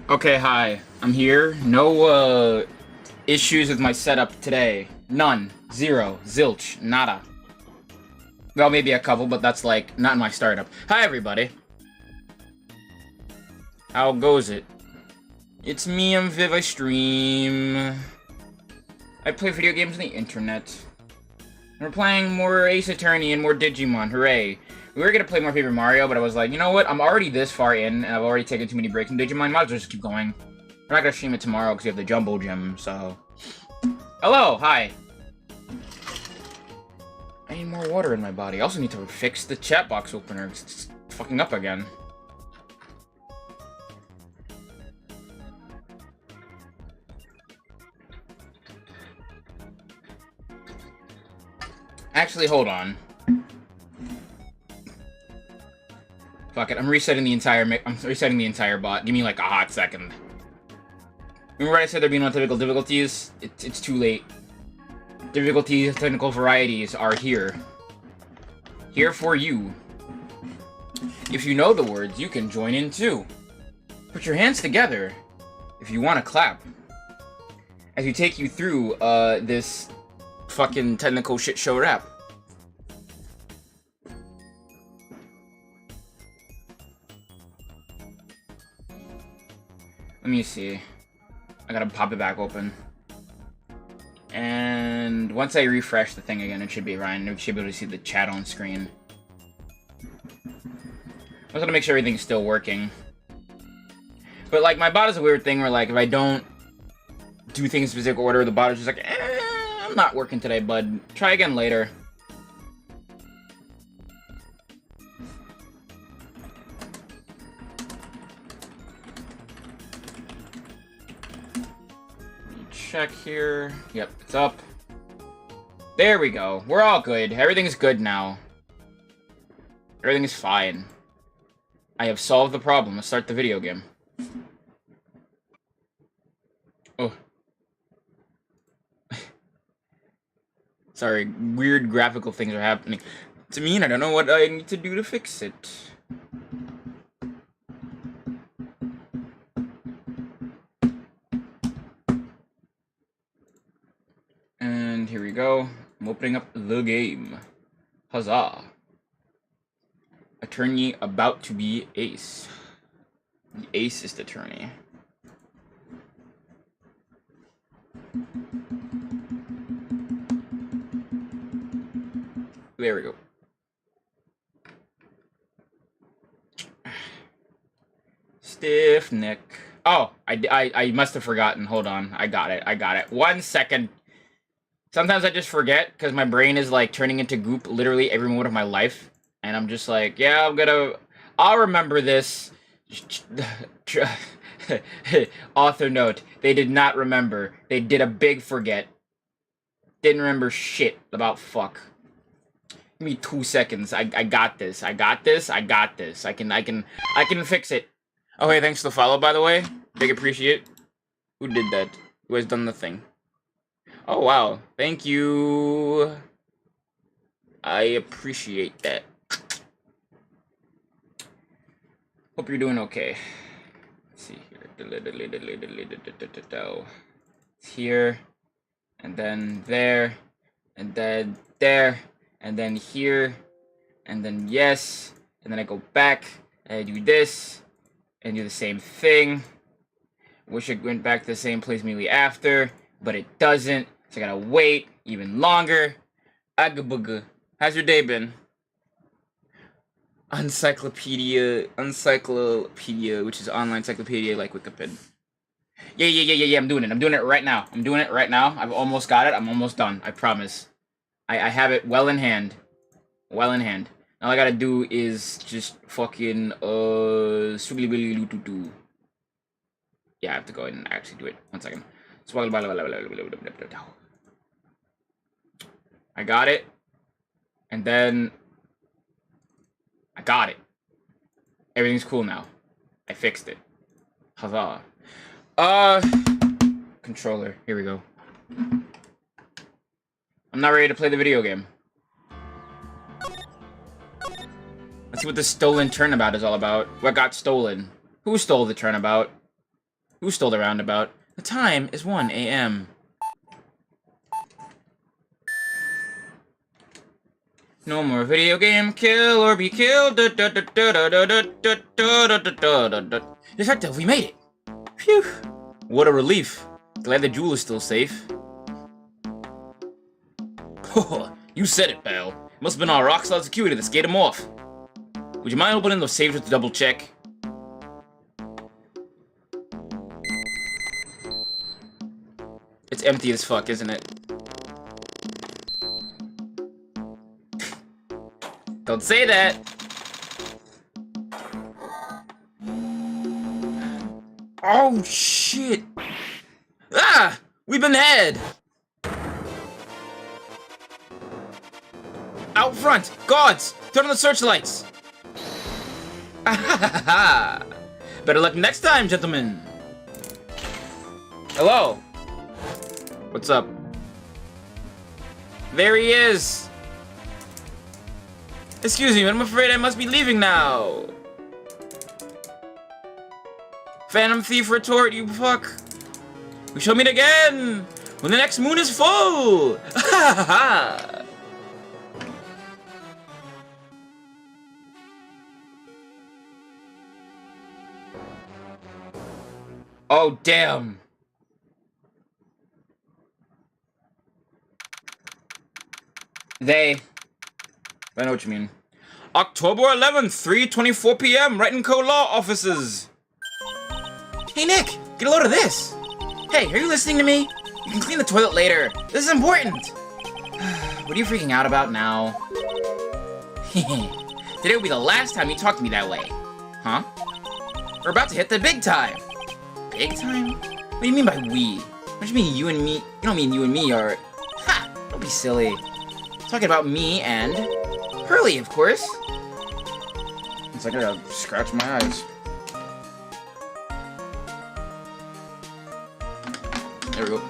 Okay, hi. I'm here. No, issues with my setup today. None. Zero. Zilch. Nada. Well, maybe a couple, but that's, like, not in my startup. Hi, everybody. How goes it? It's me, I'm Viv, I stream. I play video games on the internet. We're playing more Ace Attorney and more Digimon, hooray. We were gonna play more Paper Mario, but I was like, you know what? I'm already this far in, and I've already taken too many breaks in Digimon. Might as well just keep going. We're not gonna stream it tomorrow because we have the Jumbo Gym, so... Hello, hi. I need more water in my body. I also need to fix the chat box opener. It's fucking up again. Actually, hold on. Fuck it, I'm resetting the entire bot. Give me like a hot second. Remember when I said there'd be no typical difficulties? It's too late. Difficulties, technical varieties are here. Here for you. If you know the words, you can join in too. Put your hands together if you want to clap. As we take you through this fucking technical shit show rap. Let me see. I gotta pop it back open. And once I refresh the thing again, it should be fine. We should be able to see the chat on screen. I was gonna make sure everything's still working. But like, my bot is a weird thing where like, if I don't do things in specific order, the bot is just like, I'm not working today, bud. Try again later. Check here. Yep, it's up. There we go. We're all good. Everything's good now. Everything is fine. I have solved the problem. Let's start the video game. Oh. Sorry, weird graphical things are happening to me, and I don't know what I need to do to fix it. And here we go. I'm opening up the game. Huzzah. Attorney about to be ace. The ace is the attorney. There we go. Stiff neck. Oh, I must have forgotten. Hold on. I got it. 1 second. Sometimes I just forget because my brain is like turning into goop literally every moment of my life. And I'm just like, yeah, I'll remember this. Author note, they did not remember. They did a big forget. Didn't remember shit about fuck. Give me 2 seconds. I got this. I can fix it. Oh, hey, thanks for the follow, by the way. Big appreciate. Who did that? Who has done the thing? Oh, wow. Thank you. I appreciate that. Hope you're doing okay. Let's see here. It's here. And then there. And then there. And then here. And then yes. And then I go back. And I do this. And do the same thing. Wish it went back to the same place immediately after. But it doesn't. So I gotta wait even longer. Agabuga. How's your day been? Encyclopedia, which is online encyclopedia like Wikipedia. Yeah, I'm doing it right now. I've almost got it. I'm almost done. I promise. I have it well in hand. All I gotta do is just fucking, yeah, I have to go ahead and actually do it. 1 second. I got it. And then I got it. Everything's cool now. I fixed it. Huzzah. Controller. Here we go. I'm not ready to play the video game. Let's see what this stolen turnabout is all about. What got stolen? Who stole the turnabout? Who stole the roundabout? The time is 1 a.m. No more video game kill or be killed. Detective, we made it. Phew. What a relief. Glad the jewel is still safe. You said it, pal. It must have been our rock-solid security that scared him off. Would you mind opening those safes to double check? It's empty as fuck, isn't it? Don't say that! Oh, shit! Ah! We've been had! Out front! Guards! Turn on the searchlights! Better luck next time, gentlemen! Hello! What's up? There he is! Excuse me, but I'm afraid I must be leaving now. Phantom Thief retort, you fuck. We shall meet again when the next moon is full! Oh, damn. I know what you mean. October 11th, 3:24 p.m., Right and Co. Law Offices. Hey, Nick, get a load of this. Hey, are you listening to me? You can clean the toilet later. This is important. What are you freaking out about now? Today will be the last time you talk to me that way. Huh? We're about to hit the big time. Big time? What do you mean by we? What do you mean you and me? You don't mean you and me are... Ha! Don't be silly. Talking about me and... Hurley, of course. It's like I gotta scratch my eyes. There we go.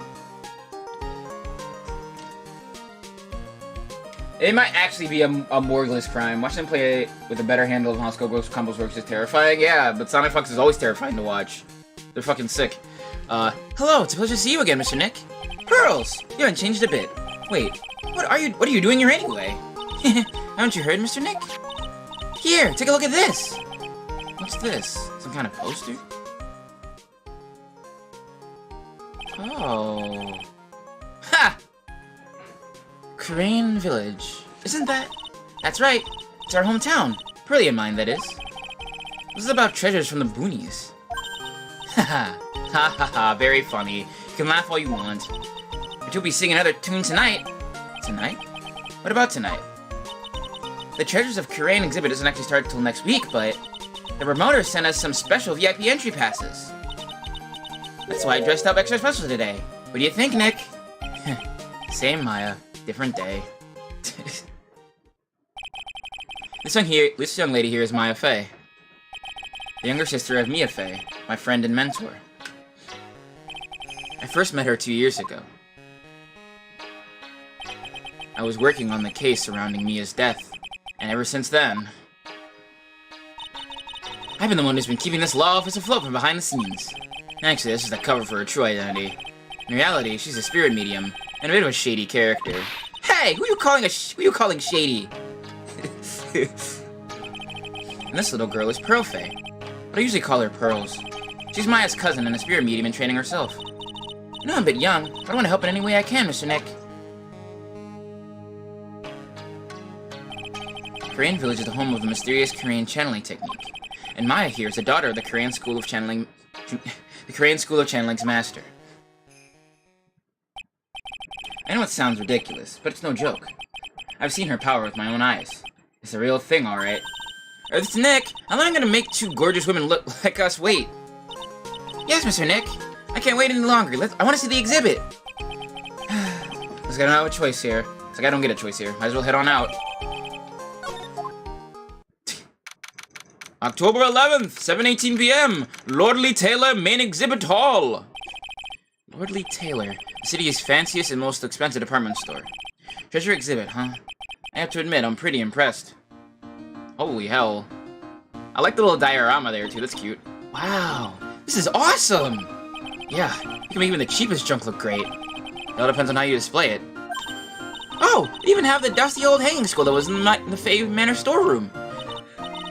It might actually be a morgless crime. Watching them play with a better handle of how combos works is terrifying. Yeah, but Sonic Fox is always terrifying to watch. They're fucking sick. Hello, it's a pleasure to see you again, Mr. Nick. Pearls! You haven't changed a bit. Wait, what are you doing here anyway? Haven't you heard, Mr. Nick? Here, take a look at this! What's this? Some kind of poster? Oh. Ha! Crane Village. Isn't that? That's right. It's our hometown. Brilliant mind, that is. This is about treasures from the boonies. Haha. Ha ha ha. Very funny. You can laugh all you want. But you'll be singing another tune tonight. Tonight? What about tonight? The Treasures of Crane exhibit doesn't actually start until next week, but the promoters sent us some special VIP entry passes. That's why I dressed up extra special today. What do you think, Nick? Same Maya, different day. This young lady here is Maya Fey, the younger sister of Mia Fey, my friend and mentor. I first met her 2 years ago. I was working on the case surrounding Mia's death, and ever since then, I've been the one who's been keeping this law office afloat from behind the scenes. Actually, this is the cover for her true identity. In reality, she's a spirit medium, and a bit of a shady character. Hey, who are you calling shady? And this little girl is Pearl Fey, but I usually call her Pearls. She's Maya's cousin and a spirit medium in training herself. I know I'm a bit young, but I want to help in any way I can, Mr. Nick. Crane Village is the home of the mysterious Crane channeling technique, and Maya here is the daughter of the Crane School of Channeling... the Crane School of Channeling's master. I know it sounds ridiculous, but it's no joke. I've seen her power with my own eyes. It's a real thing, alright. It's Nick! I'm not gonna make two gorgeous women look like us wait. Yes, Mr. Nick! I can't wait any longer. I want to see the exhibit! Looks like I don't have a choice here. It's like I don't get a choice here. Might as well head on out. October 11th, 7:18 p.m. Lordly Taylor Main Exhibit Hall. Lordly Taylor, the city's fanciest and most expensive department store. Treasure exhibit, huh? I have to admit, I'm pretty impressed. Holy hell. I like the little diorama there, too. That's cute. Wow, this is awesome! Yeah, you can make even the cheapest junk look great. It all depends on how you display it. Oh, you even have the dusty old hanging skull that was in the Fae Manor storeroom.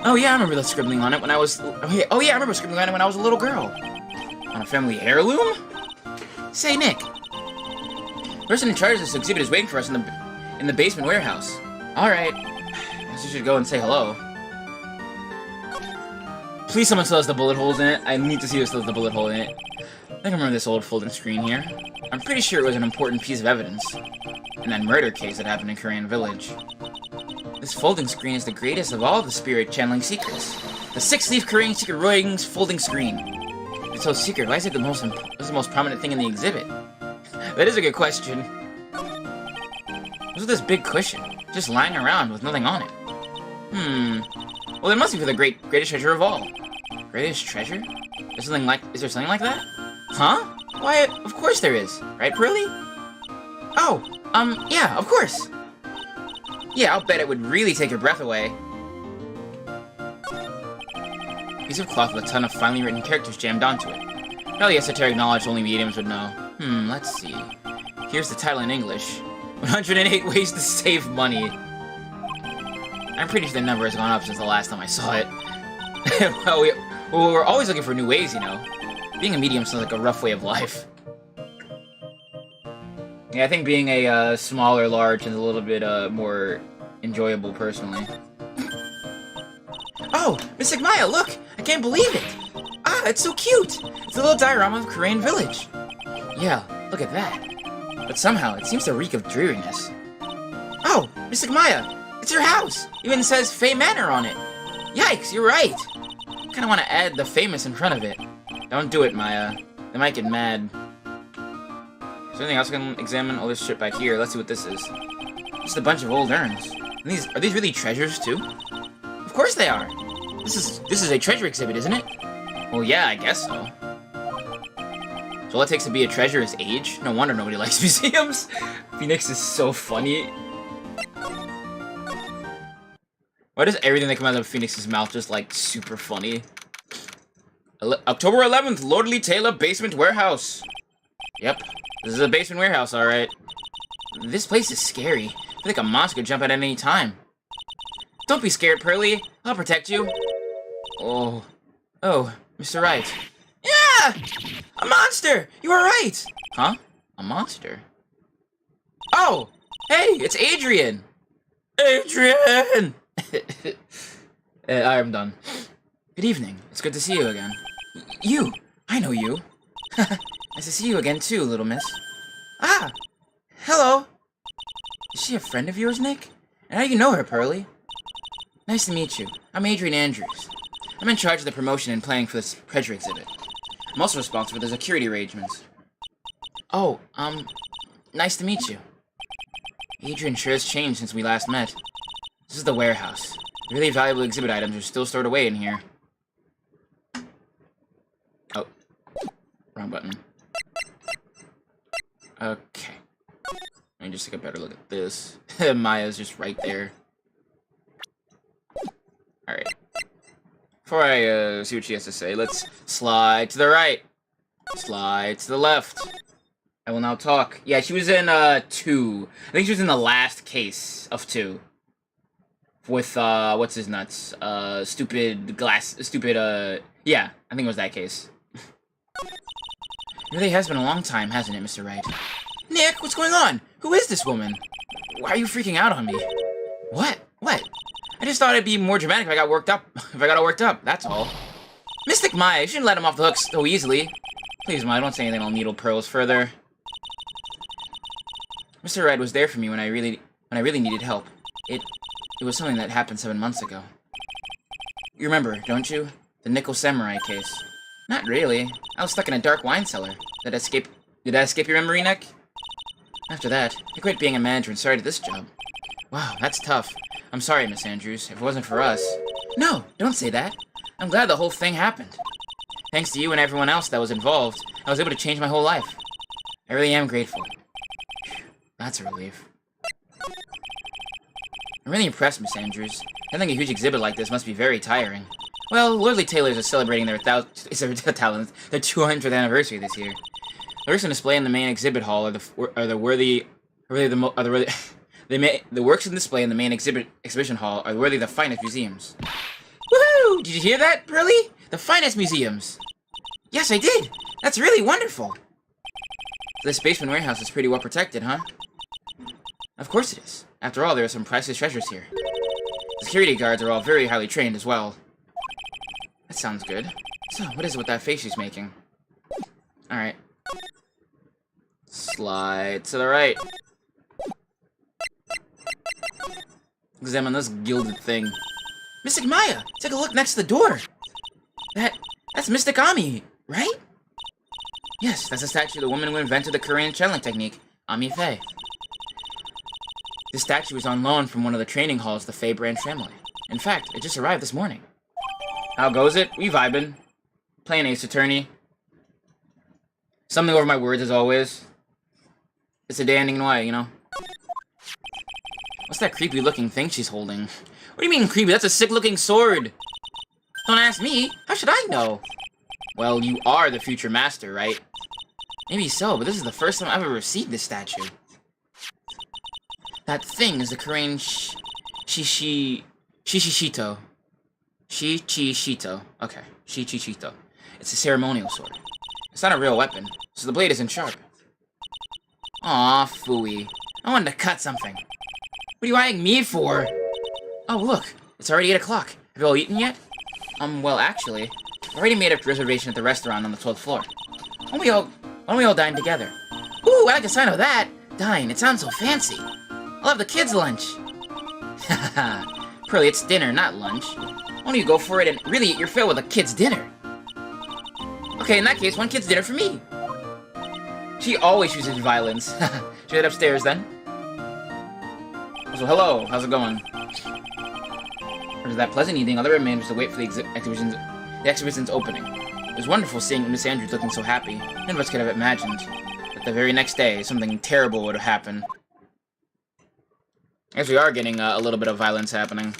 Oh yeah, I remember the scribbling on it when I was... Oh yeah, I remember scribbling on it when I was a little girl. On a family heirloom? Say, Nick. The person in charge of this exhibit is waiting for us in the basement warehouse. Alright. Guess you should go and say hello. Please someone still has the bullet holes in it. I need to see who still has the bullet hole in it. I think I remember this old folding screen here. I'm pretty sure it was an important piece of evidence in that murder case that happened in Korean Village. This folding screen is the greatest of all the spirit channeling secrets. The 6-leaf Korean secret rings folding screen. If it's so secret, why is it the most prominent thing in the exhibit? That is a good question. What's with this big cushion? Just lying around with nothing on it. Well, it must be for the greatest treasure of all. Greatest treasure? Is there something like that? Huh? Why, of course there is. Right, Pearly? Oh, yeah, of course. Yeah, I'll bet it would really take your breath away. Piece of cloth with a ton of finely written characters jammed onto it. Probably esoteric knowledge only mediums would know. Let's see. Here's the title in English. 108 Ways to Save Money. I'm pretty sure the number has gone up since the last time I saw it. Well, we're always looking for new ways, you know. Being a medium sounds like a rough way of life. Yeah, I think being a small or large is a little bit more enjoyable, personally. Oh, Miss Maya, look! I can't believe it! Ah, it's so cute! It's a little diorama of Korean Village. Yeah, look at that. But somehow, it seems to reek of dreariness. Oh, Miss Maya! It's your house! Even says Fae Manor on it! Yikes, you're right! I kinda wanna add the famous in front of it. Don't do it, Maya. They might get mad. Is there anything else I can examine? All this shit back here. Let's see what this is. Just a bunch of old urns. And are these really treasures, too? Of course they are! This is a treasure exhibit, isn't it? Well, yeah, I guess so. So all it takes to be a treasure is age? No wonder nobody likes museums! Phoenix is so funny. Why does everything that comes out of Phoenix's mouth just, like, super funny? October 11th, Lordly Taylor Basement Warehouse. Yep, this is a basement warehouse, alright. This place is scary. I feel like a monster could jump out at any time. Don't be scared, Pearly. I'll protect you. Oh, Mr. Wright. Yeah! A monster! You were right! Huh? A monster? Oh! Hey, it's Adrian! Adrian! I'm done. Good evening. It's good to see you again. You! I know you. Nice to see you again too, little miss. Ah! Hello! Is she a friend of yours, Nick? And how do you know her, Pearly? Nice to meet you. I'm Adrian Andrews. I'm in charge of the promotion and planning for this treasure exhibit. I'm also responsible for the security arrangements. Oh, nice to meet you. Adrian sure has changed since we last met. This is the warehouse. The really valuable exhibit items are still stored away in here. Oh. Wrong button. Okay. Let me just take a better look at this. Maya's just right there. Alright. Before I see what she has to say, let's slide to the right. Slide to the left. I will now talk. Yeah, she was in 2. I think she was in the last case of 2. With what's his nuts? Yeah, I think it was that case. It really has been a long time, hasn't it, Mr. Wright? Nick, what's going on? Who is this woman? Why are you freaking out on me? What? I just thought it'd be more dramatic if I got worked up. All worked up, that's all. Mystic Maya, you shouldn't let him off the hook so easily. Please, Maya, don't say anything that'll needle pearls further. Mr. Wright was there for me when I really needed help. It was something that happened 7 months ago. You remember, don't you? The Nickel Samurai case. Not really. I was stuck in a dark wine cellar. Did that escape your memory, Nick? After that, I quit being a manager and started this job. Wow, that's tough. I'm sorry, Miss Andrews. If it wasn't for us... No, don't say that. I'm glad the whole thing happened. Thanks to you and everyone else that was involved, I was able to change my whole life. I really am grateful. That's a relief. I'm really impressed, Miss Andrews. I think a huge exhibit like this must be very tiring. Well, Lordly Tailors are celebrating their 200th anniversary this year. The works on display in the main exhibit hall the works on display in the main exhibition hall are worthy of the finest museums. Woohoo! Did you hear that, Pearly? The finest museums. Yes, I did. That's really wonderful. This basement warehouse is pretty well protected, huh? Of course it is. After all, there are some priceless treasures here. The security guards are all very highly trained as well. That sounds good. So, what is it with that face she's making? Alright. Slide to the right. Examine this gilded thing. Mystic Maya! Take a look next to the door! That's Mystic Ami, right? Yes, that's a statue of the woman who invented the Korean channeling technique, Ami Faye. This statue is on loan from one of the training halls of the Faye branch family. In fact, it just arrived this morning. How goes it? We vibin'. Playing Ace Attorney. Something over my words as always. It's a day ending in a way, you know? What's that creepy looking thing she's holding? What do you mean creepy? That's a sick looking sword! Don't ask me. How should I know? Well, you are the future master, right? Maybe so, but this is the first time I've ever received this statue. That thing is the Korean Shishito. Shichishito. Okay, Shichishito. It's a ceremonial sword. It's not a real weapon, so the blade isn't sharp. Aw, phooey. I wanted to cut something. What are you eyeing me for? Oh, look. It's already 8 o'clock. Have you all eaten yet? Well, actually, I already made a reservation at the restaurant on the 12th floor. Why don't we all dine together? Ooh, I like the sound of that! Dine, it sounds so fancy. I'll have the kids' lunch. Haha. Pearly, it's dinner, not lunch. Why don't you go for it and really eat your fill with a kid's dinner? Okay, in that case, one kid's dinner for me. She always uses violence. Should we head upstairs then? So, hello, how's it going? After that pleasant evening, all that remained was to wait for the exhibition's opening. It was wonderful seeing Miss Andrews looking so happy. None of us could have imagined that the very next day, something terrible would have happened. I guess we are getting a little bit of violence happening.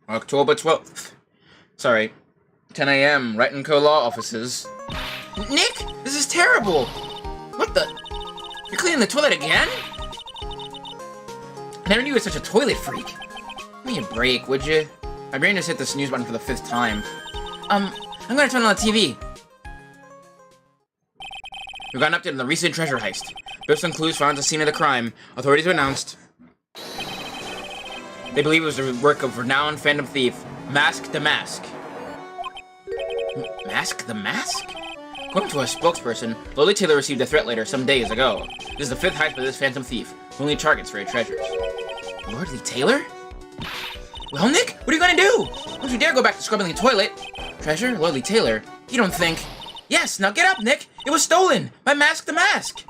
October 12th. Sorry. 10 a.m. Wright & Co. Law Offices. Nick! This is terrible! What the? You're cleaning the toilet again? I never knew you were such a toilet freak. Give me a break, would you? My brain just hit the snooze button for the 5th time. I'm gonna turn on the TV. We've got an update on the recent treasure heist. Based on clues found at the scene of the crime, authorities have announced they believe it was the work of renowned phantom thief, Mask the Mask. Mask the Mask? According to a spokesperson, Lordly Tailor received a threat letter some days ago. This is the 5th heist by this phantom thief, who only targets rare treasures. Lordly Tailor? Well, Nick, what are you gonna do? Don't you dare go back to scrubbing the toilet. Treasure? Lordly Tailor? You don't think... Yes, now get up, Nick! It was stolen by Mask the Mask!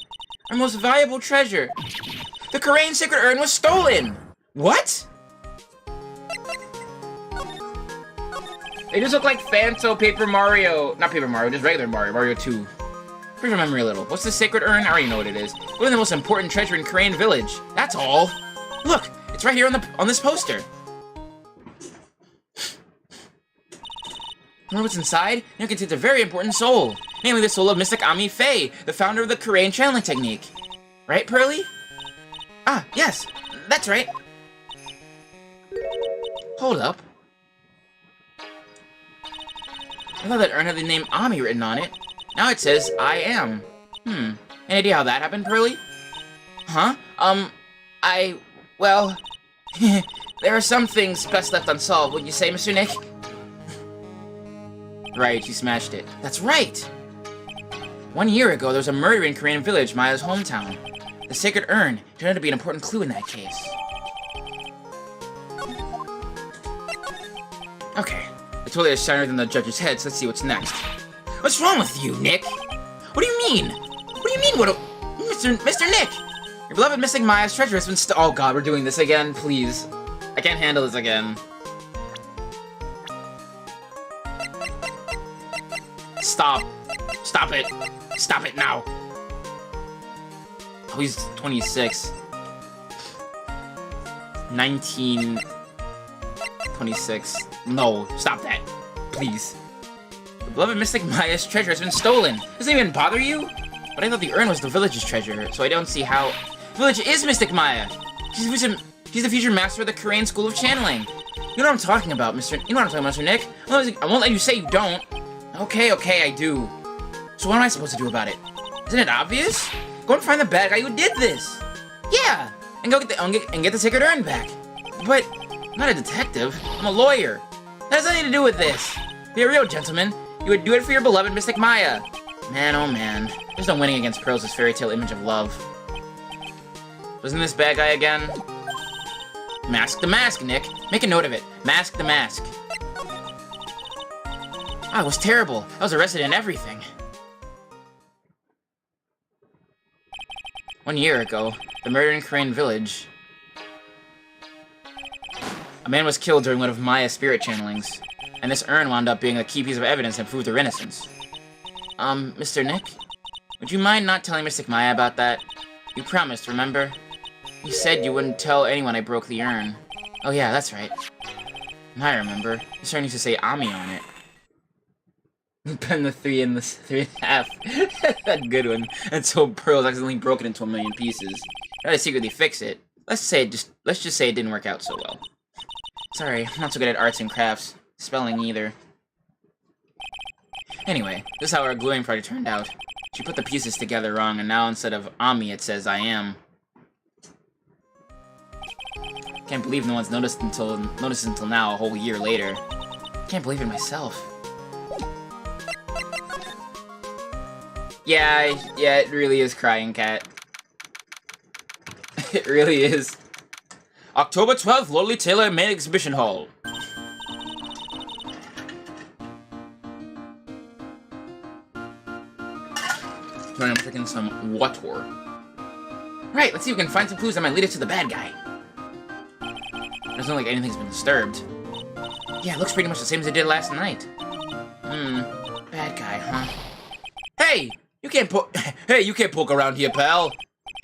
Our most valuable treasure. The Korean Sacred Urn was stolen! What? They just look like Phanto Paper Mario. Not Paper Mario, just regular Mario. Mario 2. Please remember a little. What's the Sacred Urn? I already know what it is. One of the most important treasure in Korean Village. That's all. Look, it's right here on this poster. Remember what's inside? It contains a very important soul. Namely the soul of Mystic Ami Faye, the founder of the Korean channeling technique. Right, Pearly? Ah, yes. That's right. Hold up. I thought that urn had the name Ami written on it. Now it says, I am. Any idea how that happened, Pearly? Huh? Well... there are some things best left unsolved, wouldn't you say, Mr. Nick? Right, she smashed it. That's right! 1 year ago, there was a murder in Korean Village, Maya's hometown. The Sacred Urn turned out to be an important clue in that case. Okay. The toilet is shinier than the judge's head, so let's see what's next. What's wrong with you, Nick? What do you mean? What do you mean, Mr. Nick? Your beloved missing Maya's treasure has been oh god, we're doing this again, please. I can't handle this again. Stop. Stop it. Stop it now. Oh, he's 26. 1926. No, stop that. Please. The beloved Mystic Maya's treasure has been stolen. Doesn't even bother you? But I thought the urn was the village's treasure, so I don't see how... The village is Mystic Maya! She's the future master of the Korean School of Channeling. You know what I'm talking about, Mr. Nick? I won't let you say you don't. Okay, I do. So what am I supposed to do about it? Isn't it obvious? Go and find the bad guy who did this. Yeah, and go get the sacred urn back. But I'm not a detective. I'm a lawyer. That has nothing to do with this. Be a real gentleman. You would do it for your beloved Mystic Maya. Man, oh man. There's no winning against Pearl's fairy tale image of love. Wasn't this bad guy again? Mask the mask, Nick. Make a note of it. Mask the mask. Ah, it was terrible. I was arrested and everything. 1 year ago, the murder in Korean village. A man was killed during one of Maya's spirit channelings, and this urn wound up being a key piece of evidence that proved their innocence. Mr. Nick? Would you mind not telling Mystic Maya about that? You promised, remember? You said you wouldn't tell anyone I broke the urn. Oh yeah, that's right. I remember. This urn used to say Ami on it. Pen the 3 and the 3.5. That good one. And so Pearl's accidentally broken into 1 million pieces. Try to secretly fix it. Let's just say it didn't work out so well. Sorry, I'm not so good at arts and crafts. Spelling either. Anyway, this is how our gluing project turned out. She put the pieces together wrong, and now instead of Ami, it says I am. Can't believe no one's noticed until now, a whole year later. Can't believe it myself. Yeah, it really is Crying Cat. It really is. October 12th, Lordly Taylor Main Exhibition Hall. I'm drinking some water. Right, let's see if we can find some clues that might lead us to the bad guy. Doesn't look like anything's been disturbed. Yeah, it looks pretty much the same as it did last night. Bad guy, huh? Hey! You can't poke around here, pal!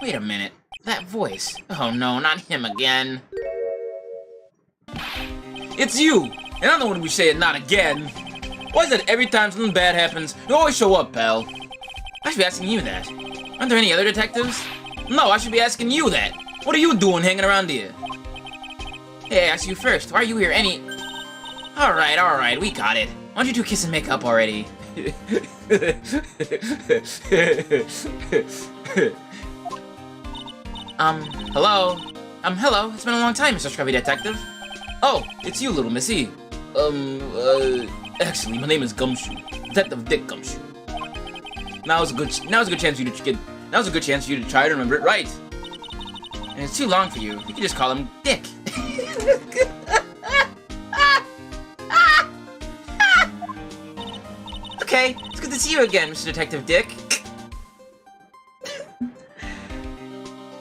Wait a minute. That voice. Oh no, not him again. It's you! And I'm the one who say it not again! Why is it every time something bad happens, you always show up, pal? I should be asking you that. Aren't there any other detectives? No, I should be asking you that. What are you doing hanging around here? Hey, I asked you first. Why are you here Alright, we got it. Why don't you two kiss and make up already? Hello? Hello. It's been a long time, Mr. Scrubby Detective. Oh, it's you, little missy. Actually, my name is Gumshoe. Detective Dick Gumshoe. Now's a good chance for you to try to remember it right. And it's too long for you. You can just call him Dick. Okay, it's good to see you again, Mr. Detective Dick.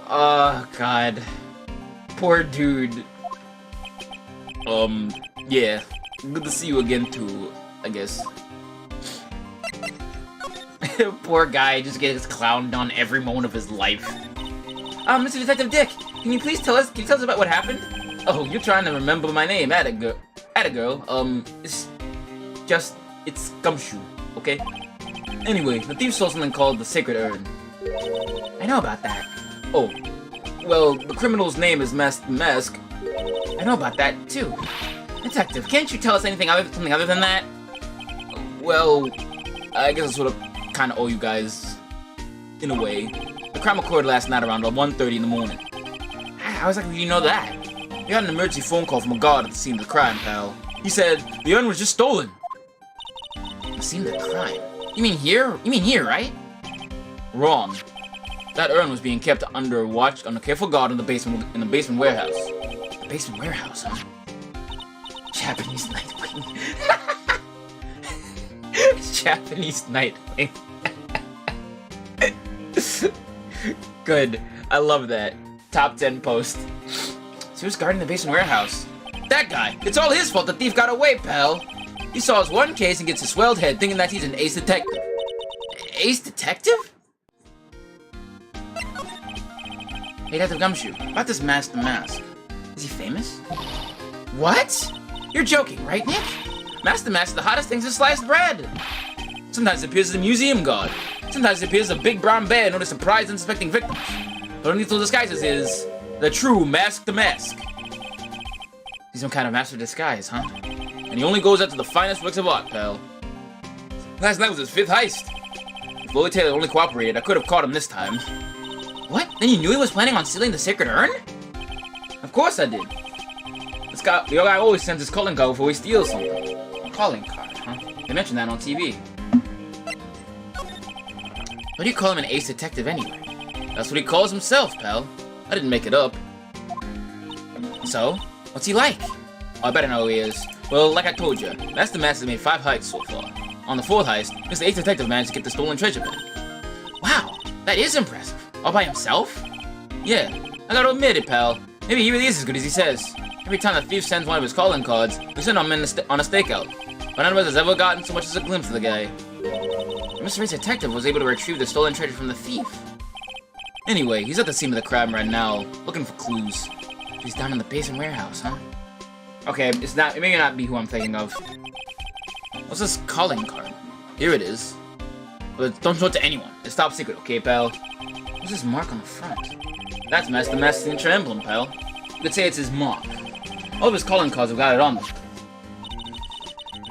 Oh, God. Poor dude. Yeah. Good to see you again, too, I guess. Poor guy, just gets clowned on every moment of his life. Mr. Detective Dick, can you tell us about what happened? Oh, you're trying to remember my name, atta girl. It's Gumshoe, okay? Anyway, the thief stole something called the Sacred Urn. I know about that. Oh, well, the criminal's name is Mask. I know about that, too. Detective, can't you tell us something other than that? Well, I guess I sort of kind of owe you guys, in a way. The crime occurred last night around 1:30 in the morning. How exactly do you know that? We got an emergency phone call from a guard at the scene of the crime, pal. He said the urn was just stolen. The scene of the crime? You mean here, right? Wrong. That urn was being kept under careful guard in the basement warehouse. The basement warehouse, huh? Japanese Nightwing. Japanese Nightwing. Good. I love that. Top 10 post. So who's guarding the basement warehouse? That guy! It's all his fault the thief got away, pal! He solves one case and gets a swelled head thinking that he's an ace detective. Ace detective? Hey, Detective Gumshoe, about this Mask the Mask. Is he famous? What? You're joking, right, Nick? Mask the Mask is the hottest thing since sliced bread. Sometimes it appears as a museum god. Sometimes it appears as a big brown bear known to surprise unsuspecting victims. But underneath those disguises is the true Mask the Mask. He's some kind of master disguise, huh? And he only goes after the finest works of art, pal. Last night was his 5th heist. If Lily Taylor only cooperated, I could have caught him this time. What? Then you knew he was planning on stealing the sacred urn? Of course I did. The guy always sends his calling card before he steals something. A calling card, huh? They mentioned that on TV. Why do you call him an ace detective anyway? That's what he calls himself, pal. I didn't make it up. So, what's he like? Oh, I better know who he is. Well, like I told you, Mask the Mask has made 5 heists so far. On the 4th heist, Mr. Ace Detective managed to get the stolen treasure back. Wow, that is impressive. All by himself? Yeah, I gotta admit it, pal. Maybe he really is as good as he says. Every time the thief sends one of his calling cards, we send him on a stakeout. But none of us has ever gotten so much as a glimpse of the guy. Mr. Ace Detective was able to retrieve the stolen treasure from the thief. Anyway, he's at the scene of the crime right now, looking for clues. He's down in the basement warehouse, huh? Okay, it may not be who I'm thinking of. What's this calling card? Here it is. But don't show it to anyone. It's top secret, okay, pal? What's this mark on the front? That's Mask the Mask's signature emblem, pal. You could say it's his mark. All of his calling cards have got it on them.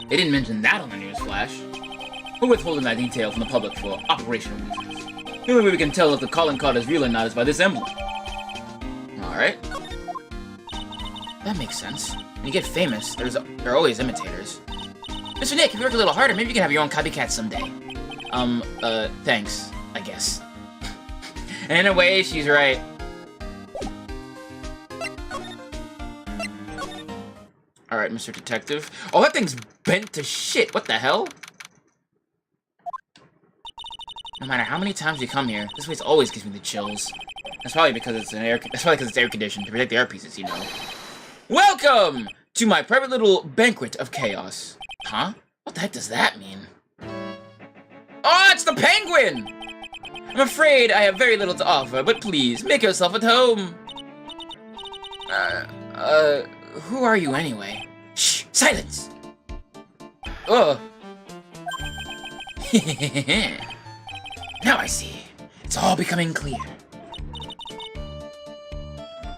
They didn't mention that on the news flash. We're withholding that detail from the public for operational reasons. The only way we can tell if the calling card is real or not is by this emblem. Alright. That makes sense. When you get famous, there are always imitators. Mr. Nick, if you work a little harder, maybe you can have your own copycat someday. Thanks, I guess. And in a way, she's right. Alright, Mr. Detective. Oh, that thing's bent to shit. What the hell? No matter how many times we come here, this place always gives me the chills. That's probably because it's air conditioned to protect the air pieces, you know. Welcome to my private little banquet of chaos. Huh? What the heck does that mean? Oh, it's the penguin! I'm afraid I have very little to offer, but please, make yourself at home. Who are you anyway? Shh! Silence! Ugh. Now I see. It's all becoming clear.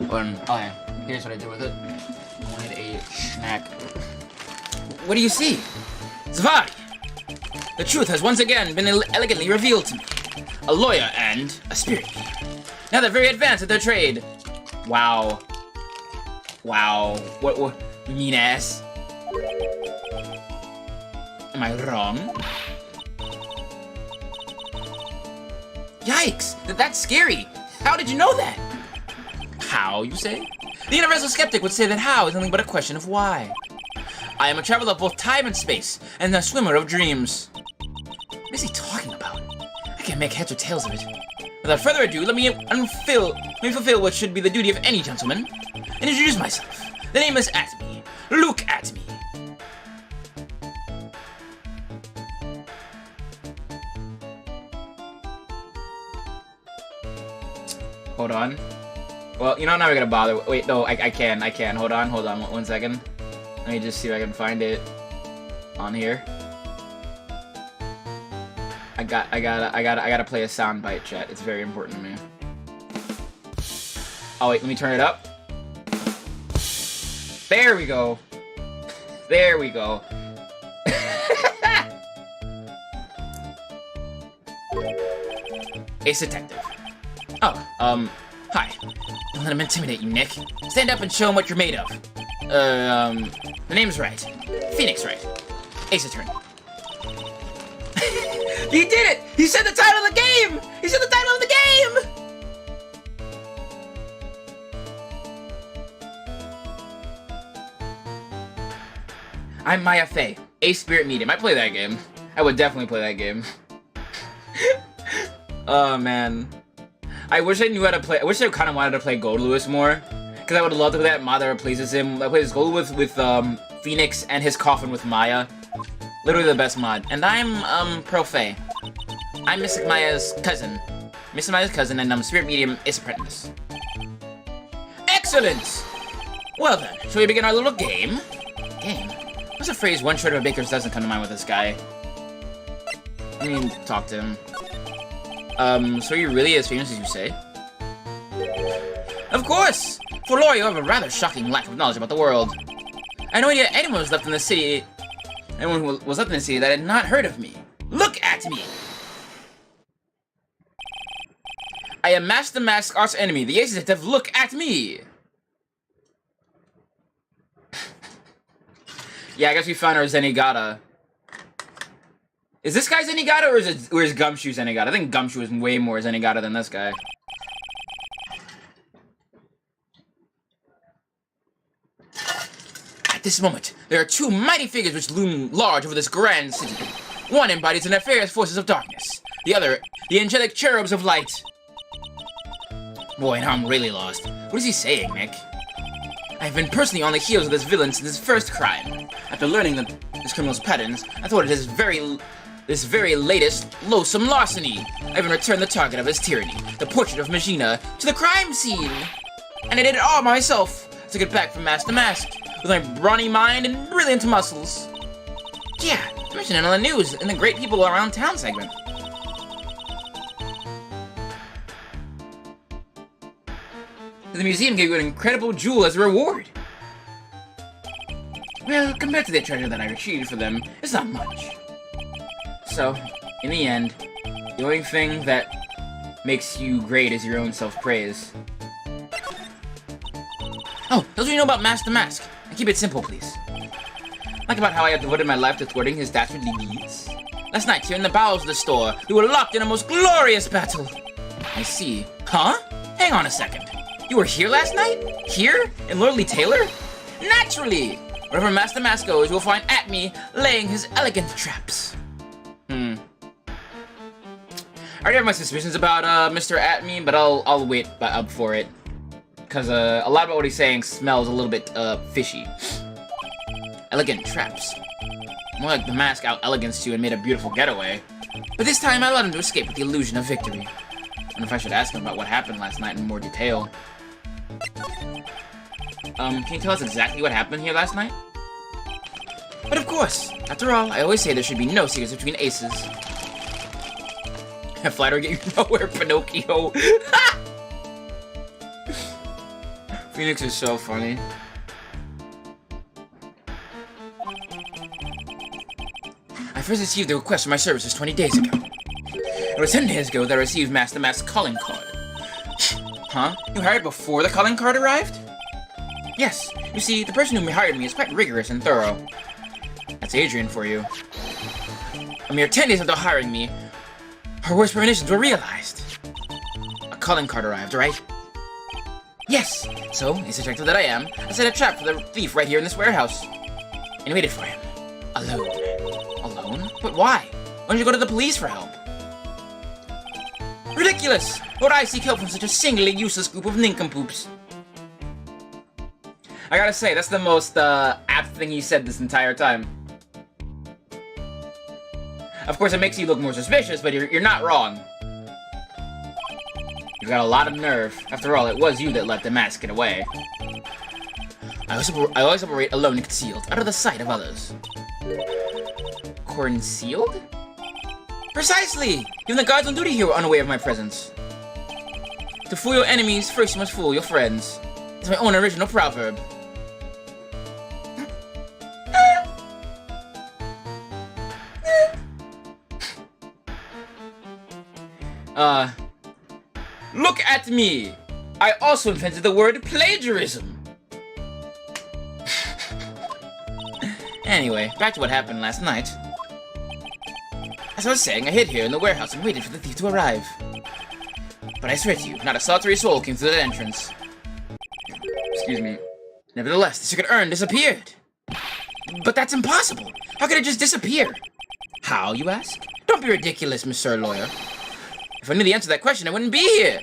Oh yeah, here's what I did with it. I wanted a snack. What do you see? Zavari! The truth has once again been elegantly revealed to me. A lawyer and a spirit medium. Now they're very advanced at their trade. Wow. Wow. What mean ass? Am I wrong? Yikes! That's scary! How did you know that? How, you say? The universal skeptic would say that how is nothing but a question of why. I am a traveler of both time and space, and a swimmer of dreams. What is he talking about? I can't make heads or tails of it. Without further ado, let me fulfill what should be the duty of any gentleman, and introduce myself. The name is Atme. Look at me. Hold on. Well, you know, I'm not gonna bother. Wait, no, I can. Hold on, one second. Let me just see if I can find it on here. I gotta play a soundbite, chat. It's very important to me. Oh wait, let me turn it up. There we go. There we go. Ace Detective. Oh, hi. Don't let him intimidate you, Nick. Stand up and show him what you're made of. The name's right. Phoenix Wright. Ace Attorney. He did it! He said the title of the game! He said the title of the game! I'm Maya Fey, Ace Spirit Medium. I play that game. I would definitely play that game. Oh, man. I wish I knew how to play. I wish I kind of wanted to play Gold Lewis more. Because I would love to play that mod that replaces him. I plays Gold with Phoenix and his coffin with Maya. Literally the best mod. And I'm Pro Fey. I'm Mystic Maya's cousin. Mystic Maya's cousin, and I'm Spirit Medium Ace Apprentice. Excellent! Well then, shall we begin our little game? Game? What's a phrase one shred of a baker's doesn't come to mind with this guy? I mean, talk to him. So are you really as famous as you say? Of course! For Laura, you have a rather shocking lack of knowledge about the world. I know yet anyone was left in the city. Anyone who was left in the city that had not heard of me. Look at me! I am Master Mask's arch enemy, the Ace Detective. Look at me! Yeah, I guess we found our Zenigata. Is this guy Zenigata or is Gumshoe Zenigata? I think Gumshoe is way more Zenigata than this guy. At this moment, there are two mighty figures which loom large over this grand city. One embodies the nefarious forces of darkness. The other, the angelic cherubs of light. Boy, now I'm really lost. What is he saying, Nick? I've been personally on the heels of this villain since his first crime. After learning this criminal's patterns, I thought it his very latest loathsome larceny. I even returned the target of his tyranny, the portrait of Magina, to the crime scene. And I did it all myself. I took it back from Master Mask, with my brawny mind and brilliant muscles. Yeah, mentioned it on the news in the Great People Around Town segment. The museum gave you an incredible jewel as a reward. Well, compared to the treasure that I retrieved for them, it's not much. So, in the end, the only thing that makes you great is your own self-praise. Oh, here's what you know about Master Mask. And keep it simple, please. Like about how I have devoted my life to thwarting his dastardly deeds. Last night, here in the bowels of the store, we were locked in a most glorious battle. I see. Huh? Hang on a second. You were here last night? Here? In Lordly Taylor? Naturally! Wherever Master Mask goes, you will find Atme laying his elegant traps. I already have my suspicions about Mr. Atme, but I'll wait up for it. Because a lot about what he's saying smells a little bit fishy. Elegant traps. More like the mask out-elegance you and made a beautiful getaway. But this time I allowed him to escape with the illusion of victory. I wonder if I should ask him about what happened last night in more detail. Can you tell us exactly what happened here last night? But of course! After all, I always say there should be no secrets between aces. Flattery get you nowhere, Pinocchio! Phoenix is so funny. I first received the request for my services 20 days ago. It was 10 days ago that I received Master Mask's calling card. Huh? You hired before the calling card arrived? Yes. You see, the person who hired me is quite rigorous and thorough. That's Adrian for you. A mere 10 days after hiring me, her worst premonitions were realized. A calling card arrived, right? Yes. So, as detective that I am, I set a trap for the thief right here in this warehouse. And waited for him. Alone. Alone? But why? Why don't you go to the police for help? Ridiculous! Why would I seek help from such a singularly useless group of nincompoops? I gotta say, that's the most apt thing he said this entire time. Of course, it makes you look more suspicious, but you're not wrong. You've got a lot of nerve. After all, it was you that let the mask get away. I always operate alone and concealed, out of the sight of others. Concealed? Precisely! Even the guards on duty here were unaware of my presence. To fool your enemies, first you must fool your friends. It's my own original proverb. Look at me! I also invented the word plagiarism. Anyway, back to what happened last night. As I was saying, I hid here in the warehouse and waited for the thief to arrive. But I swear to you, not a solitary soul came through that entrance. Excuse me. Nevertheless, the secret urn disappeared. But that's impossible! How could it just disappear? How, you ask? Don't be ridiculous, Mr. Lawyer. If I knew the answer to that question, I wouldn't be here!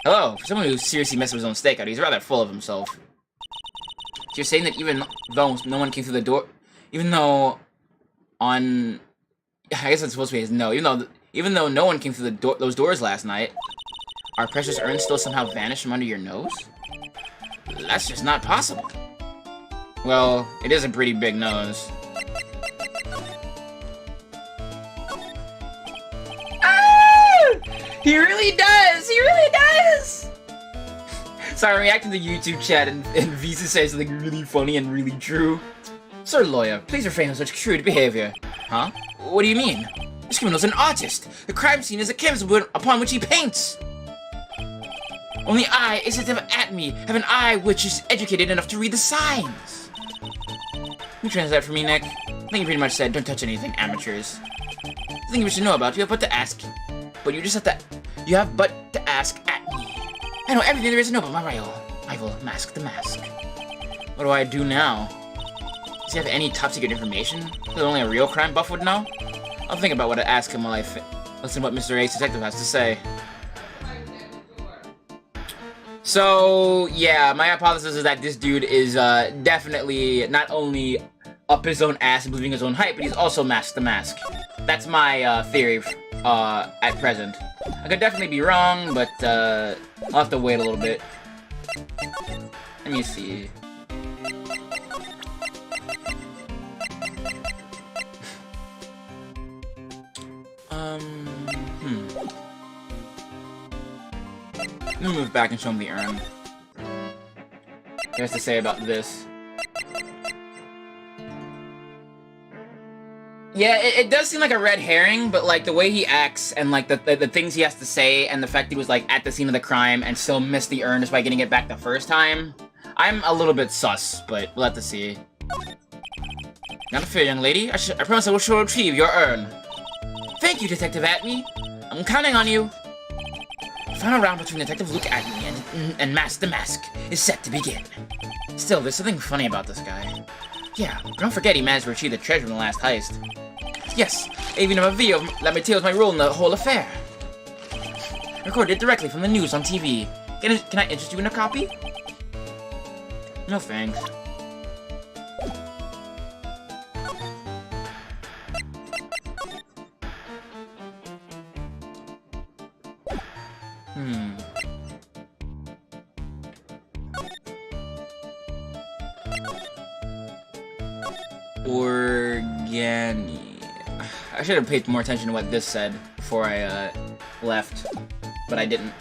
Hello, for someone who seriously messes with his own stakeout, he's rather full of himself. So you're saying that even though no one came through the door, even though I guess it's supposed to be his no, even though no one came through those doors last night, our precious urn still somehow vanished from under your nose? That's just not possible. Well, it is a pretty big nose. Ah! He really does! He really does! Sorry, I'm reacting to YouTube chat and Visa says something really funny and really true. Sir Lawyer, please refrain from such crude behavior. Huh? What do you mean? This criminal's an artist. The crime scene is a canvas upon which he paints. Only I, a sensitive at me, have an eye which is educated enough to read the signs. You translate that for me, Nick? I think you pretty much said, don't touch anything, amateurs. The thing we should know about you have but to ask. But you just have to... You have but to ask at me. I know everything there is to know about my rival. I will mask the mask. What do I do now? Does he have any top-secret information that only a real crime buff would know? I'll think about what to ask him while I listen to what Mr. Ace Detective has to say. So, yeah, my hypothesis is that this dude is definitely not only up his own ass and believing his own hype, but he's also masked the mask. That's my theory at present. I could definitely be wrong, but I'll have to wait a little bit. Let me see. Let me move back and show him the urn. What he has to say about this. Yeah, it does seem like a red herring, but like the way he acts and like the things he has to say and the fact he was like at the scene of the crime and still missed the urn despite getting it back the first time, I'm a little bit sus, but we'll have to see. Not a fear, young lady. I promise I will retrieve your urn. Thank you, Detective Atme. I'm counting on you. The final round between Detective Luke Atme and Mask the Mask is set to begin. Still, there's something funny about this guy. Yeah, but don't forget he managed to retrieve the treasure from the last heist. Yes, I even have a video that details my role in the whole affair. Recorded directly from the news on TV. Can I interest you in a copy? No thanks. Organi. I should have paid more attention to what this said before I left, but I didn't.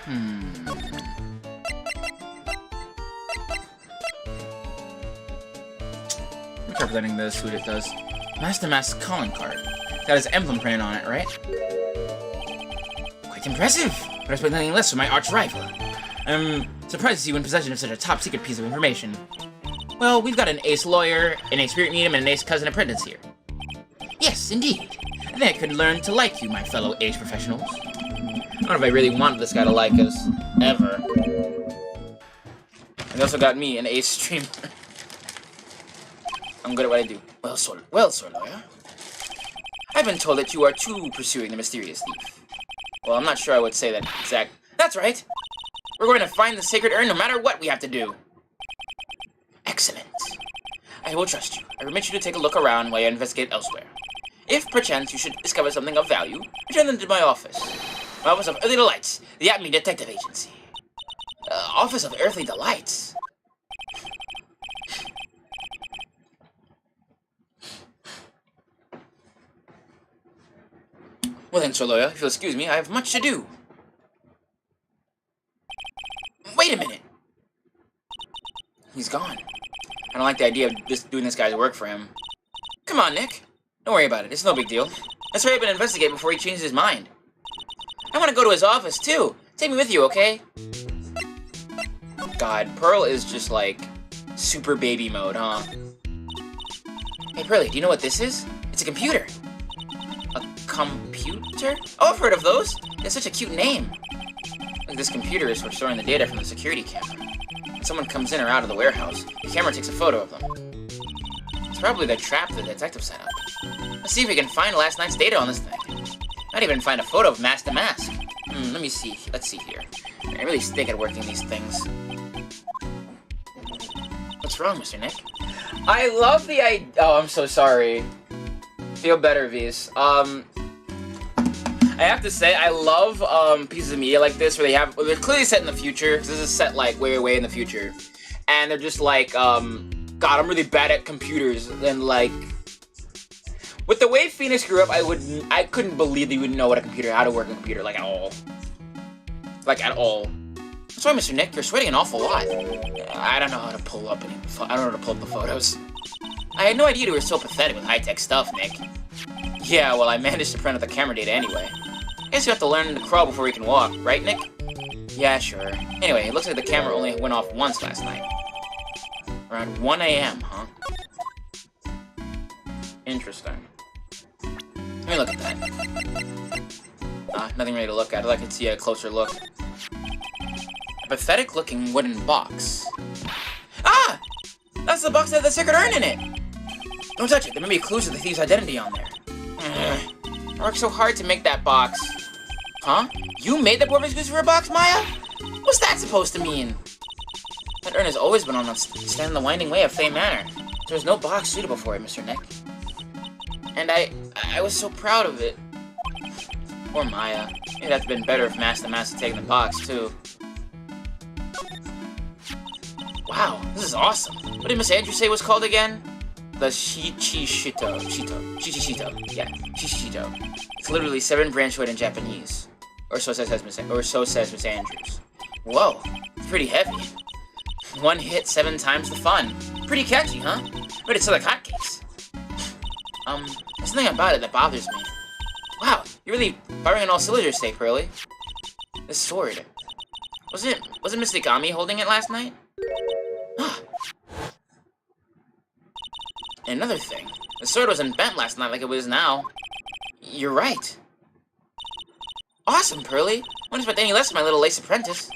I'm representing this, who it does. Master Mask's calling card. Got his emblem printed on it, right? Quite impressive, but I expect nothing less from my arch rival. I'm surprised to see you in possession of such a top-secret piece of information. Well, we've got an ace lawyer, an ace spirit medium, and an ace cousin apprentice here. Yes, indeed. I think I could learn to like you, my fellow age professionals. I don't know if I really wanted this guy to like us, ever. And they also got me, an ace streamer. I'm good at what I do. Well, sir lawyer. I've been told that you are too pursuing the mysterious thief. Well, I'm not sure I would say that exact. That's right. We're going to find the sacred urn no matter what we have to do. Excellent. I will trust you. I permit you to take a look around while you investigate elsewhere. If, perchance, you should discover something of value, return them to my office. My Office of Earthly Delights, the Atme Detective Agency. Office of Earthly Delights? Well then, Sir Lawyer, if you'll excuse me, I have much to do. Wait a minute! He's gone. I don't like the idea of doing this guy's work for him. Come on, Nick. Don't worry about it. It's no big deal. Let's hurry up and investigate before he changes his mind. I want to go to his office, too. Take me with you, okay? God, Pearl is just, like, super baby mode, huh? Hey, Pearly, do you know what this is? It's a computer. A computer? Oh, I've heard of those. It's such a cute name. Like, this computer is for storing the data from the security camera. When someone comes in or out of the warehouse, the camera takes a photo of them. It's probably the trap the detective set up. Let's see if we can find last night's data on this thing. Might even find a photo of Mask the Mask. Let me see. Let's see here. I really stink at working these things. What's wrong, Mr. Nick? I love the idea. Oh, I'm so sorry. Feel better, V's. I I have to say, I love pieces of media like this where they're clearly set in the future, because this is set like way, way in the future, and they're just like, God, I'm really bad at computers, and like, with the way Phoenix grew up, I couldn't believe that he would know how to work a computer, like at all. Like at all. Sorry, Mr. Nick, you're sweating an awful lot. I don't know how to pull up the photos. I had no idea you were so pathetic with high-tech stuff, Nick. Yeah, well, I managed to print out the camera data anyway. Guess you have to learn to crawl before you can walk, right, Nick? Yeah, sure. Anyway, it looks like the camera only went off once last night. Around 1 a.m., huh? Interesting. Let me look at that. Nothing really to look at. I'd like to see a closer look. A pathetic-looking wooden box. Ah! That's the box that had the secret urn in it! Don't touch it. There may be clues to the thief's identity on there. I worked so hard to make that box. Huh? You made the Borber's Goose for a box, Maya? What's that supposed to mean? That urn has always been on the stand in the winding way of Fey Manor. There's no box suitable for it, Mr. Nick. And I was so proud of it. Poor Maya. It'd have been better if Master had taken the box, too. Wow, this is awesome. What did Miss Andrews say it was called again? The Shichishito. Yeah, Shichishito. It's literally 7 branch wood in Japanese. Or so says Miss Andrews. Whoa, it's pretty heavy. 1 hit 7 times the fun. Pretty catchy, huh? But it's like hotcakes. There's something about it that bothers me. Wow, you're really firing on all cylinders today, Pearly. This sword. Wasn't Miss Nikami holding it last night? Another thing, the sword wasn't bent last night like it was now. You're right. Awesome, Pearly. I wouldn't expect any less from my little lace apprentice.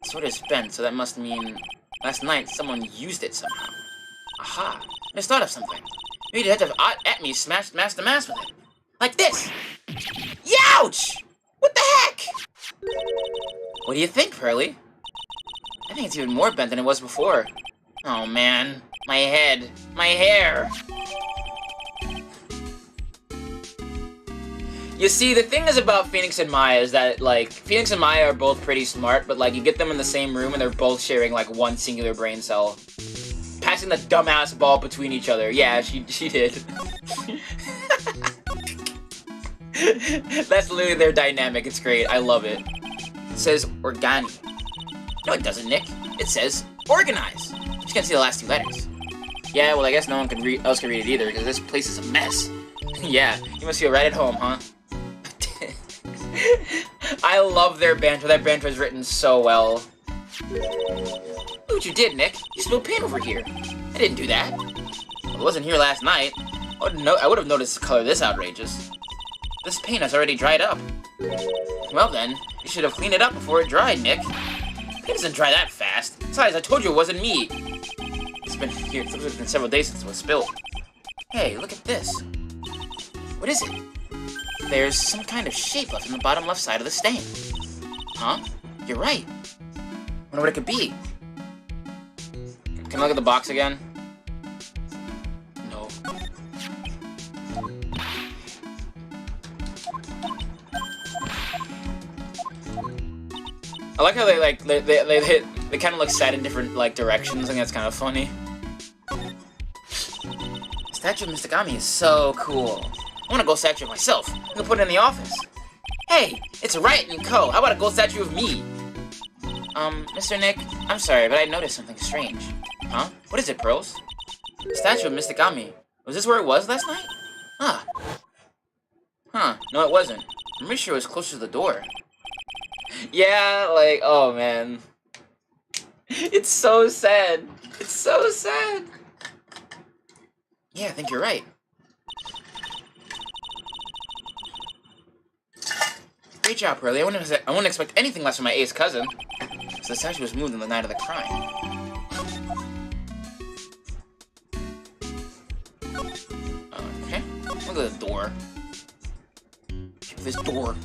The sword is bent, so that must mean last night someone used it somehow. Aha, I just thought of something. Maybe you'd have to have at me smashed Master Mass with it. Like this! Youch! What the heck? What do you think, Pearly? I think it's even more bent than it was before. Oh man, my head, my hair. You see, the thing is about Phoenix and Maya is that, like, Phoenix and Maya are both pretty smart, but, like, you get them in the same room and they're both sharing, like, one singular brain cell. Passing the dumbass ball between each other. Yeah, she did. That's literally their dynamic. It's great. I love it. It says organi. No, it doesn't, Nick. It says organize. You can't see the last 2 letters. Yeah, well, I guess no one else can read it either, because this place is a mess. Yeah, you must feel right at home, huh? I love their banter. That banter is written so well. Look what you did, Nick. You spilled paint over here. I didn't do that. Well, it wasn't here last night. I would have noticed the color this outrageous. This paint has already dried up. Well then, you should have cleaned it up before it dried, Nick. Paint doesn't dry that fast. Besides, I told you it wasn't me. It's been several days since it was spilled. Hey, look at this. What is it? There's some kind of shape left on the bottom left side of the stain. Huh? You're right. Wonder what it could be. Can I look at the box again? No. I like how they kind of look sad in different like directions. I think that's kind of funny. The statue of Mistigami is so cool. I want a gold statue of myself. I'm gonna put it in the office. Hey, it's Riot & Co. How about a gold statue of me? Mr. Nick, I'm sorry, but I noticed something strange. Huh? What is it, Pearls? The statue of Mistigami. Was this where it was last night? Ah. Huh, no it wasn't. I'm pretty sure it was closer to the door. Yeah, like, oh man. It's so sad. It's so sad. Yeah, I think you're right. Great job, Pearly. I wouldn't expect anything less from my ace cousin. So the statue was moved on the night of the crime. Okay. Look at the door. This door.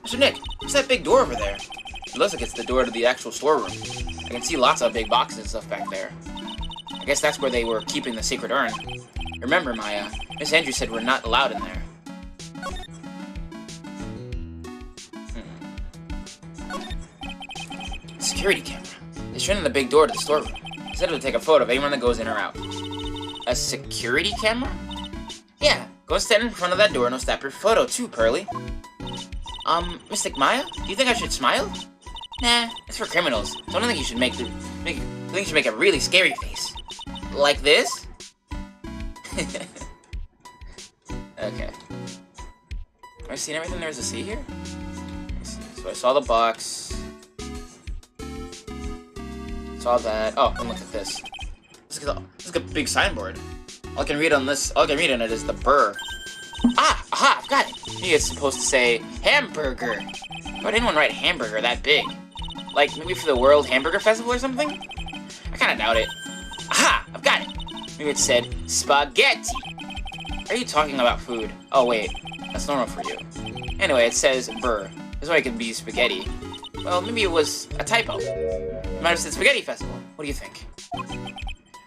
Mr. Nick, what's that big door over there? It looks like it's the door to the actual storeroom. I can see lots of big boxes and stuff back there. I guess that's where they were keeping the secret urn. Remember, Maya, Miss Andrews said we're not allowed in there. security camera. They shut in the big door to the storeroom. They said it would take a photo of anyone that goes in or out. A security camera? Yeah, go stand in front of that door and I'll snap your photo too, Pearly. Mystic Maya? Do you think I should smile? Nah, it's for criminals. So I don't think you should make a really scary face. Like this? Okay. Have I seen everything there is to see here? So I saw the box. Saw that. Oh, and look at this. This is a big signboard. All I can read on it is the burr. Ah, aha, I've got it. Maybe it's supposed to say hamburger. Why would anyone write hamburger that big? Like, maybe for the World Hamburger Festival or something? I kinda doubt it. Aha, I've got it. Maybe it said spaghetti. Are you talking about food? Oh, wait. That's normal for you. Anyway, it says burr. That's why it could be spaghetti. Well, maybe it was a typo. It might have said spaghetti festival. What do you think?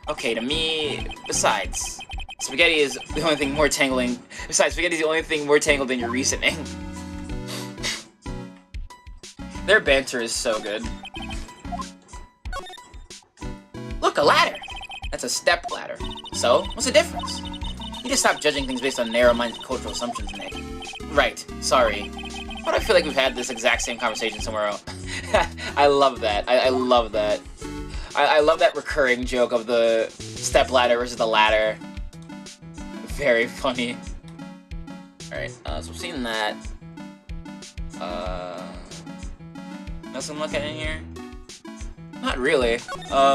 Okay, to me, besides, spaghetti is the only thing more tangling. Besides, spaghetti is the only thing more tangled than your reasoning. Their banter is so good. Look, a ladder! That's a step ladder. So, what's the difference? You need to stop judging things based on narrow-minded cultural assumptions, Nick. Right, sorry. But I feel like we've had this exact same conversation somewhere else. I love that. I love that. I love that recurring joke of the step ladder versus the ladder. Very funny. Alright, so we've seen that. Nothing looking in here? Not really. Okay.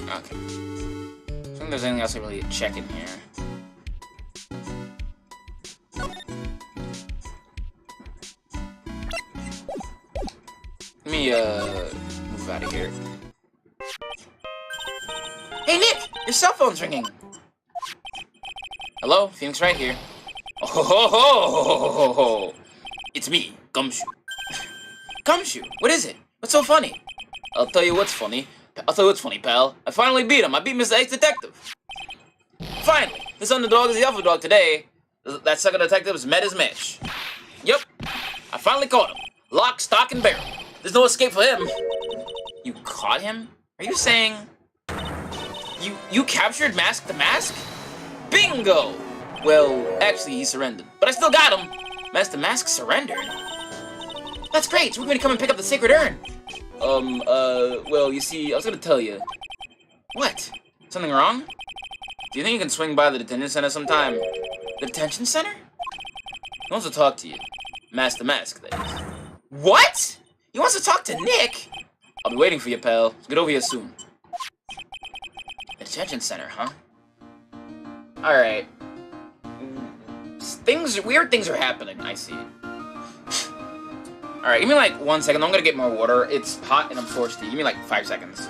I don't think there's anything else I really check in here. Let me, move out of here. Hey, Nick! Your cell phone's ringing! Hello? Phoenix right here. Oh ho ho ho ho ho! It's me, Gumshoe. Gumshoe? What is it? What's so funny? I'll tell you what's funny. Pal. I finally beat him. I beat Mr. X-Detective. Finally! This underdog is the alpha dog today. That second detective's met his match. Yup. I finally caught him. Lock, stock, and barrel. There's no escape for him. You caught him? Are you saying... You captured Mask the Mask? Bingo! Well, actually, he surrendered. But I still got him. Mask the Mask surrendered? That's great. We're going to come and pick up the sacred urn. Well, you see, I was gonna tell you. What? Something wrong? Do you think you can swing by the detention center sometime? The detention center? He wants to talk to you. Mask the Mask, that is. What? He wants to talk to Nick? I'll be waiting for you, pal. Get over here soon. The detention center, huh? Alright. Weird things are happening, I see. Alright, give me like 1 second. I'm gonna get more water. It's hot and I'm thirsty. Give me like 5 seconds.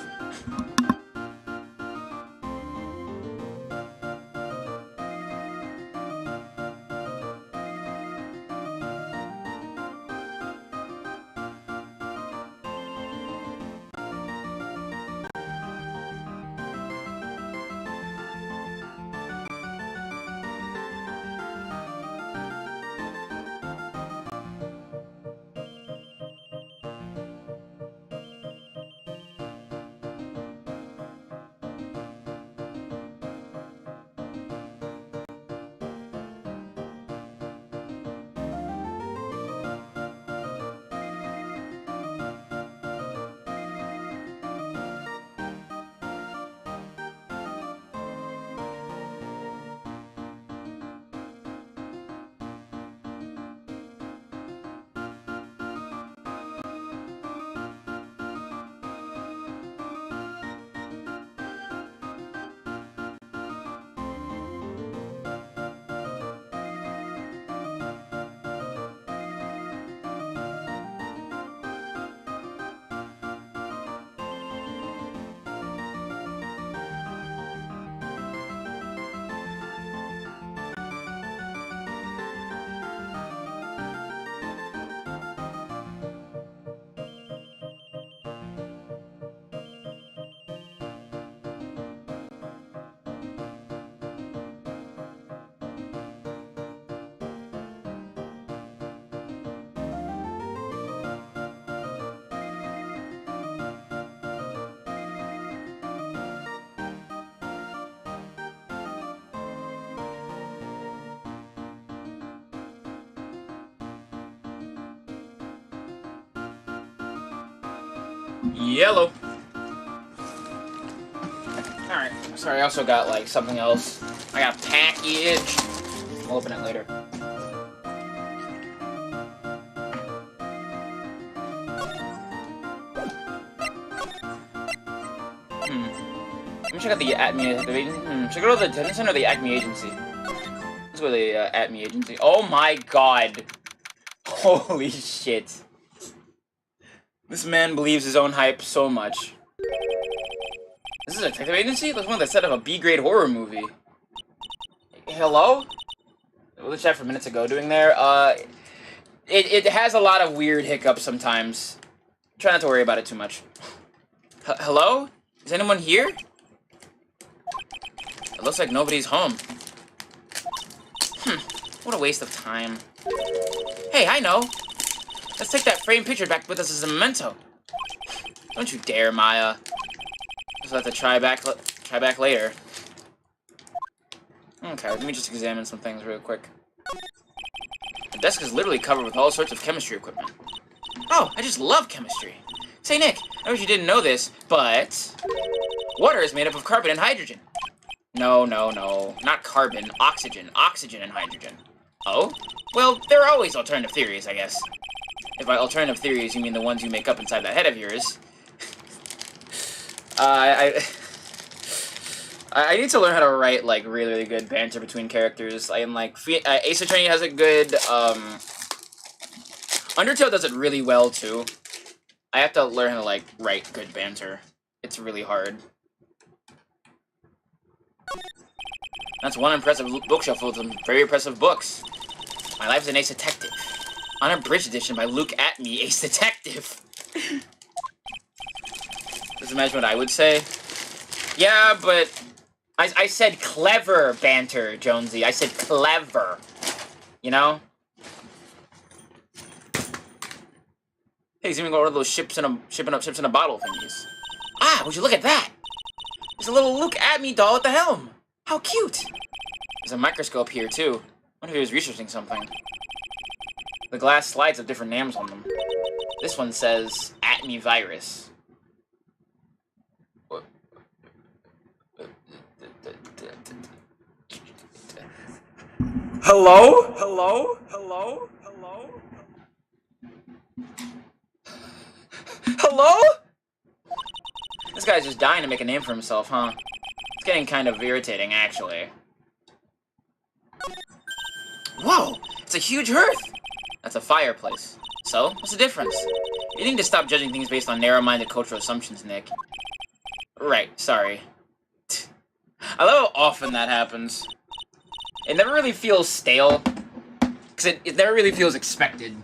Yellow. Alright, sorry, I also got, like, something else. I got a package. I'll open it later. Let me check out the Acme Agency. Should I go to the Detention Center or the Acme Agency? Let's go to the Acme Agency. Oh my god! Holy shit. This man believes his own hype so much. This is a detective agency? Looks like the set of a B-grade horror movie. Hello? What was the chat for minutes ago doing there? It has a lot of weird hiccups sometimes. Try not to worry about it too much. Hello? Is anyone here? It looks like nobody's home. What a waste of time. Hey, I know. Let's take that framed picture back with us as a memento. Don't you dare, Maya. Just have to try back later. Okay, let me just examine some things real quick. The desk is literally covered with all sorts of chemistry equipment. Oh, I just love chemistry. Say, Nick, I wish you didn't know this, but water is made up of carbon and hydrogen. No, not carbon, oxygen. Oxygen and hydrogen. Oh? Well, there are always alternative theories, I guess. If by alternative theories you mean the ones you make up inside that head of yours. I need to learn how to write, like, really, really good banter between characters. And, like, Ace Attorney has a good, Undertale does it really well, too. I have to learn how to, like, write good banter. It's really hard. That's one impressive bookshelf full of some very impressive books. My Life as an Ace Detective. Unabridged edition by Luke Atme, Ace Detective. Just imagine what I would say. Yeah, but I said clever banter, Jonesy. I said clever. You know? Hey, he's even got one of those shipping up ships in a bottle thingies. Ah, would you look at that? There's a little Luke Atme doll at the helm. How cute! There's a microscope here, too. I wonder if he was researching something. The glass slides have different names on them. This one says Atme virus. Hello? Hello? Hello? Hello? Hello? This guy's just dying to make a name for himself, huh? It's getting kind of irritating, actually. Whoa! It's a huge hearth! That's a fireplace. So, what's the difference? You need to stop judging things based on narrow-minded cultural assumptions, Nick. Right, sorry. I love how often that happens. It never really feels stale, because it never really feels expected.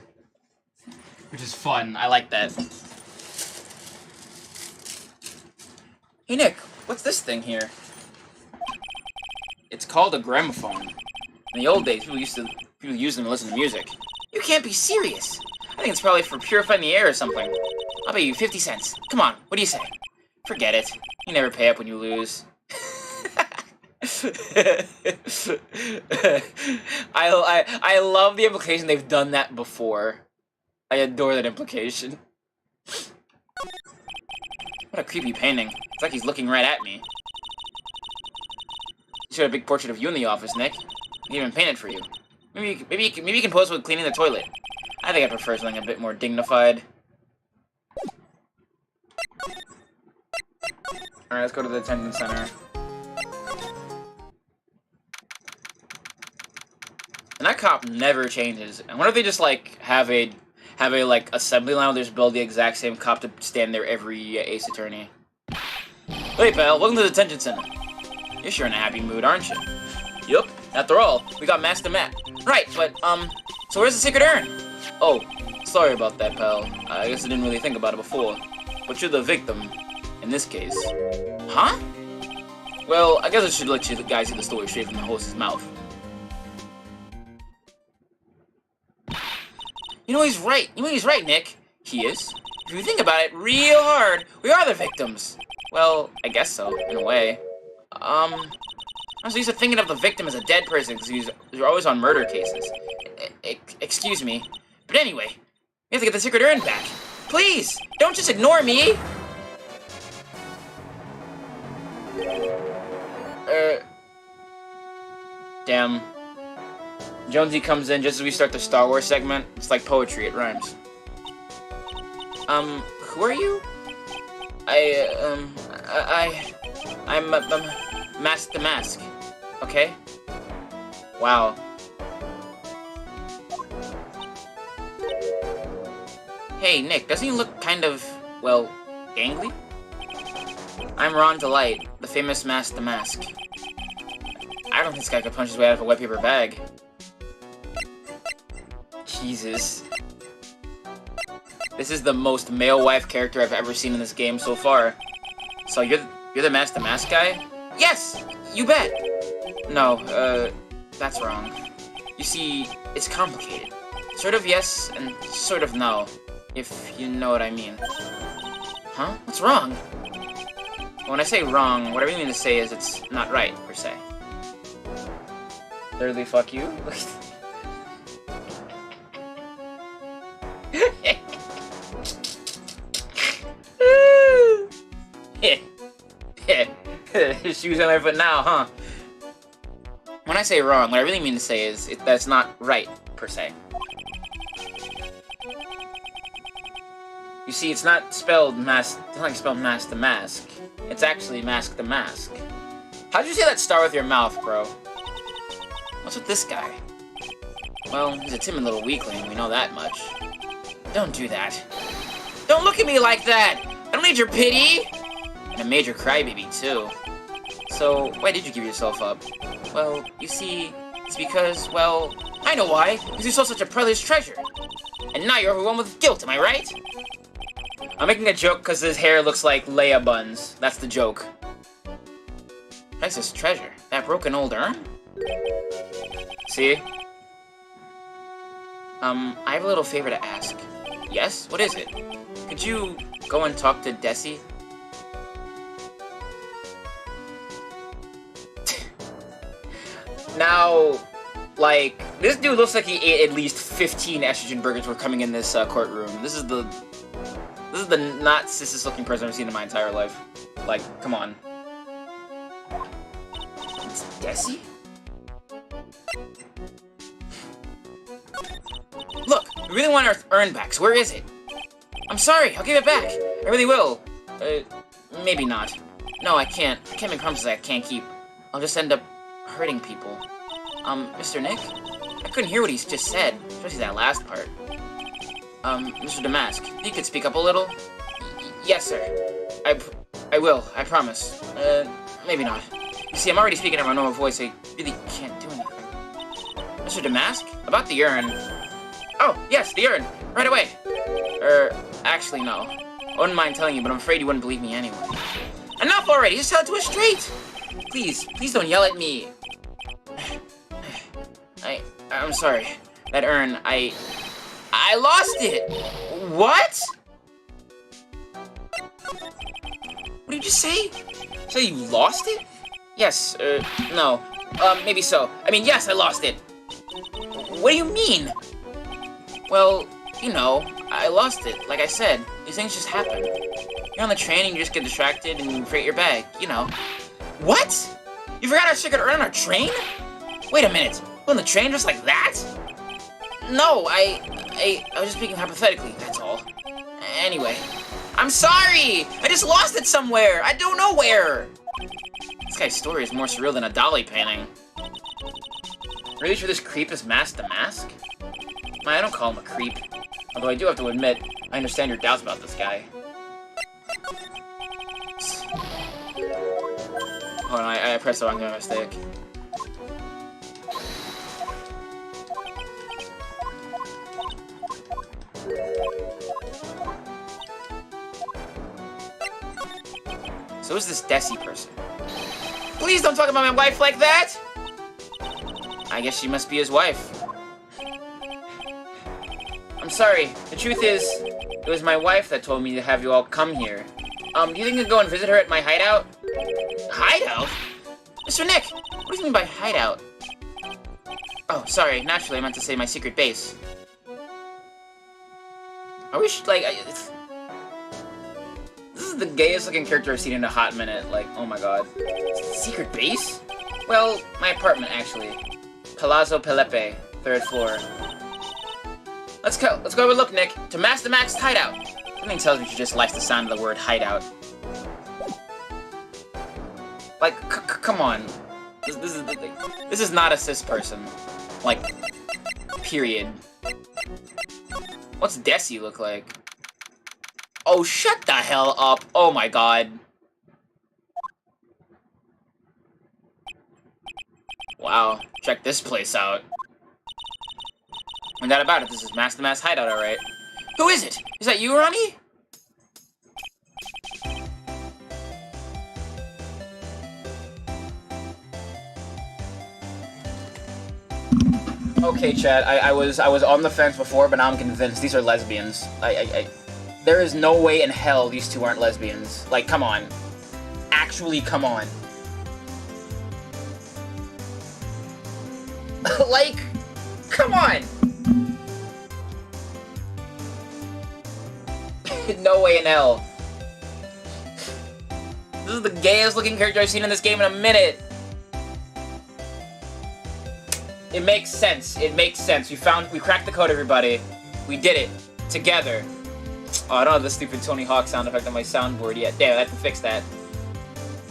Which is fun, I like that. Hey Nick, what's this thing here? It's called a gramophone. In the old days, people used them to listen to music. You can't be serious! I think it's probably for purifying the air or something. I'll pay you 50 cents. Come on, what do you say? Forget it. You never pay up when you lose. I love the implication they've done that before. I adore that implication. What a creepy painting. It's like he's looking right at me. You should have a big portrait of you in the office, Nick. He even painted for you. Maybe you can pose with cleaning the toilet. I think I prefer something a bit more dignified. Alright, let's go to the detention center. And that cop never changes. I wonder if they just, like, have a like, assembly line where they just build the exact same cop to stand there every Ace Attorney. Hey, pal, welcome to the detention center. You're sure in a happy mood, aren't you? Yup. After all, we got Master Matt. Right, but, so where's the secret urn? Oh, sorry about that, pal. I guess I didn't really think about it before. But you're the victim, in this case. Huh? Well, I guess I should let you guys hear the story straight from the horse's mouth. You know he's right. You know he's right, Nick. He is. If you think about it real hard, we are the victims. Well, I guess so, in a way. I'm so used to thinking of the victim as a dead person because they're always on murder cases. Excuse me. But anyway, we have to get the secret urn back. Please, don't just ignore me. Damn. Jonesy comes in just as we start the Star Wars segment. It's like poetry, it rhymes. Who are you? I'm Mask the Mask. Okay? Wow. Hey, Nick, doesn't he look kind of, well, gangly? I'm Ron Delight, the famous Mask the Mask. I don't think this guy could punch his way out of a wet paper bag. Jesus. This is the most male wife character I've ever seen in this game so far. So you're the Mask the Mask guy? Yes! You bet! No, that's wrong. You see, it's complicated. Sort of yes, and sort of no. If you know what I mean. Huh? What's wrong? When I say wrong, what I really mean to say is it's not right, per se. Literally, fuck you? Shoes on my foot now, huh? When I say wrong, what I really mean to say is that's not right, per se. You see, it's not spelled Mask. It's not like spelled Mask the Mask. It's actually Mask the Mask. How'd you say that star with your mouth, bro? What's with this guy? Well, he's a timid little weakling. We know that much. Don't do that. Don't look at me like that. I don't need your pity. And a major crybaby too. So why did you give yourself up? Well, you see, it's because, well, I know why. Because you saw such a perilous treasure. And now you're overwhelmed with guilt, am I right? I'm making a joke because his hair looks like Leia buns. That's the joke. Priceless treasure. That broken old urn? See? I have a little favor to ask. Yes? What is it? Could you go and talk to Desi? Now, like, this dude looks like he ate at least 15 estrogen burgers before coming in this courtroom. This is the not cisest looking person I've seen in my entire life. Like, come on. It's Desi? Look, we really want our urn back, so where is it? I'm sorry, I'll give it back. I really will. Maybe not. No, I can't. I can't make promises I can't keep. I'll just end up hurting people. Mr. Nick? I couldn't hear what he just said, especially that last part. Mr. Damask, you could speak up a little? Yes, sir. I will, I promise. Maybe not. You see, I'm already speaking in my normal voice, so I really can't do anything. Mr. Damask? About the urn. Oh, yes, the urn. Right away. Actually, no. I wouldn't mind telling you, but I'm afraid you wouldn't believe me anyway. Enough already! Just tell it to us straight! Please don't yell at me. I'm sorry. That urn, I lost it! What? What did you just say? So you lost it? Yes, no. Maybe so. I mean, yes, I lost it. What do you mean? Well, you know, I lost it. Like I said, these things just happen. You're on the train and you just get distracted and you forget your bag, you know. What? You forgot our secret urn on our train? Wait a minute. On the train just like that? No, I was just speaking hypothetically, that's all. Anyway. I'm sorry! I just lost it somewhere! I don't know where! This guy's story is more surreal than a Dali painting. Really sure this creep is Mask the Mask? I don't call him a creep. Although I do have to admit, I understand your doubts about this guy. Hold on, I pressed the wrong mistake. So who's this Desi person? Please don't talk about my wife like that! I guess she must be his wife. I'm sorry. The truth is, it was my wife that told me to have you all come here. Do you think you can go and visit her at my hideout? Hideout? Mr. Nick, what do you mean by hideout? Oh, sorry. Naturally, I meant to say my secret base. Are we like... This is the gayest looking character I've seen in a hot minute. Like, oh my god. Secret base? Well, my apartment, actually. Palazzo Pelepe, 3rd floor. Let's go have a look, Nick. To Master Mac's hideout. Something tells me she just likes the sound of the word hideout. Like, come on. This is not a cis person. Like, period. What's Desi look like? Oh, shut the hell up. Oh my god. Wow, check this place out. No doubt about it, this is Master Mac's hideout, alright. Who is it? Is that you, Ronnie? Okay, Chad, I was on the fence before, but now I'm convinced these are lesbians. There is no way in hell these two aren't lesbians. Like, come on. Actually, come on. Like, come on! No way in hell. This is the gayest looking character I've seen in this game in a minute. It makes sense. It makes sense. We cracked the code, everybody. We did it. Together. Oh, I don't have the stupid Tony Hawk sound effect on my soundboard yet. Damn, I have to fix that.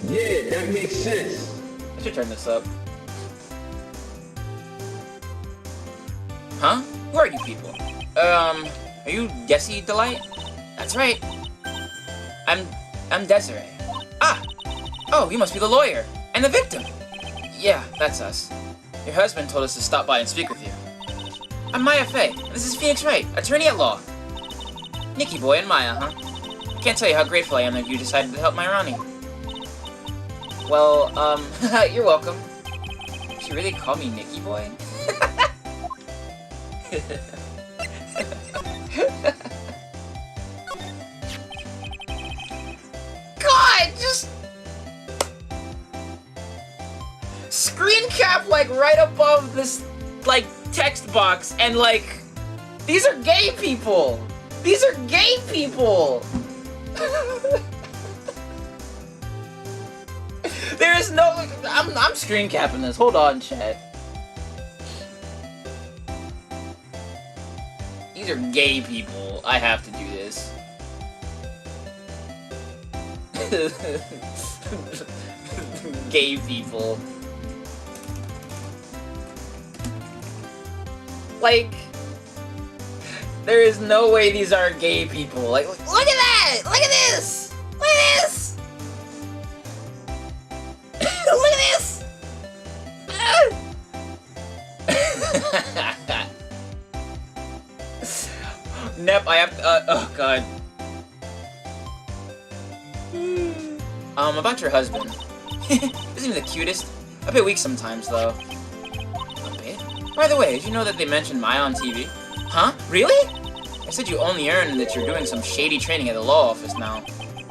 Yeah, that makes sense. I should turn this up. Huh? Who are you people? Are you Desi Delight? That's right. I'm Desiree. Ah! Oh, you must be the lawyer. And the victim. Yeah, that's us. Your husband told us to stop by and speak with you. I'm Maya Fey. This is Phoenix Wright, attorney at law. Nikki Boy and Maya, huh? Can't tell you how grateful I am that you decided to help my Ronnie. Well, you're welcome. Did she really call me Nikki Boy? God, just screen cap like right above this like text box and like these are gay people. These are gay people. There is no I'm screen capping this. Hold on, chat. These are gay people. I have to do this. Gay people. Like, there is no way these are gay people. Like, look at that! Look at this! Look at this! Look at this! Nep, I have to, oh god. About your husband. Isn't he the cutest? A bit weak sometimes, though. A bit? By the way, did you know that they mentioned Maya on TV? Huh? Really? I said you only earned and that you're doing some shady training at the law office now.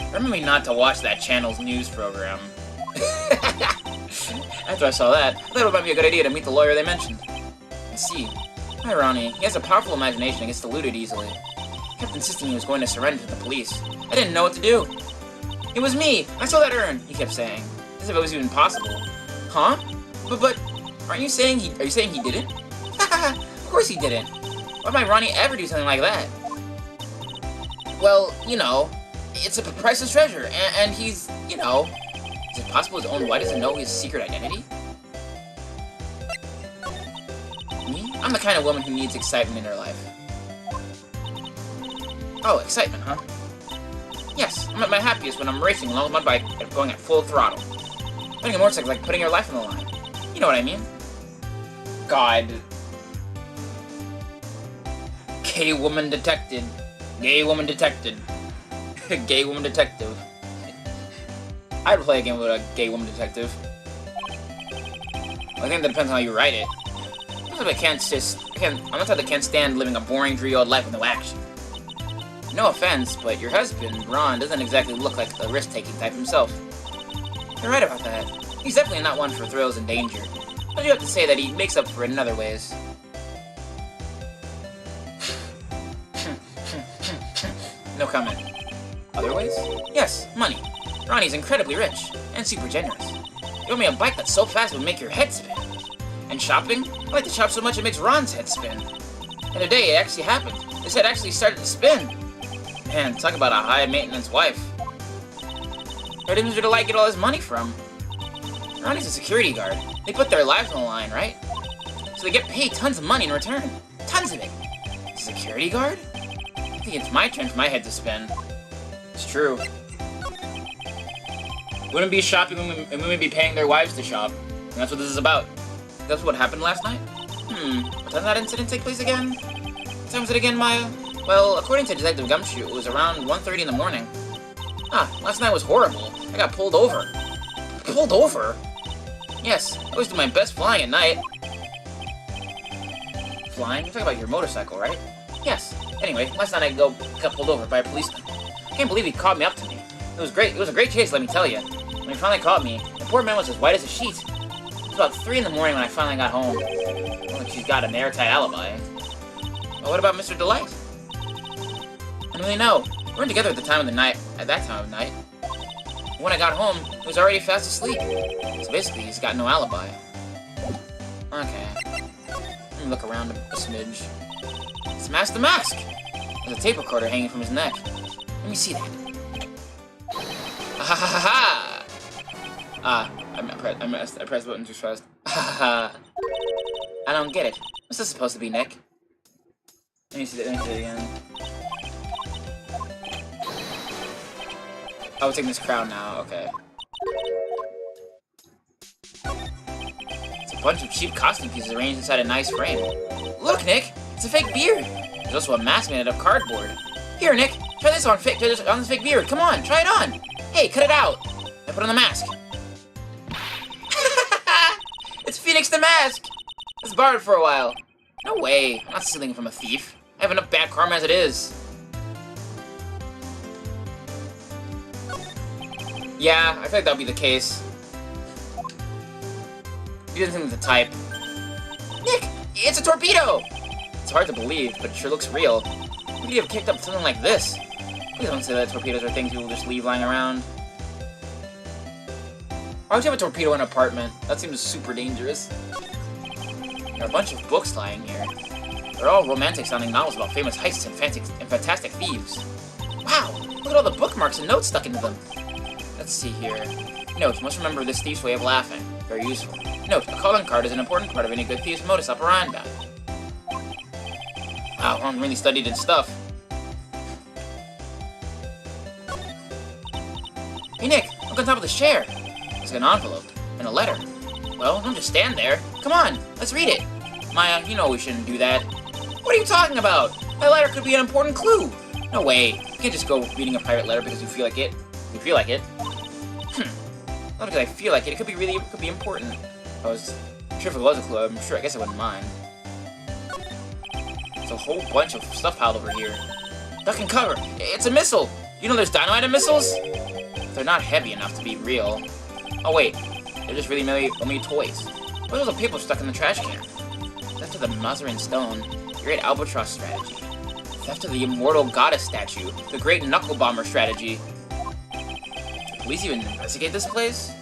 Remember me not to watch that channel's news program. After I saw that, I thought it might be a good idea to meet the lawyer they mentioned. I see. Hi, Ronnie. He has a powerful imagination and gets deluded easily. He kept insisting he was going to surrender to the police. I didn't know what to do. It was me! I saw that urn, he kept saying. As if it was even possible. Huh? But, are you saying he didn't? Of course he didn't. Why might Ronnie ever do something like that? Well, you know, it's a priceless treasure, and he's, you know, is it possible his own wife doesn't know his secret identity? Me? I'm the kind of woman who needs excitement in her life. Oh, excitement, huh? Yes, I'm at my happiest when I'm racing along with my bike and going at full throttle. Riding a motorcycle is like putting your life on the line. You know what I mean? God. Gay woman detected. Gay woman detected. Gay woman detective. I'd play a game with a gay woman detective. I think that depends on how you write it. I'm not the type that can't stand living a boring, dreary-old life with no action. No offense, but your husband, Ron, doesn't exactly look like the risk-taking type himself. You're right about that. He's definitely not one for thrills and danger. But you have to say that he makes up for it in other ways. No comment. Other ways? Yes, money. Ronnie's incredibly rich and super generous. You owe me a bike that's so fast it would make your head spin. And shopping? I like to shop so much it makes Ron's head spin. And today it actually happened. His head actually started to spin. Man, talk about a high-maintenance wife. Where did Mr. Delight get all his money from? Ronnie's a security guard. They put their lives on the line, right? So they get paid tons of money in return. Tons of it. Security guard? I think it's my turn for my head to spin. It's true. Wouldn't be shopping and women be paying their wives to shop. And that's what this is about. That's what happened last night? What time did that incident take place again? What time was it again, Maya? Well, according to Detective Gumshoe, it was around 1:30 in the morning. Last night was horrible. I got pulled over. Pulled over? Yes, I always do my best flying at night. Flying? You're talking about your motorcycle, right? Yes. Anyway, last night I got pulled over by a policeman. I can't believe he caught me up to me. It was great. It was a great chase, let me tell you. When he finally caught me, the poor man was as white as a sheet. It was about 3 in the morning when I finally got home. Well, she's got an airtight alibi. Well, what about Mr. Delight? I don't really know. We weren't together at that time of night. When I got home, he was already fast asleep. So basically, he's got no alibi. Okay. Let me look around a smidge. Smash the mask! There's a tape recorder hanging from his neck. Let me see that. Ha ha ha ha! I pressed the button too fast. Ha ha ha! I don't get it. What's this supposed to be, Nick? Let me see that again. Oh, we're taking this crown now, okay. It's a bunch of cheap costume pieces arranged inside a nice frame. Look, Nick! It's a fake beard! There's also a mask made out of cardboard. Here, Nick! Try this on this fake beard! Come on, try it on! Hey, cut it out! I put on the mask. It's Phoenix the Mask! Let's borrow it for a while. No way, I'm not stealing it from a thief. I have enough bad karma as it is. Yeah, I feel like that would be the case. He doesn't seem the type. Nick! It's a torpedo! It's hard to believe, but it sure looks real. Who could you have kicked up something like this? Please don't say that torpedoes are things people just leave lying around. Why would you have a torpedo in an apartment? That seems super dangerous. There are a bunch of books lying here. They're all romantic-sounding novels about famous heists and fantastic thieves. Wow! Look at all the bookmarks and notes stuck into them. Let's see here. Note, you must remember this thief's way of laughing. Very useful. Note, a calling card is an important part of any good thief's modus operandi. Wow, I'm really studied in stuff. Hey Nick, look on top of the chair. There's an envelope and a letter. Well, don't just stand there. Come on, let's read it. Maya, you know we shouldn't do that. What are you talking about? That letter could be an important clue. No way. You can't just go reading a pirate letter because you feel like it. You feel like it. Not because I feel like it. It could be important. I'm sure if it was a clue, I guess I wouldn't mind. There's a whole bunch of stuff piled over here. Duck and cover. It's a missile. You know there's dynamite in missiles? They're not heavy enough to be real. Oh wait, they're just really only toys. What are those people stuck in the trash can? Theft of the Mazarin Stone. The Great Albatross strategy. Theft of the Immortal Goddess statue. The Great Knuckle Bomber strategy. Did police even investigate this place?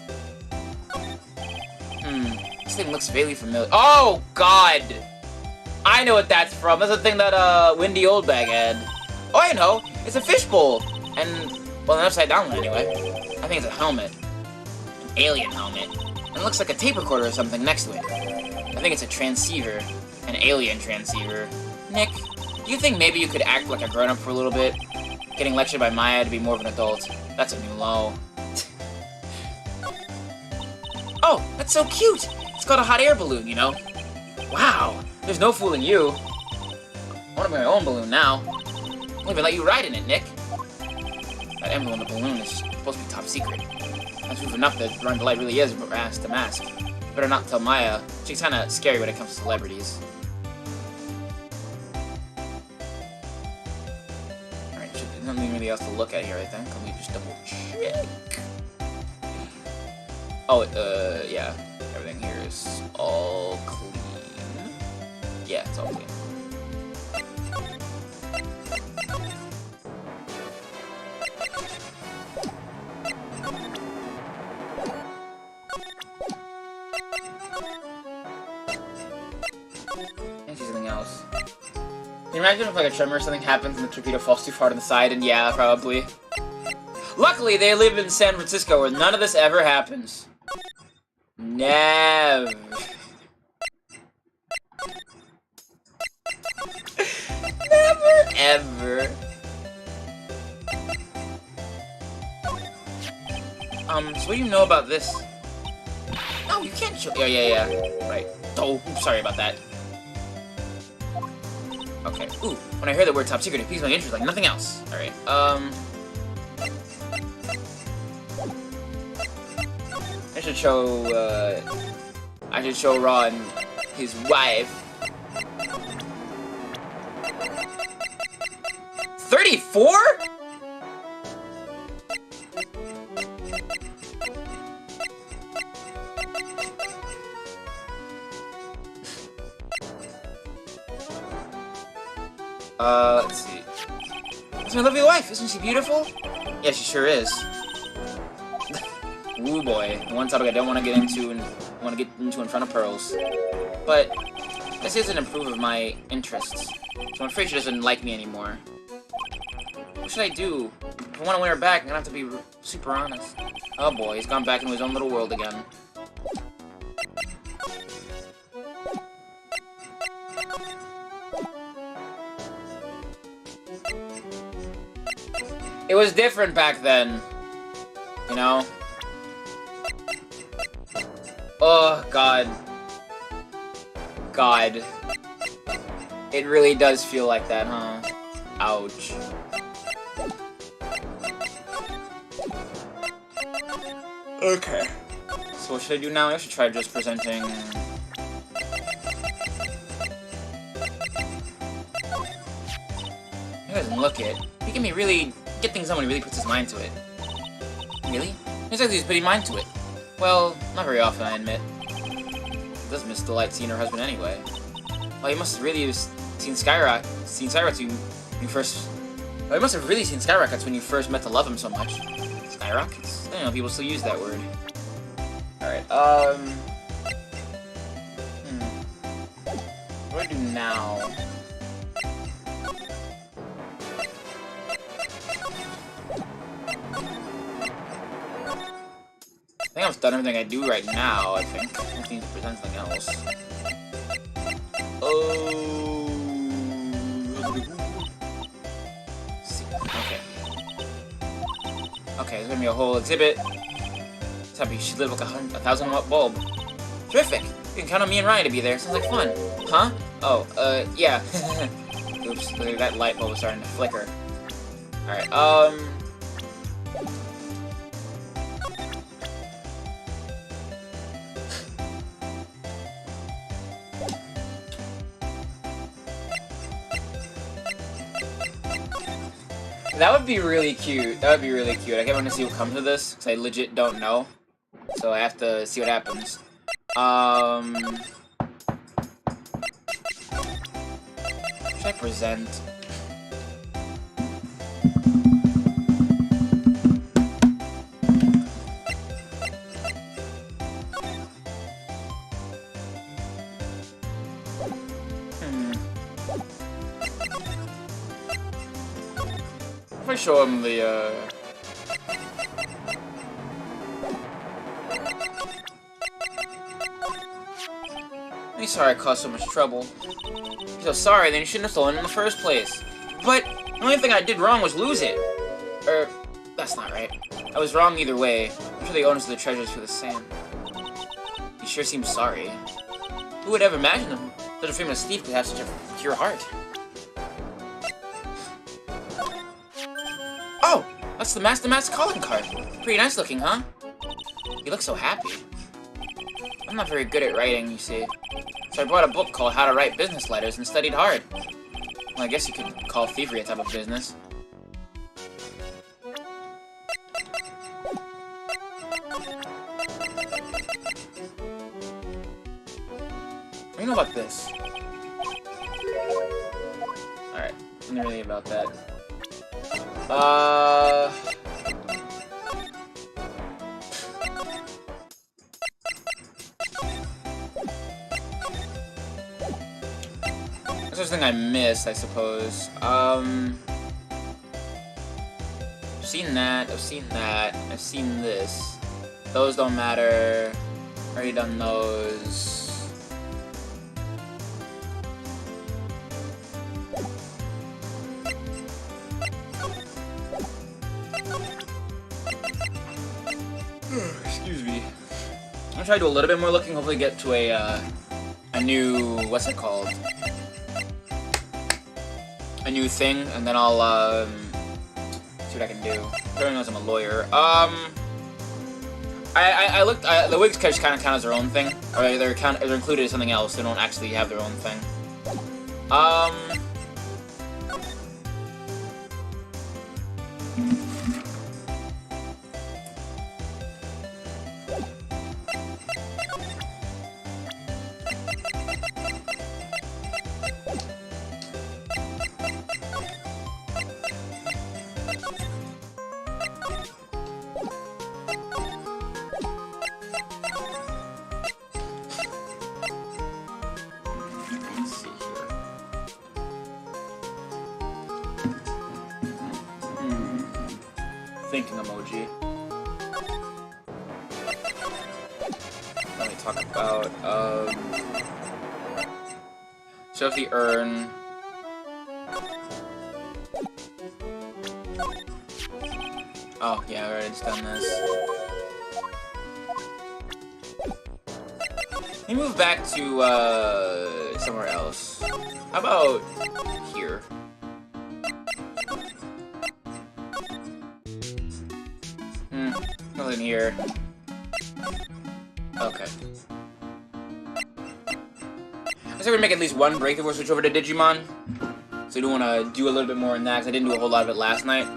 This thing looks vaguely familiar. Oh God! I know what that's from. That's the thing that Wendy Oldbag had. Oh, I know. It's a fishbowl. And, well, an upside down one anyway. I think it's a helmet. An alien helmet. And it looks like a tape recorder or something next to it. I think it's a transceiver. An alien transceiver. Nick, do you think maybe you could act like a grown-up for a little bit? Getting lectured by Maya to be more of an adult. That's a new low. Oh, that's so cute! It's called a hot air balloon, you know? Wow, there's no fooling you. I want to make my own balloon now. I'll even let you ride in it, Nick. That emblem on the balloon is supposed to be top secret. That's proof enough that Run Delight really is ass to mask. Better not tell Maya. She's kinda scary when it comes to celebrities. Alright, there's nothing really else to look at here, I think. Let me just double check. Oh, yeah. Everything here is all clean. Yeah, it's all clean. And something else. Can you imagine if like a tremor or something happens and the torpedo falls too far to the side? And yeah, probably. Luckily, they live in San Francisco where none of this ever happens. Never. Never, ever. So what do you know about this? No, you can't show. Yeah. Right. Oh, sorry about that. Okay. Ooh, when I heard the word top secret, it piques my interest like nothing else. Alright, I should show Ron his wife. 34? Let's see. That's my lovely wife, isn't she beautiful? Yeah, she sure is. Ooh boy, the one topic I don't want to get into in front of Pearls. But this isn't improve of my interests, so I'm afraid she doesn't like me anymore. What should I do? If I want to win her back, I'm gonna have to be super honest. Oh boy, he's gone back into his own little world again. It was different back then, you know? Oh, God. God. It really does feel like that, huh? Ouch. Okay. So what should I do now? I should try just presenting... He doesn't look it. He can be really... get things done when he really puts his mind to it. Really? He's like he's putting mind to it. Well, not very often, I admit. He does miss delight seeing her husband anyway. Well, he must have really seen Skyrockets when you first... Well, he must have really seen Skyrockets when you first met to love him so much. Skyrockets? I don't know if people still use that word. Alright, What do I do now? I think I've done everything I do right now, I think. I just need to present something else. Oh. Okay. Okay, there's gonna be a whole exhibit. This happy she lit like a 1,000-watt bulb. Terrific! You can count on me and Ryan to be there. Sounds like fun. Huh? Oh, yeah. Oops, look at that light bulb was starting to flicker. Alright, that would be really cute. That would be really cute. I can't wait to see what comes of this, because I legit don't know. So I have to see what happens. Should I present? If I show him the, I'm sorry I caused so much trouble. If you're so sorry, then you shouldn't have stolen it in the first place. But the only thing I did wrong was lose it. That's not right. I was wrong either way. I'm sure the owners of the treasures feel the same. He sure seems sorry. Who would ever imagine him? Such a famous thief could have such a pure heart. Oh! That's the Master calling card. Pretty nice looking, huh? You look so happy. I'm not very good at writing, you see. So I bought a book called How to Write Business Letters and studied hard. Well, I guess you could call thievery a type of business. What do you know about this? Alright, nothing really about that. That's the thing I missed, I suppose. I've seen that, I've seen that, I've seen this. Those don't matter. Already done those. Excuse me. I'm gonna try to do a little bit more looking, hopefully get to a new, what's it called? A new thing, and then I'll, see what I can do. Everyone knows I'm a lawyer. I looked, the wigs kind of count as their own thing. Or they're included as something else, they don't actually have their own thing. Thinking emoji. Let me talk about, show the urn. Oh, yeah, I already just done this. Let me move back to, somewhere else. How about here? Nothing here. Okay. I guess I would make at least one break before we switch over to Digimon. So I do want to do a little bit more in that, because I didn't do a whole lot of it last night.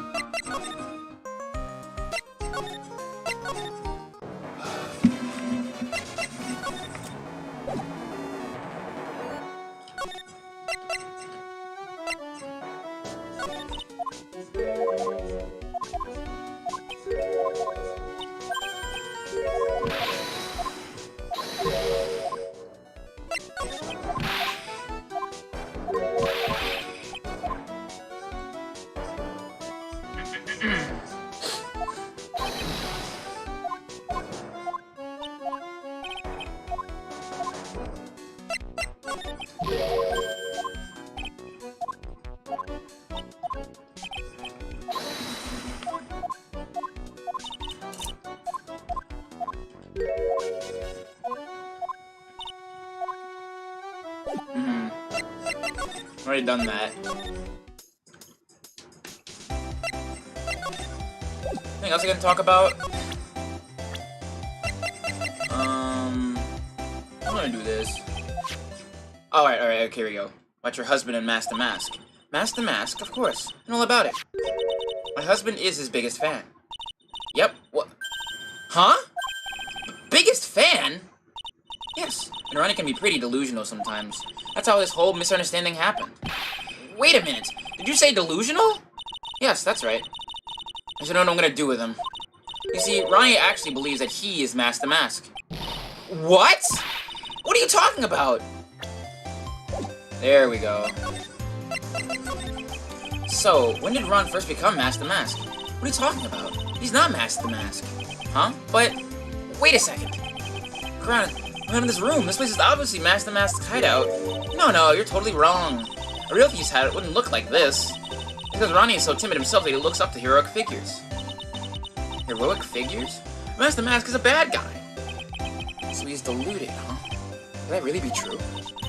Already done that. Anything else I can talk about? I'm gonna do this. Alright, okay, here we go. About your husband and Master Mask. Master Mask, of course. I know all about it. My husband is his biggest fan. Yep, what? Huh? Biggest fan? Yes, and Ronnie can be pretty delusional sometimes. That's how this whole misunderstanding happened. Wait a minute, did you say delusional? Yes, that's right. I should know what I'm gonna do with him. You see, Ronnie actually believes that he is Master Mask. What? What are you talking about? There we go. So, when did Ron first become Master Mask? What are you talking about? He's not Master Mask. Huh? But, wait a second. Around this room, this place is obviously Master Mask's hideout. No, you're totally wrong. A real thief's hat wouldn't look like this. Because Ronnie is so timid himself that he looks up to heroic figures. Heroic figures? Master Mask is a bad guy. So he's deluded, huh? Could that really be true?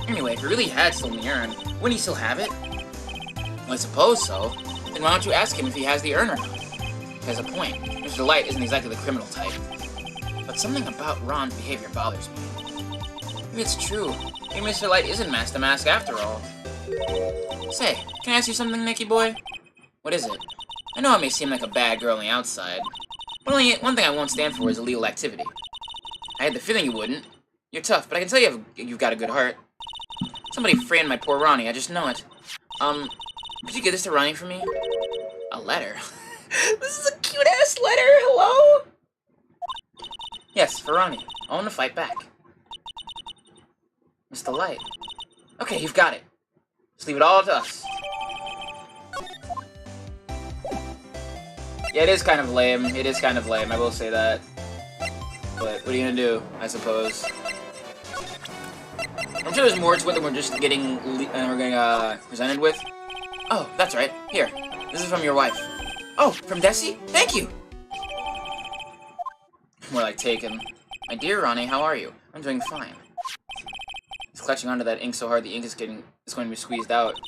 Anyway, if he really had stolen the urn, wouldn't he still have it? Well, I suppose so. Then why don't you ask him if he has the urn or not? He has a point. Mr. Light isn't exactly the criminal type. But something about Ron's behavior bothers me. Maybe it's true. Maybe Mr. Light isn't Master Mask after all. Say, can I ask you something, Nicky boy? What is it? I know I may seem like a bad girl on the outside, but only one thing I won't stand for is illegal activity. I had the feeling you wouldn't. You're tough, but I can tell you've got a good heart. Somebody framed my poor Ronnie, I just know it. Could you give this to Ronnie for me? A letter? This is a cute-ass letter, hello? Yes, for Ronnie. I want to fight back. Mr. Light. Okay, you've got it. Just leave it all to us. Yeah, it is kind of lame. It is kind of lame, I will say that. But what are you gonna do, I suppose? I'm sure there's more to it than we're just getting presented with. Oh, that's right. Here. This is from your wife. Oh, from Desi? Thank you! More like taken. My dear Ronnie, how are you? I'm doing fine. He's clutching onto that ink so hard the ink is going to be squeezed out.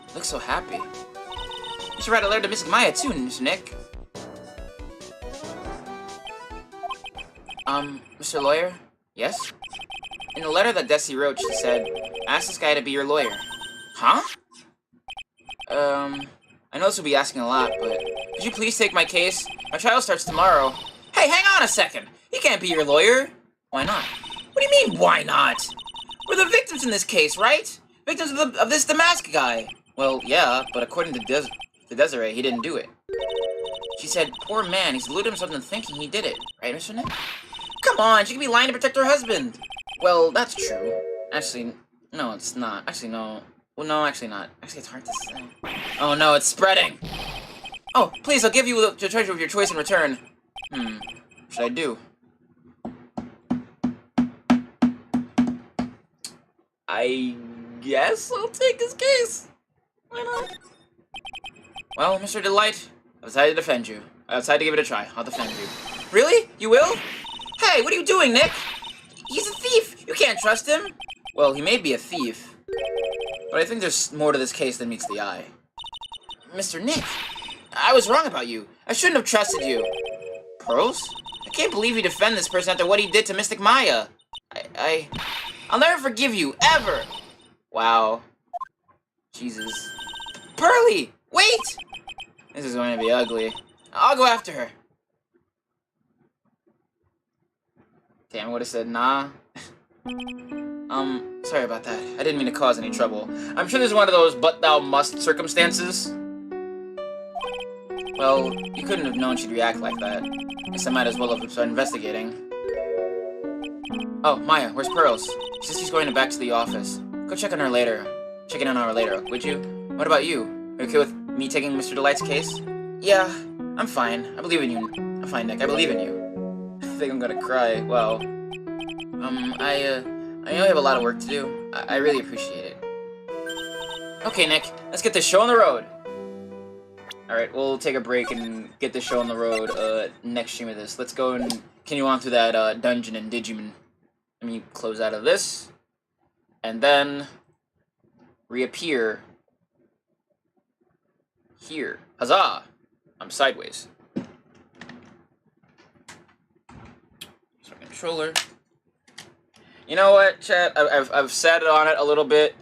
He looks so happy. You should write a letter to Miss Maya too, Mr. Nick. Mr. Lawyer? Yes? In the letter that Desi wrote, she said, ask this guy to be your lawyer. Huh? I know this will be asking a lot, but could you please take my case? My trial starts tomorrow. Hey, hang on a second! He can't be your lawyer! Why not? What do you mean, why not? We're the victims in this case, right? Victims of this Damask guy. Well, yeah, but according to Desiree, he didn't do it. She said, poor man, he's deluded himself into thinking he did it. Right, Mr. Nick? Come on, she could be lying to protect her husband. Well, that's true. Actually, no, it's not. Actually, no. Well, no, actually not. Actually, it's hard to say. Oh no, it's spreading! Oh, please, I'll give you the treasure of your choice in return. What should I do? I guess I'll take his case. Why not? Well, Mr. Delight, I've decided to defend you. I've decided to give it a try. I'll defend you. Really? You will? Hey, what are you doing, Nick? He's a thief! You can't trust him! Well, he may be a thief, but I think there's more to this case than meets the eye. Mr. Nick, I was wrong about you. I shouldn't have trusted you. Pearls? I can't believe you defend this person after what he did to Mystic Maya. I'll never forgive you, ever! Wow. Jesus. Pearly! Wait! This is going to be ugly. I'll go after her. Damn, I would have said nah. Sorry about that. I didn't mean to cause any trouble. I'm sure there's one of those but thou must circumstances. Well, you couldn't have known she'd react like that. Guess I might as well have started investigating. Oh, Maya, where's Pearls? She says she's going back to the office. Go check on her later. Check in on her later, would you? What about you? Are you okay with me taking Mr. Delight's case? Yeah, I'm fine. I believe in you. I'm fine, Nick. I believe in you. I think I'm gonna cry. Wow. I know you have a lot of work to do. I really appreciate it. Okay, Nick. Let's get this show on the road. Alright, we'll take a break and get this show on the road, next stream of this. Let's go and continue on through that, dungeon in Digimon. Let me close out of this. And then reappear here. Huzzah! I'm sideways. So controller. You know what, chat? I've sat on it a little bit.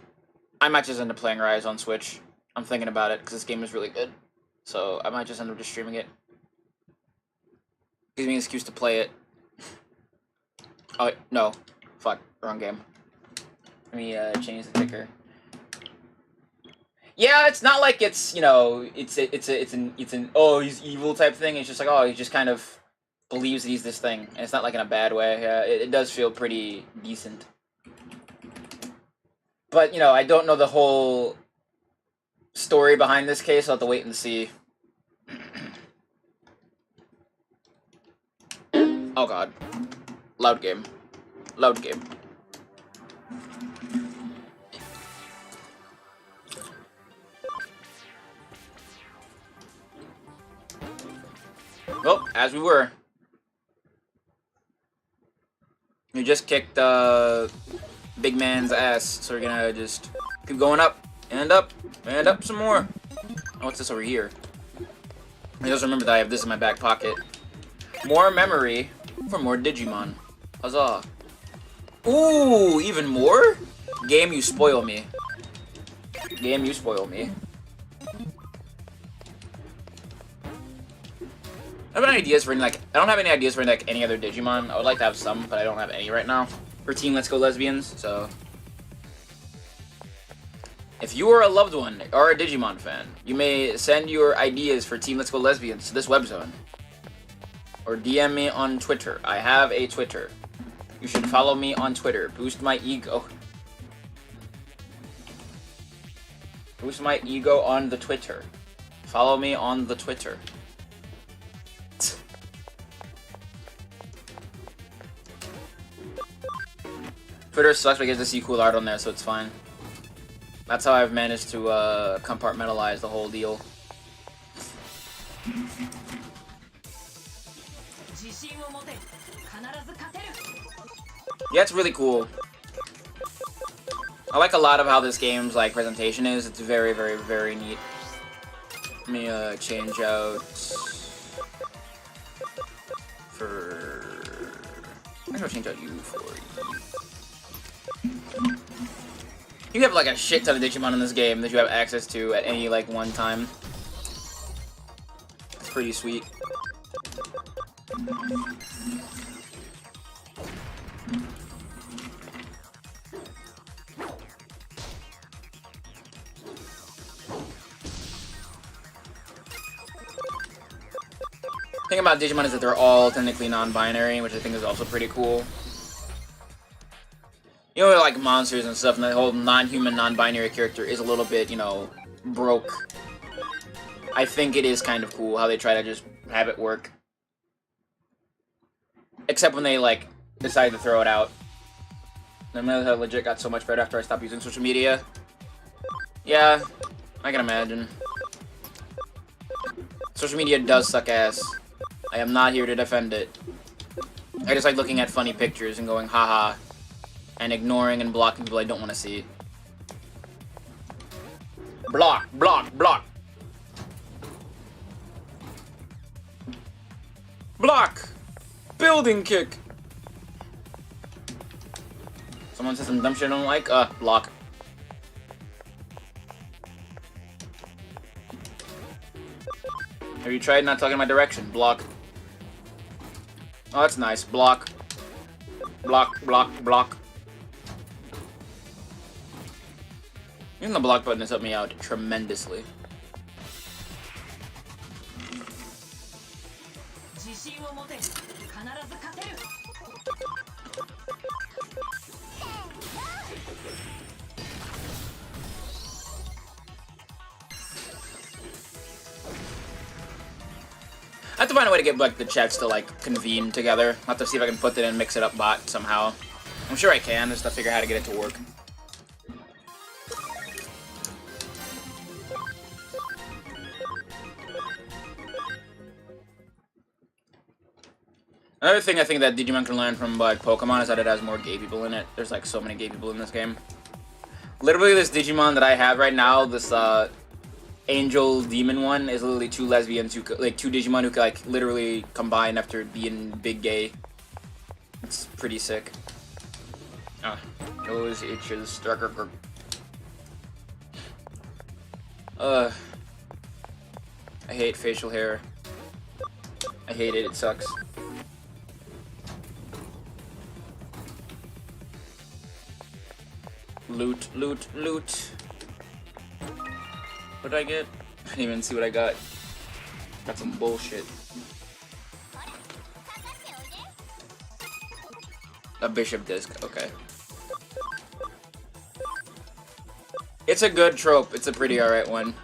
I might just end up playing Rise on Switch. I'm thinking about it because this game is really good. So I might just end up just streaming it. Gives me an excuse to play it. Oh wait, no, fuck, wrong game. Let me change the ticker. Yeah, it's not like it's, you know, it's an oh, he's evil type thing. It's just like, oh, he just kind of believes that he's this thing, and it's not like in a bad way. It does feel pretty decent. But, you know, I don't know the whole story behind this case. I'll have to wait and see. Oh god. Loud game. Loud game. Well, as we were. We just kicked big man's ass, so we're gonna just keep going up, and up, and up some more. Oh, what's this over here? I just remember that I have this in my back pocket. More memory for more Digimon. Huzzah. Ooh, even more? Game, you spoil me. Game, you spoil me. I don't have any ideas for any, I don't have any ideas for any other Digimon. I would like to have some, but I don't have any right now. For Team Let's Go Lesbians, so. If you are a loved one or a Digimon fan, you may send your ideas for Team Let's Go Lesbians to this webzone. Or DM me on Twitter. I have a Twitter. You should follow me on Twitter. Boost my ego. Boost my ego on the Twitter. Follow me on the Twitter. Twitter sucks, but I get to see cool art on there, so it's fine. That's how I've managed to compartmentalize the whole deal. Yeah, it's really cool. I like a lot of how this game's like presentation is. It's very, very, very neat. Let me change out for. I'm gonna change out you for you. You have like a shit ton of Digimon in this game that you have access to at any like one time. It's pretty sweet. The thing about Digimon is that they're all technically non-binary, which I think is also pretty cool. You know, like monsters and stuff, and the whole non-human, non-binary character is a little bit, you know, broke. I think it is kind of cool how they try to just have it work. Except when they, like, decide to throw it out. I legit got so much better after I stopped using social media. Yeah, I can imagine. Social media does suck ass. I am not here to defend it. I just like looking at funny pictures and going, haha, and ignoring and blocking people I don't want to see. Block, block, block. Block! Building kick! Someone says some dumb shit I don't like? Block. Have you tried not talking in my direction? Block. Oh, that's nice. Block. Block, block, block. Even the block button has helped me out tremendously. I have to find a way to get like the chats to like convene together. I'll have to see if I can put it in Mix It Up bot somehow. I'm sure I can, just to figure out how to get it to work. Another thing I think that Digimon can learn from like Pokemon is that it has more gay people in it. There's like so many gay people in this game. Literally, this Digimon that I have right now, this Angel Demon one, is literally two lesbians who like two Digimon who could like literally combine after being big gay. It's pretty sick. Those itches. I hate facial hair. I hate it. It sucks. Loot, loot, loot. What did I get? I didn't even see what I got. Got some bullshit. A bishop disc, okay. It's a good trope. It's a pretty alright one.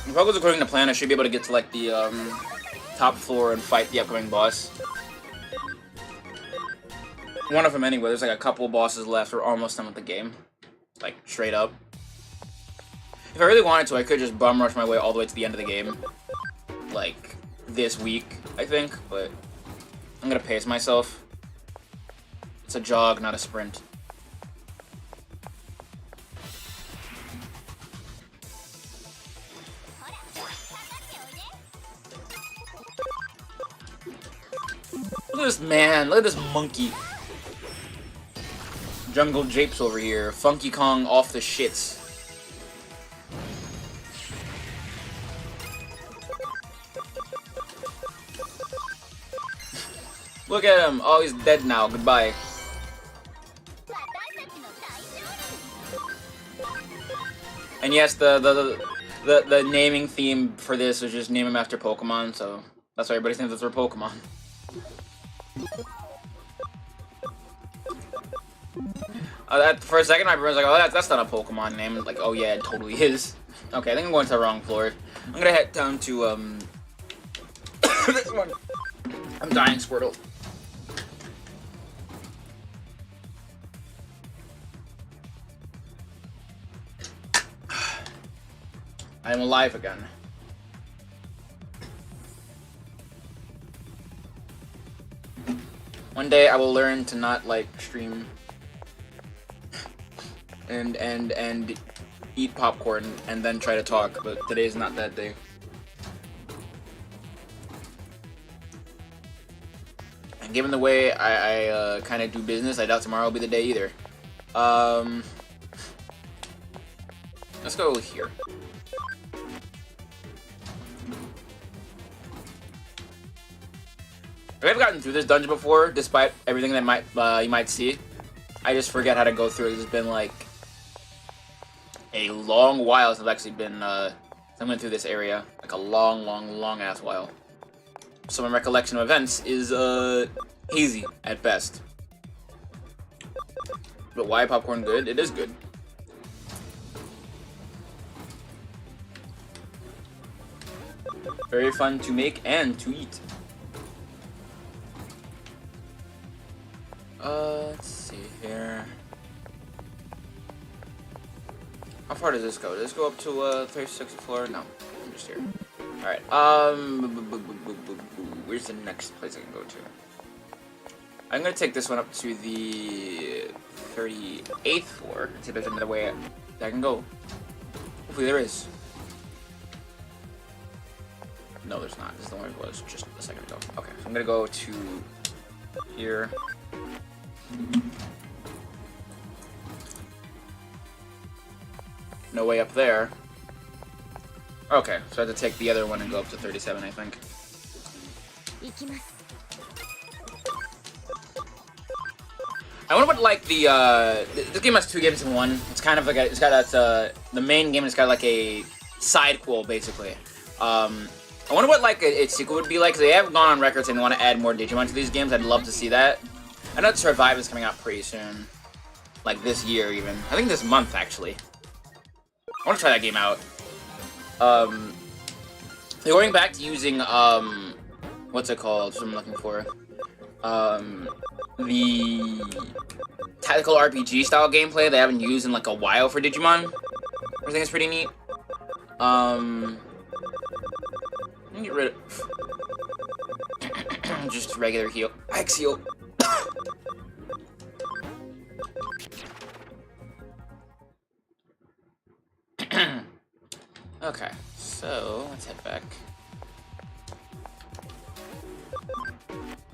If all goes according to plan, I should be able to get to like the top floor and fight the upcoming boss. One of them anyway. There's like a couple bosses left. We're almost done with the game. Like, straight up. If I really wanted to, I could just bum rush my way all the way to the end of the game. Like, this week, I think. But I'm gonna pace myself. It's a jog, not a sprint. Look at this man, look at this monkey. Jungle Japes over here. Funky Kong off the shits. Look at him. Oh, he's dead now. Goodbye. And yes, the naming theme for this was just name him after Pokemon, so that's why everybody's named after Pokemon. For a second, my brain was like, oh, that's not a Pokemon name. Like, oh yeah, it totally is. Okay, I think I'm going to the wrong floor. I'm gonna head down to, this one. I'm dying, Squirtle. I am alive again. One day I will learn to not like stream and eat popcorn and then try to talk, but today is not that day. And given the way I kind of do business, I doubt tomorrow will be the day either. Let's go here. I've gotten through this dungeon before, despite everything that you might see. I just forget how to go through it. It's been like a long while since I've actually been coming through this area. Like a long ass while. So my recollection of events is hazy at best. But why popcorn good? It is good. Very fun to make and to eat. Let's see here. How far does this go? Does this go up to 36th floor? No, I'm just here. Alright, where's the next place I can go to? I'm gonna take this one up to the 38th floor and see if there's another way that I can go. Hopefully there is. No, there's not. This is the one it was just a second ago. Okay, so I'm gonna go to here. No way up there. Okay, so I have to take the other one and go up to 37, I think. I wonder what, like, this game has 2 games in one. It's kind of like it's got that, the main game has got like a side quel, basically. I wonder what, like, its sequel would be like, because they have gone on record saying they want to add more Digimon to these games. I'd love to see that. I know Survive is coming out pretty soon. Like, this year, even. I think this month, actually. I want to try that game out. They're going back to using, what's it called? What I'm looking for. The tactical RPG style gameplay they haven't used in, like, a while for Digimon. I think it's pretty neat. Let me get rid of... just regular heal. X-heal. Okay, so let's head back.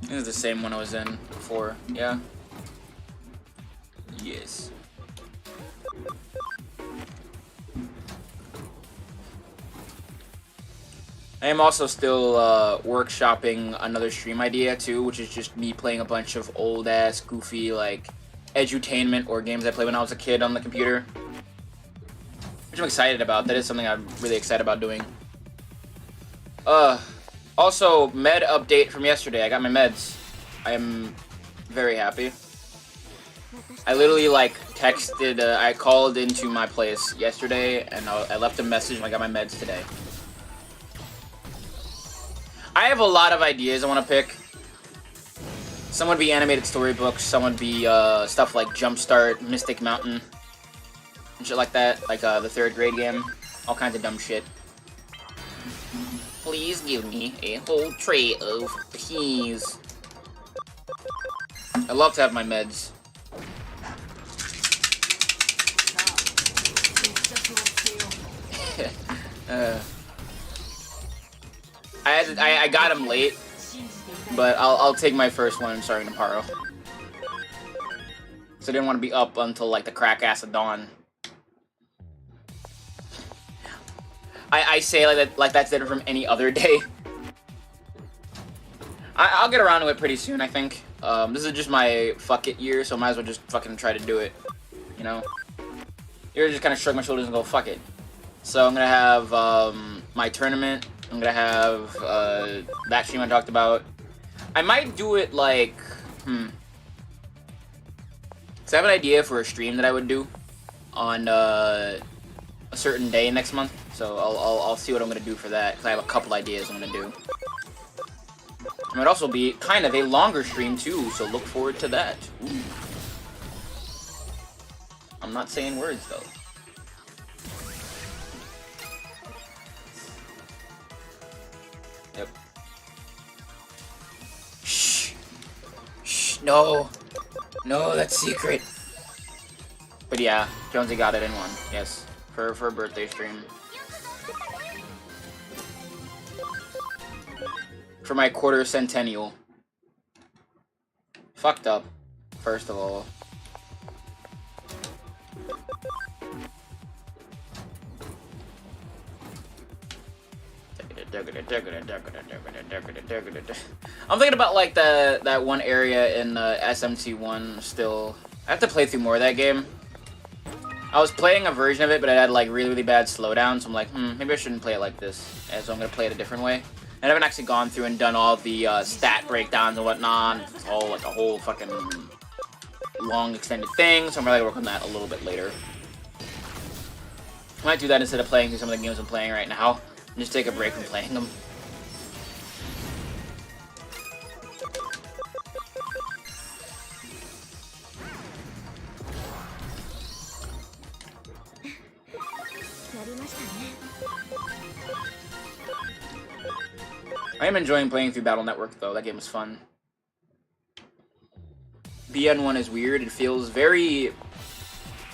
This is the same one I was in before, yeah? Yes. I am also still workshopping another stream idea too, which is just me playing a bunch of old ass, goofy, like, edutainment or games I played when I was a kid on the computer. Which I'm excited about. That is something I'm really excited about doing. Also, med update from yesterday. I got my meds. I am very happy. I literally, like, texted, I called into my place yesterday, and I left a message and I got my meds today. I have a lot of ideas I want to pick. Some would be animated storybooks, some would be stuff like Jumpstart, Mystic Mountain, and shit like that, like the 3rd grade game. All kinds of dumb shit. Please give me a whole tray of peas. I love to have my meds. I got him late, but I'll take my first one starting tomorrow. So I didn't want to be up until like the crack ass of dawn. I say like that's different from any other day. I'll get around to it pretty soon, I think. This is just my fuck it year, so I might as well just fucking try to do it. You know? You're just kind of shrug my shoulders and go, fuck it. So I'm gonna have my tournament. I'm gonna have that stream I talked about. I might do it like, So I have an idea for a stream that I would do on a certain day next month. So I'll see what I'm gonna do for that, because I have a couple ideas I'm gonna do. It might also be kind of a longer stream too, so look forward to that. Ooh. I'm not saying words though. Yep. Shh. Shh. No. No, that's secret. But yeah, Jonesy got it in one. Yes, for a birthday stream. For my quarter centennial. Fucked up, first of all. I'm thinking about like that one area in SMT1 still. I have to play through more of that game. I was playing a version of it, but it had like really bad slowdown, so I'm like, maybe I shouldn't play it like this. And so I'm gonna play it a different way. I haven't actually gone through and done all the stat breakdowns and whatnot. It's all like a whole fucking long extended thing, so I'm really gonna work on that a little bit later. I might do that instead of playing through some of the games I'm playing right now. And just take a break from playing them. I am enjoying playing through Battle Network though, that game was fun. BN1 is weird, it feels very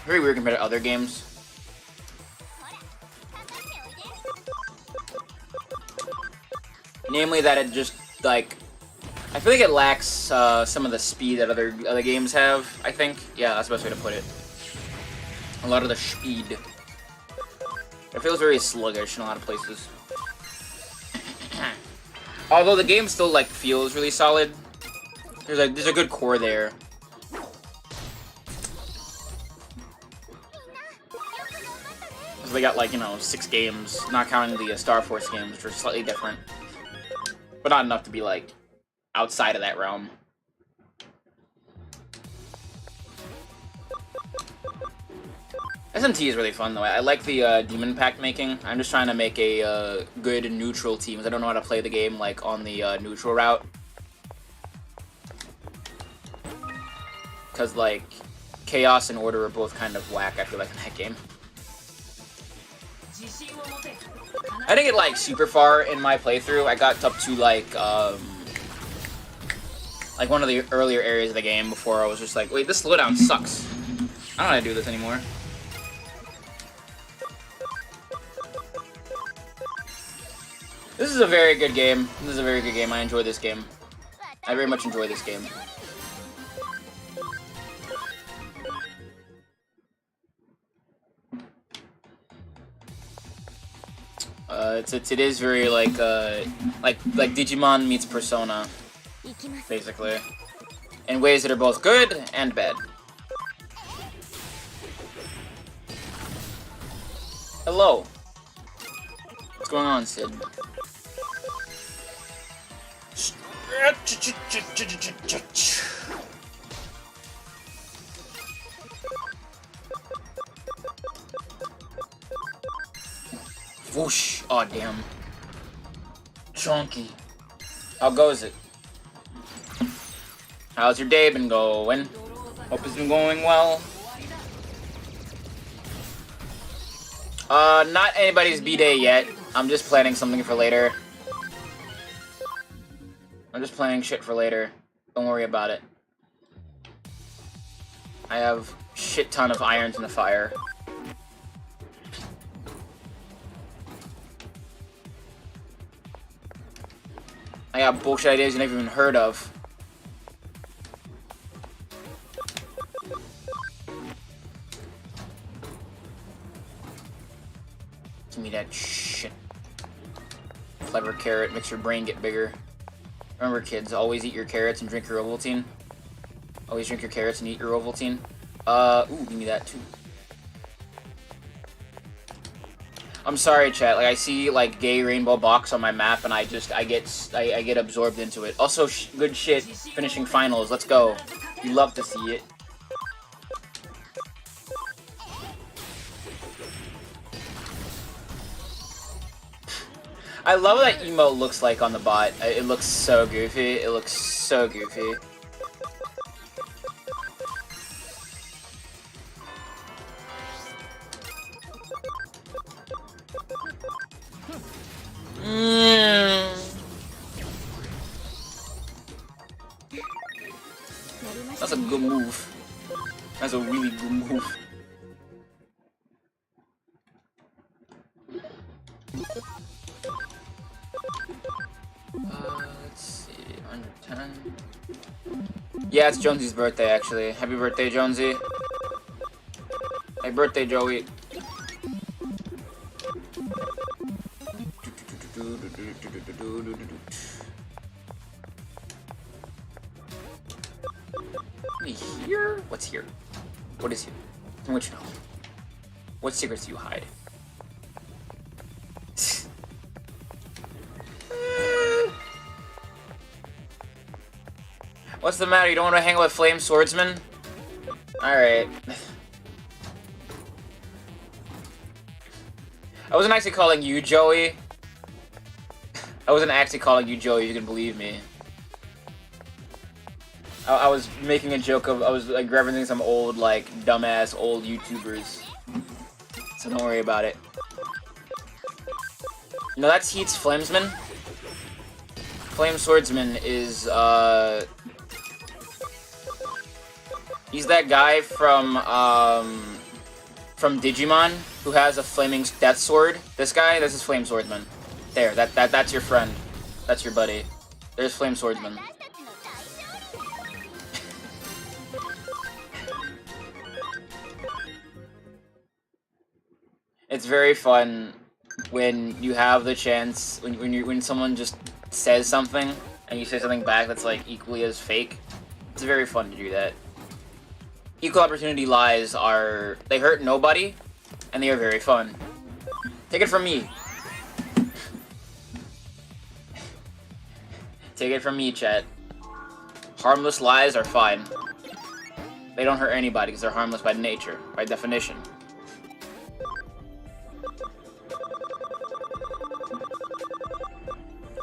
weird compared to other games. Namely that it just, like, I feel like it lacks some of the speed that other games have, I think. Yeah, that's the best way to put it. A lot of the speed. It feels very sluggish in a lot of places. Although the game still, like, feels really solid. There's a good core there. So they got, like, you know, 6 games, not counting the Star Force games, which are slightly different. But not enough to be, like, outside of that realm. SMT is really fun, though. I like the Demon Pact making. I'm just trying to make a good neutral team, because I don't know how to play the game, like, on the neutral route. Because, like, Chaos and Order are both kind of whack, I feel like, in that game. I didn't get, like, super far in my playthrough. I got up to, like one of the earlier areas of the game before I was just like, wait, this slowdown sucks. I don't know how to do this anymore. This is a very good game. This is a very good game. I enjoy this game. I very much enjoy this game. It is very like Digimon meets Persona, basically, in ways that are both good and bad. Hello. What's going on, Sid? Whoosh! Oh damn. Chunky. How goes it? How's your day been going? Hope it's been going well. Not anybody's B-Day yet. I'm just planning something for later. I'm just planning shit for later. Don't worry about it. I have shit ton of irons in the fire. I got bullshit ideas you never even heard of. Give me that shit. Clever carrot makes your brain get bigger. Remember, kids, always eat your carrots and drink your Ovaltine. Always drink your carrots and eat your Ovaltine. Ooh, give me that too. I'm sorry, chat. Like, I see like gay rainbow box on my map, and I get absorbed into it. Also, good shit. Finishing finals. Let's go. You love to see it. I love what that emote looks like on the bot. It looks so goofy. It looks so goofy. That's a good move. That's a really good move. Let's see, 110. Yeah, it's Jonesy's birthday, actually. Happy birthday, Jonesy. Happy birthday, Joey. Here? What's here? What is here? Which know? What secrets do you hide? What's the matter? You don't want to hang out with Flame Swordsman? Alright. I wasn't actually calling you Joey. I wasn't actually calling you Joey, if you can believe me. I was making a joke of, I was like referencing some old, like, dumbass old YouTubers. So don't worry about it. You know, that's Heat's Flamesman. Flame Swordsman is, he's that guy from Digimon who has a flaming death sword. This guy, this is Flame Swordsman. There, that's your friend. That's your buddy. There's Flame Swordsman. It's very fun when you have the chance, when someone just says something and you say something back that's like equally as fake. It's very fun to do that. Equal opportunity lies are, they hurt nobody and they are very fun. Take it from me. Take it from me, chat. Harmless lies are fine. They don't hurt anybody because they're harmless by nature, by definition.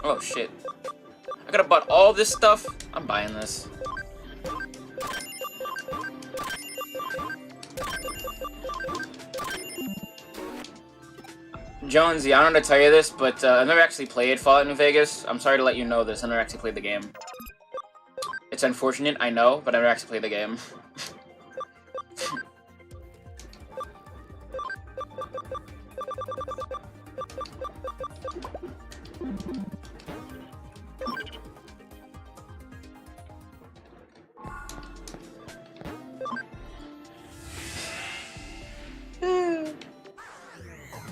Oh shit. I gotta buy all this stuff? I'm buying this. Jonesy, I don't know how to tell you this, but I've never actually played Fallout New Vegas. I'm sorry to let you know this. I've never actually played the game. It's unfortunate, I know, but I've never actually played the game.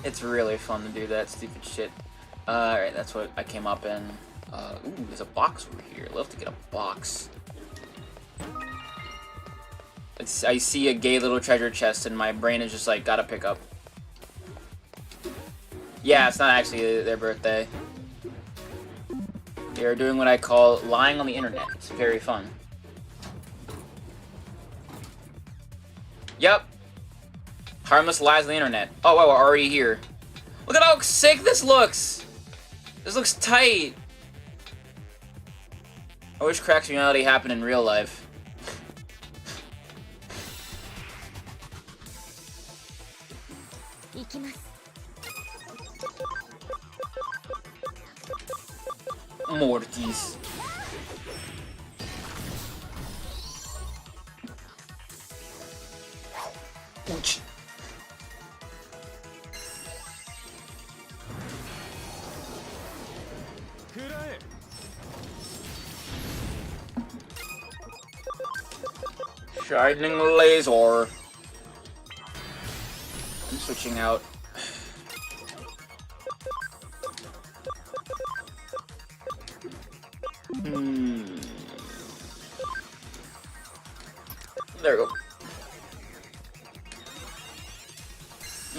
It's really fun to do that stupid shit. Alright, that's what I came up in. Ooh, there's a box over here. I'd love to get a box. I see a gay little treasure chest and my brain is just like, gotta pick up. Yeah, it's not actually their birthday. They are doing what I call lying on the internet. It's very fun. Yep. Harmless lies on the internet. Oh wow, we're already here. Look at how sick this looks! This looks tight! I wish cracks reality happened in real life. Mortis. Ouch. Shining laser. I'm switching out. There we go.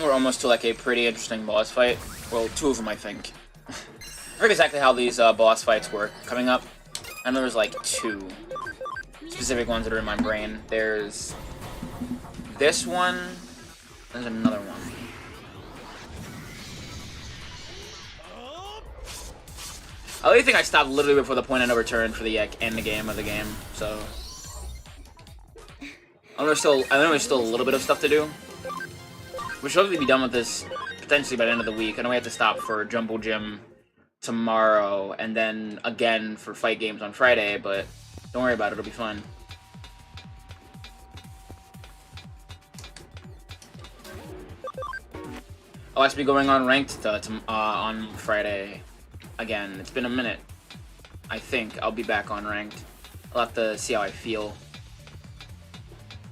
We're almost to like a pretty interesting boss fight. Well, 2 of them, I think. I forget exactly how these boss fights work coming up. I know there's like 2 specific ones that are in my brain. There's this one. There's another one. I really think I stopped literally before the point of no return for the end game of the game. So I know there's still a little bit of stuff to do. We should hopefully be done with this potentially by the end of the week. I know we have to stop for Jumble Gym tomorrow, and then again for fight games on Friday, but don't worry about it, it'll be fun. I'll actually be going on ranked on Friday again. It's been a minute. I think I'll be back on ranked. I'll have to see how I feel.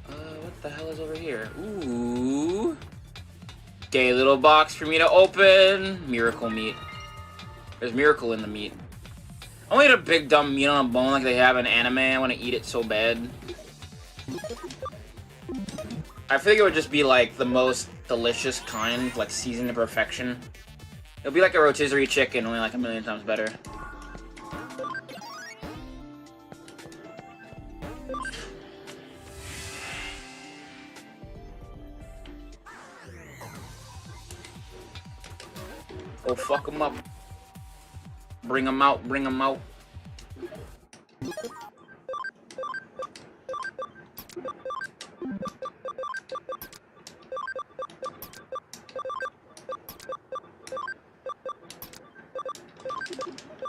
What the hell is over here? Ooh. Gay little box for me to open. Miracle meat. There's miracle in the meat. I want to eat a big dumb meat on a bone like they have in anime. I want to eat it so bad. I feel like it would just be like the most delicious kind, like seasoned to perfection. It'll be like a rotisserie chicken, only like a million times better. Oh, fuck them up. Bring them out, bring them out.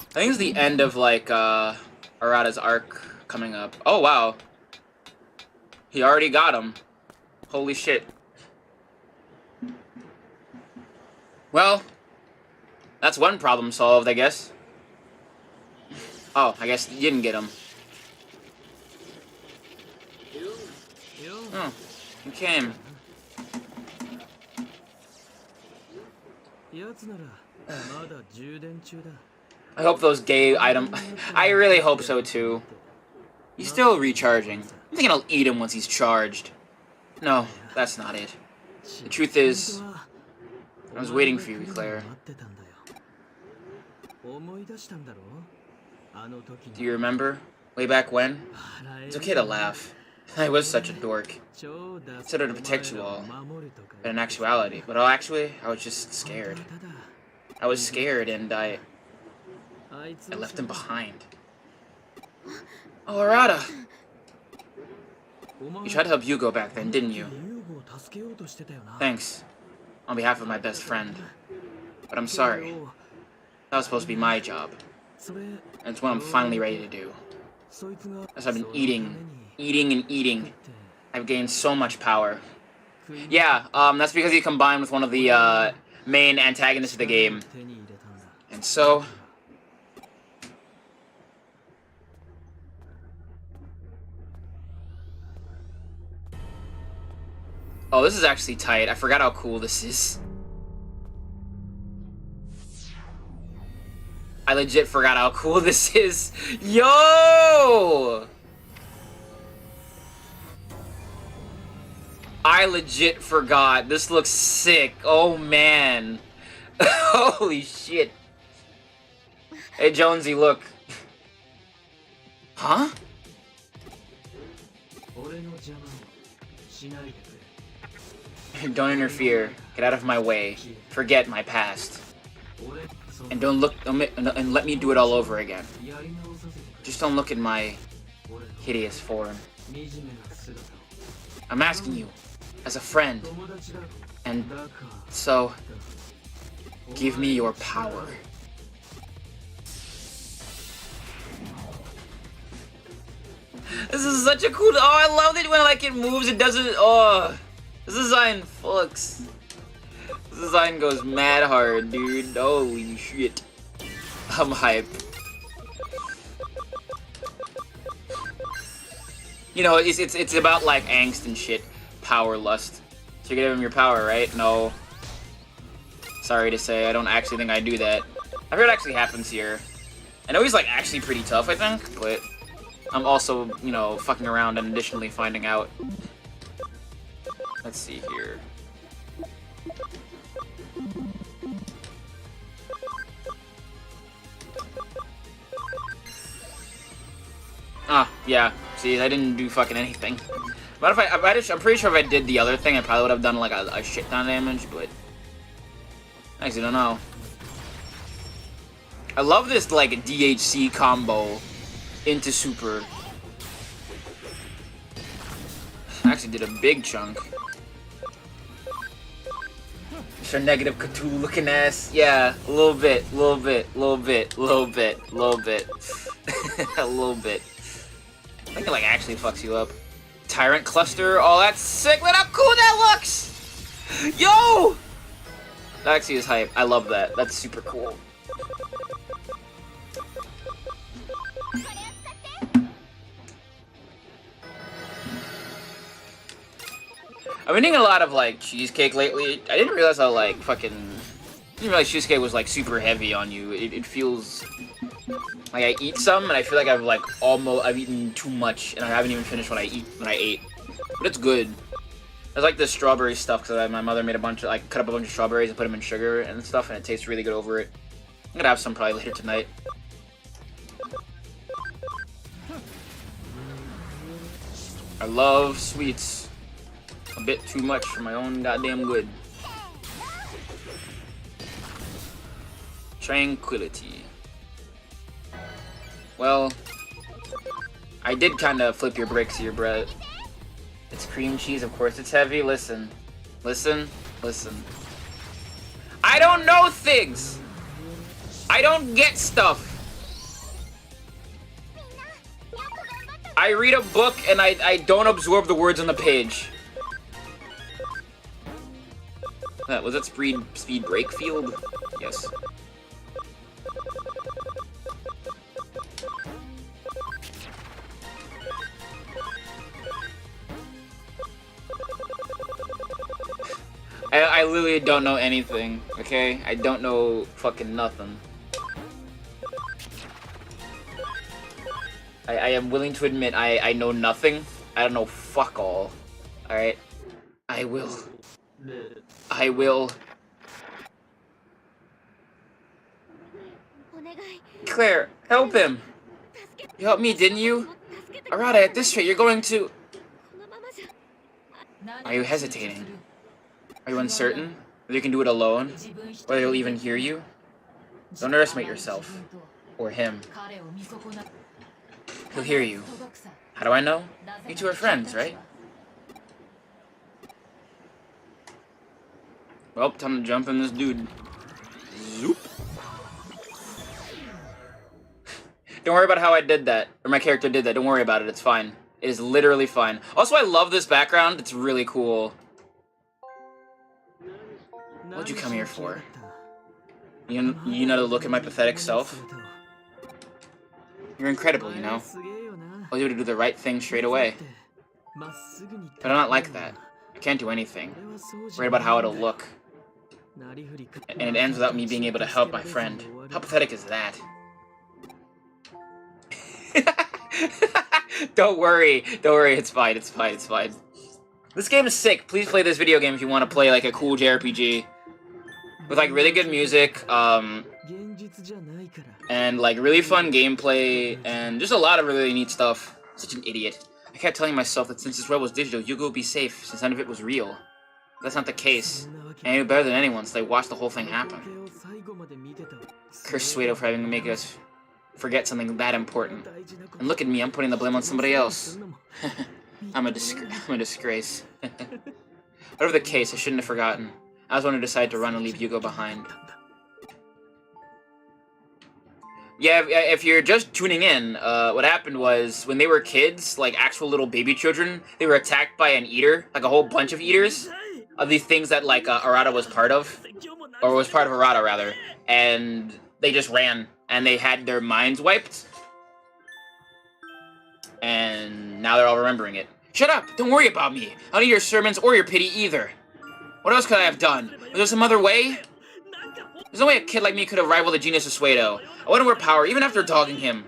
I think it's the end of, like, Arata's arc coming up. Oh, wow. He already got him. Holy shit. Well, that's one problem solved, I guess. Oh, I guess you didn't get him. Oh, you came. I hope those gay items... I really hope so, too. He's still recharging. I'm thinking I'll eat him once he's charged. No, that's not it. The truth is... I was waiting for you, Claire. Do you remember? Way back when? It's okay to laugh. I was such a dork. I said to protect you all. But in actuality... But actually, I was just scared. I was scared and I left him behind. Oh, Arata! You tried to help Hugo back then, didn't you? Thanks. On behalf of my best friend. But I'm sorry. That was supposed to be my job. And it's what I'm finally ready to do. As I've been eating and eating, I've gained so much power. Yeah, that's because he combined with one of the main antagonists of the game. And so... Oh, this is actually tight. I forgot how cool this is. I legit forgot how cool this is. Yo! I legit forgot. This looks sick. Oh, man. Holy shit. Hey, Jonesy, look. Huh? Don't interfere. Get out of my way. Forget my past. And don't look, and let me do it all over again. Just don't look at my hideous form. I'm asking you, as a friend, and so, give me your power. This is such a cool, oh, I love it when like it moves, it doesn't, oh. This design fucks. This design goes mad hard, dude. Holy shit. I'm hype. You know, it's about like angst and shit. Power lust. So you're gonna give him your power, right? No. Sorry to say, I don't actually think I do that. I heard it actually happens here. I know he's like actually pretty tough, I think, but I'm also, you know, fucking around and additionally finding out. Let's see here. Ah, yeah. See, I didn't do fucking anything. But if I'm pretty sure if I did the other thing, I probably would have done like a shit ton of damage, but I actually don't know. I love this like DHC combo into super. I actually did a big chunk. Your negative Cthulhu looking ass. Yeah, a little bit. A little bit. I think it like actually fucks you up. Tyrant cluster, oh that's sick, look how cool that looks! Yo! That actually is hype, I love that, that's super cool. I've been eating a lot of like cheesecake lately. I didn't realize how like I didn't realize cheesecake was like super heavy on you. It feels like I eat some and I feel like I've eaten too much and I haven't even finished what I ate. But it's good. I like the strawberry stuff because my mother made a bunch of cut up a bunch of strawberries and put them in sugar and stuff, and it tastes really good over it. I'm gonna have some probably later tonight. I love sweets. A bit too much for my own goddamn good. Tranquility. Well, I did kind of flip your bricks here, Brett. It's cream cheese, of course it's heavy. Listen. I don't know things! I don't get stuff! I read a book and I don't absorb the words on the page. Was that speed break field? Yes. I literally don't know anything, okay? I don't know fucking nothing. I am willing to admit I know nothing. I don't know fuck all. Alright? I will. Claire, help him! You helped me, didn't you? Arata, at this rate, you're going to... Are you hesitating? Are you uncertain? Whether you can do it alone? Whether he'll even hear you? Don't underestimate yourself. Or him. He'll hear you. How do I know? You two are friends, right? Well, time to jump in this dude. Zoop. Don't worry about how I did that. Or my character did that. Don't worry about it. It's fine. It is literally fine. Also, I love this background. It's really cool. What'd you come here for? You know to look at my pathetic self? You're incredible, you know? I'll do to do the right thing straight away. But I'm not like that. I can't do anything. Worried about how it'll look. And it ends without me being able to help my friend. How pathetic is that? Don't worry, it's fine. This game is sick. Please play this video game if you want to play like a cool JRPG. With like really good music, and like really fun gameplay, and just a lot of really neat stuff. Such an idiot. I kept telling myself that since this world was digital, Yugo would be safe, since none of it was real. That's not the case. And I knew better than anyone, so I watched the whole thing happen. Curse Suedo for having to make us forget something that important. And look at me, I'm putting the blame on somebody else. I'm a disgrace. Whatever the case, I shouldn't have forgotten. I was one who decided to run and leave Yugo behind. Yeah, if you're just tuning in, what happened was, when they were kids, like actual little baby children, they were attacked by an eater, like a whole bunch of eaters, of these things that, like, Arata was part of, or was part of Arata, rather, and they just ran, and they had their minds wiped, and now they're all remembering it. Shut up! Don't worry about me! I don't need your sermons or your pity either! What else could I have done? Was there some other way? There's no way a kid like me could have rivaled the genius of Suedo. I wouldn't wear power, even after dogging him.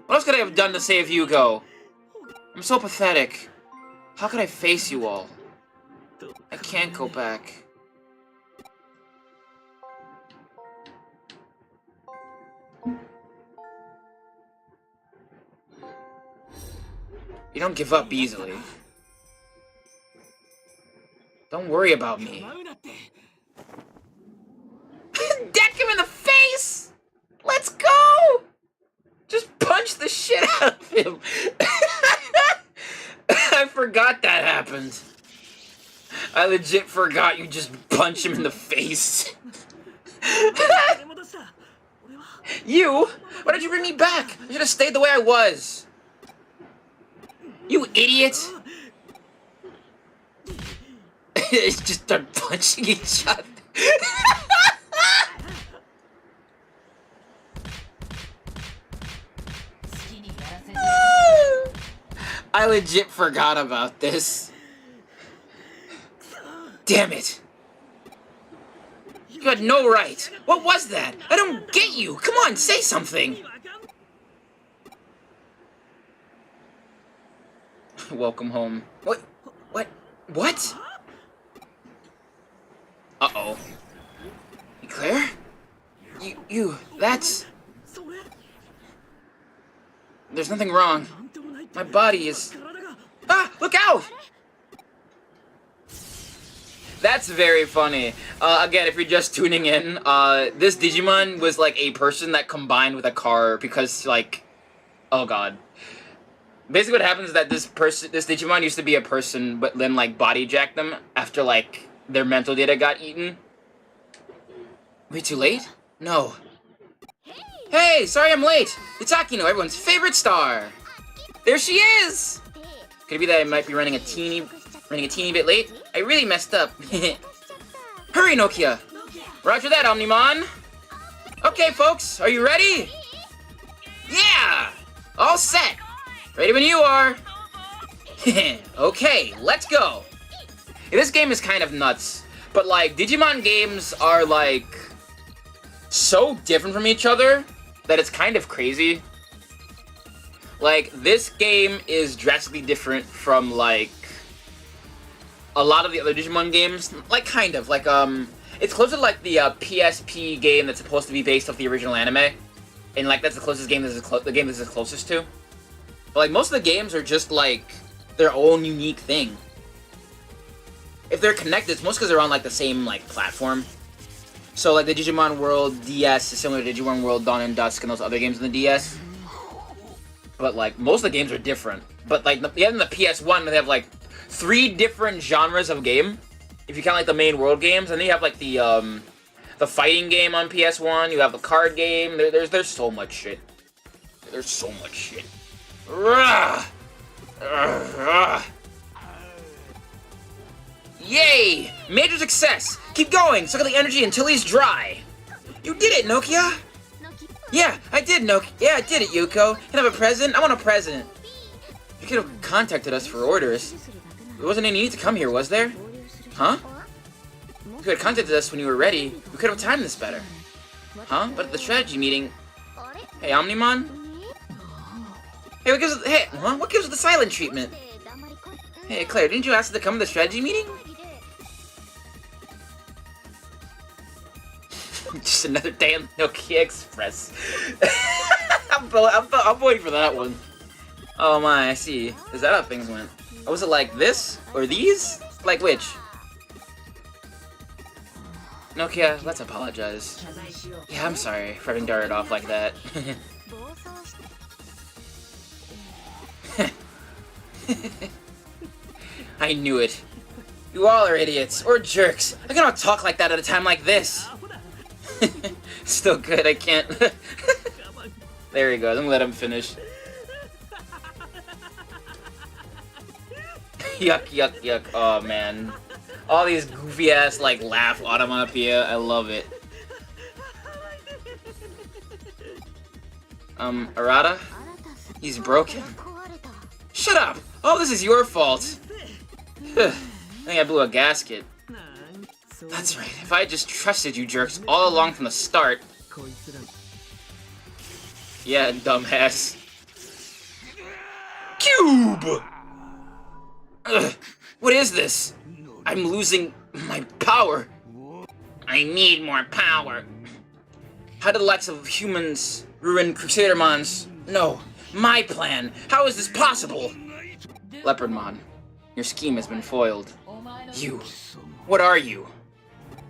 What else could I have done to save Yuko? I'm so pathetic. How could I face you all? I can't go back. You don't give up easily. Don't worry about me. Deck him in the face! Let's go! Just punch the shit out of him. I forgot that happened. I legit forgot you just punch him in the face. You? Why did you bring me back? I should have stayed the way I was. You idiot! Just start punching each other. I legit forgot about this. Damn it. You had no right. What was that? I don't get you. Come on, say something. Welcome home. What? What? Uh-oh. Claire? That's... There's nothing wrong. My body is... Ah! Look out! That's very funny. Again, if you're just tuning in, this Digimon was like a person that combined with a car because, like... Oh god. Basically what happens is that this Digimon used to be a person, but then, like, body jacked them after, like, their mental data got eaten. We too late? No. Hey, sorry I'm late. It's Akino, everyone's favorite star. There she is! Could it be that I might be running a teeny bit late? I really messed up. Hurry, Nokia! Roger that, Omnimon! Okay, folks, are you ready? Yeah! All set! Ready when you are! Okay, let's go! This game is kind of nuts, but like, Digimon games are like, so different from each other that it's kind of crazy. Like, this game is drastically different from like, a lot of the other Digimon games. Like, kind of, like, it's closer to like the PSP game that's supposed to be based off the original anime. And like, that's the closest game the game this is closest to. But like, most of the games are just like, their own unique thing. If they're connected, it's mostly because they're on like the same like platform. So like the Digimon World DS is similar to Digimon World Dawn and Dusk and those other games in the DS. But like most of the games are different. But like in the PS1 they have like 3 different genres of game. If you count like the main world games, and then you have like the fighting game on PS1. You have the card game. There's so much shit. There's so much shit. Yay! Major success! Keep going! Suck out the energy until he's dry! You did it, Nokia! Yeah, I did, Nokia. Yeah, I did it, Yuko. Can I have a present? I want a present. You could have contacted us for orders. There wasn't any need to come here, was there? Huh? You could have contacted us when you were ready. We could have timed this better. Huh? But at the strategy meeting... Hey, Omnimon? Hey, what gives us the silent treatment? Hey, Claire, didn't you ask us to come to the strategy meeting? Just another damn Nokia Express. I'm waiting for that one. Oh my, I see. Is that how things went? Oh, was it like this? Or these? Like which? Nokia, let's apologize. Yeah, I'm sorry for having darted off like that. I knew it. You all are idiots, or jerks. I cannot talk like that at a time like this. Still good, I can't. There you go, let me let him finish. Yuck, yuck, yuck. Oh man. All these goofy ass like laugh onomatopoeia, I love it. Arata? He's broken. Shut up! All this is your fault. I think I blew a gasket. That's right, if I had just trusted you jerks all along from the start. Yeah, dumbass. cube! Ugh, what is this? I'm losing my power. I need more power. How did the likes of humans ruin Crusadermons? No, my plan. How is this possible? Leopardmon, your scheme has been foiled. You, what are you?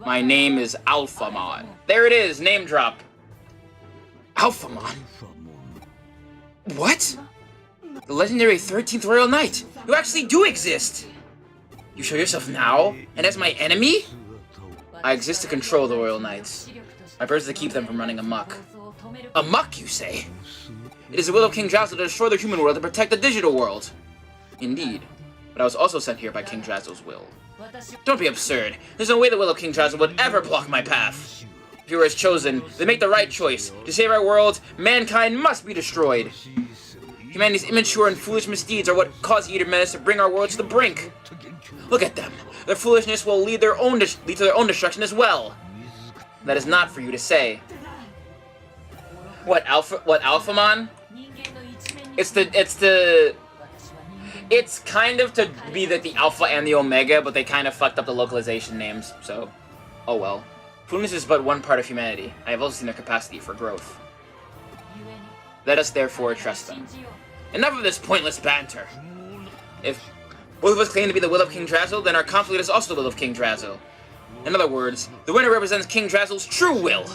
My name is Alphamon. There it is, name drop. Alphamon? What? The legendary 13th Royal Knight. You actually do exist. You show yourself now, and as my enemy? I exist to control the Royal Knights. My purpose is to keep them from running amok. Amok, you say? It is the will of King Drazzle to destroy the human world and protect the digital world. Indeed. But I was also sent here by King Drazzle's will. Don't be absurd. There's no way the will of King Drazzle would ever block my path. If you were chosen, then make the right choice. To save our world, mankind must be destroyed. Humanity's immature and foolish misdeeds are what caused Eater Menace to bring our world to the brink. Look at them. Their foolishness will lead to their own destruction as well. That is not for you to say. What Alphamon? It's kind of to be the Alpha and the Omega, but they kind of fucked up the localization names, so oh well. Foolishness is but one part of humanity. I have also seen their capacity for growth. Let us therefore trust them. Enough of this pointless banter. If both of us claim to be the will of King Drazzle, then our conflict is also the will of King Drazzle. In other words, the winner represents King Drazzle's true will.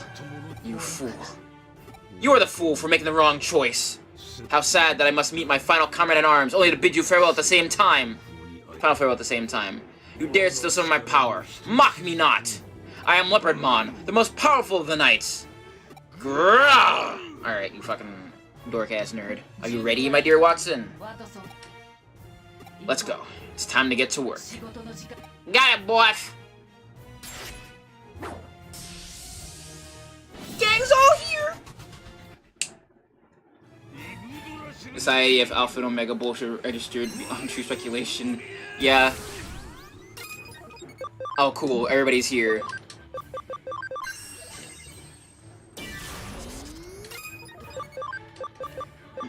You fool. You are the fool for making the wrong choice. How sad that I must meet my final comrade-in-arms, only to bid you farewell at the same time. Final farewell at the same time. You dare steal some of my power. Mock me not. I am Leopardmon, the most powerful of the knights. Grrrr! Alright, you fucking dork-ass nerd. Are you ready, my dear Watson? Let's go. It's time to get to work. Got it, boss! Gang's all here! Society of Alpha and Omega bullshit registered untrue speculation. Yeah. Oh, cool. Everybody's here.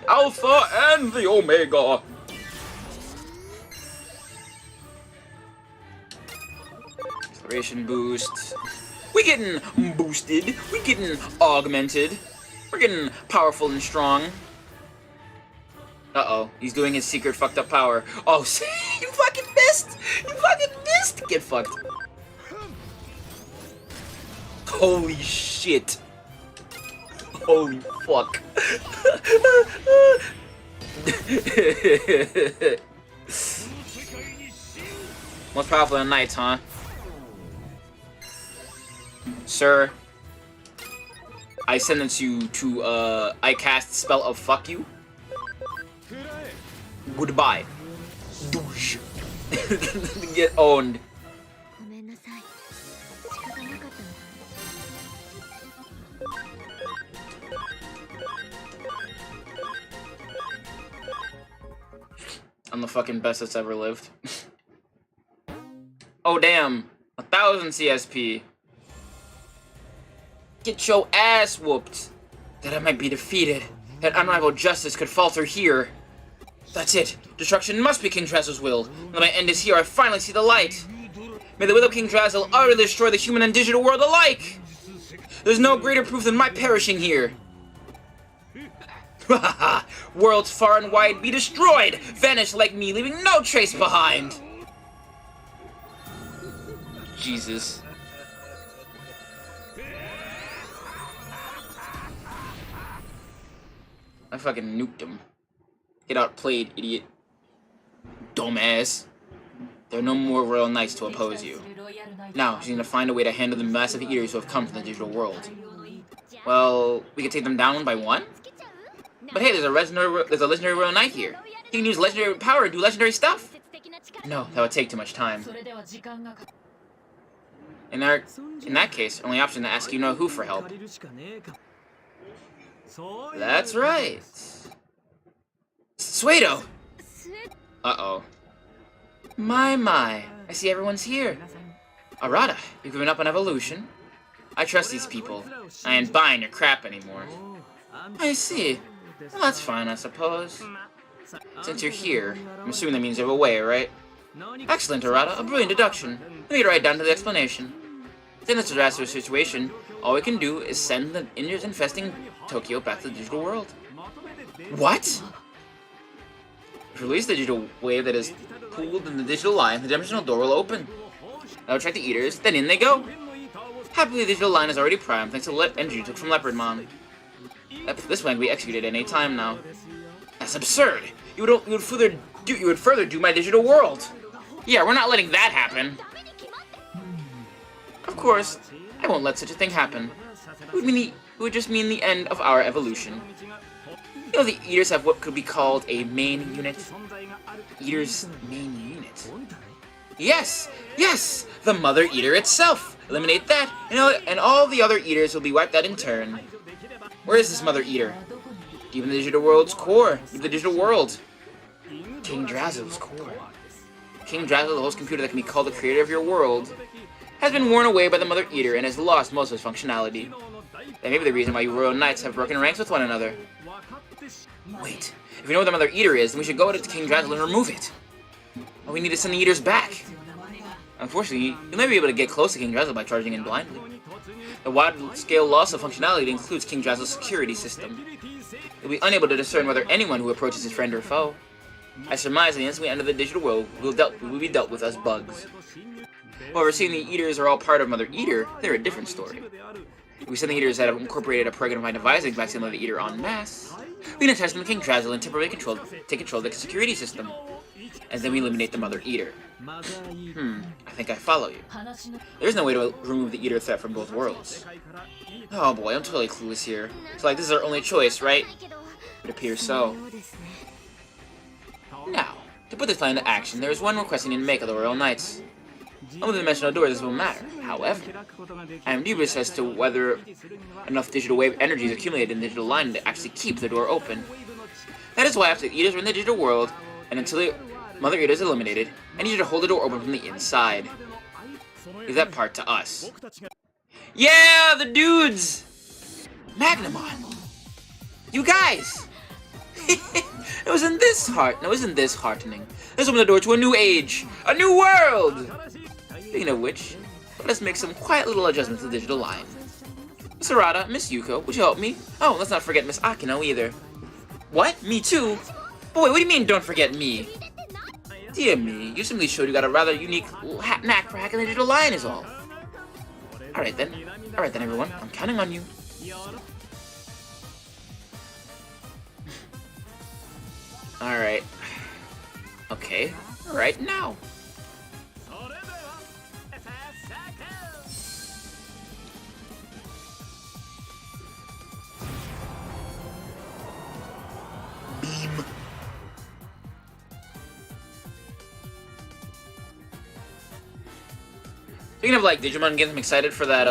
Alpha and the Omega! Acceleration boost. We getting boosted. We getting augmented. We're getting powerful and strong. Uh-oh. He's doing his secret fucked up power. Oh, you fucking missed! You fucking missed! Get fucked. Holy shit. Holy fuck. Most powerful than knights, huh? Sir, I sentence you to, I cast spell of fuck you. Goodbye. Douche. Get owned. I'm the fucking best that's ever lived. Oh damn. 1,000 CSP. Get your ass whooped. That I might be defeated. That unrivaled justice could falter here. That's it. Destruction must be King Drazzle's will. When my end is here, I finally see the light. May the will of King Drazzle utterly destroy the human and digital world alike. There's no greater proof than my perishing here. Worlds far and wide be destroyed, vanish like me, leaving no trace behind. Jesus. I fucking nuked him. Get outplayed, idiot. Dumbass. There are no more royal knights to oppose you. Now, she's gonna find a way to handle the massive eaters who have come from the digital world. Well, we could take them down one by one? But hey, there's a legendary royal knight here. He can use legendary power to do legendary stuff. No, that would take too much time. In that case, only option to ask you know who for help. That's right. Suedo! Uh-oh. My. I see everyone's here. Arata, you've given up on evolution? I trust these people. I ain't buying your crap anymore. I see. Well, that's fine, I suppose. Since you're here, I'm assuming that means you have a way, right? Excellent, Arata. A brilliant deduction. Let me get right down to the explanation. In this disastrous situation, all we can do is send the injured infesting Tokyo back to the digital world. What? If you release the digital wave that is pooled in the digital line, the dimensional door will open. That'll attract the eaters, then in they go. Happily, the digital line is already primed thanks to the energy you took from Leopardmon. This plan can be executed at any time now. That's absurd. You would further do my digital world. Yeah, we're not letting that happen. Of course, I won't let such a thing happen. It would just mean the end of our evolution. You know, the Eaters have what could be called a main unit. Eater's main unit. Yes! Yes! The Mother Eater itself! Eliminate that, and all the other Eaters will be wiped out in turn. Where is this Mother Eater? Deep in the digital world's core. Deep in the digital world. King Drazo's core. King Drazo, the host computer that can be called the creator of your world, has been worn away by the Mother Eater and has lost most of its functionality. That may be the reason why you Royal Knights have broken ranks with one another. Wait, if we know what the Mother Eater is, then we should go to King Drazo and remove it. Well, we need to send the Eaters back. Unfortunately, you'll never be able to get close to King Drazo by charging in blindly. The wide-scale loss of functionality includes King Drazo's security system. You'll be unable to discern whether anyone who approaches is friend or foe. I surmise the instant we enter the digital world, we will be dealt with as bugs. However, seeing the Eaters are all part of Mother Eater, they're a different story. If we send the Eaters that have incorporated a program by devising vaccine Mother Eater en masse, we can attach them to King Drazo and temporarily take control of the security system. And then we eliminate the Mother Eater. I think I follow you. There is no way to remove the Eater threat from both worlds. Oh boy, I'm totally clueless here. So like, this is our only choice, right? It appears so. Now, to put this plan into action, there is one request you need to make of the Royal Knights. Only the dimensional door this will matter. However, I am dubious as to whether enough digital wave energy is accumulated in the digital line to actually keep the door open. That is why after the Eaters are in the digital world, and until the Mother Eater is eliminated, I need you to hold the door open from the inside. Leave that part to us. Yeah, the dudes! Magnamon! You guys! It wasn't this heartening. Let's open the door to a new age! A new world! Speaking of which, let us make some quiet little adjustments to the digital line. Miss Arata, Miss Yuko, would you help me? Oh, let's not forget Miss Akino either. What? Me too? Boy, what do you mean don't forget me? Dear me, you simply showed you got a rather unique knack for hacking the digital line is all. Alright then, everyone, I'm counting on you. Alright. Okay, right now. Beam. Speaking of like Digimon games, I'm excited for that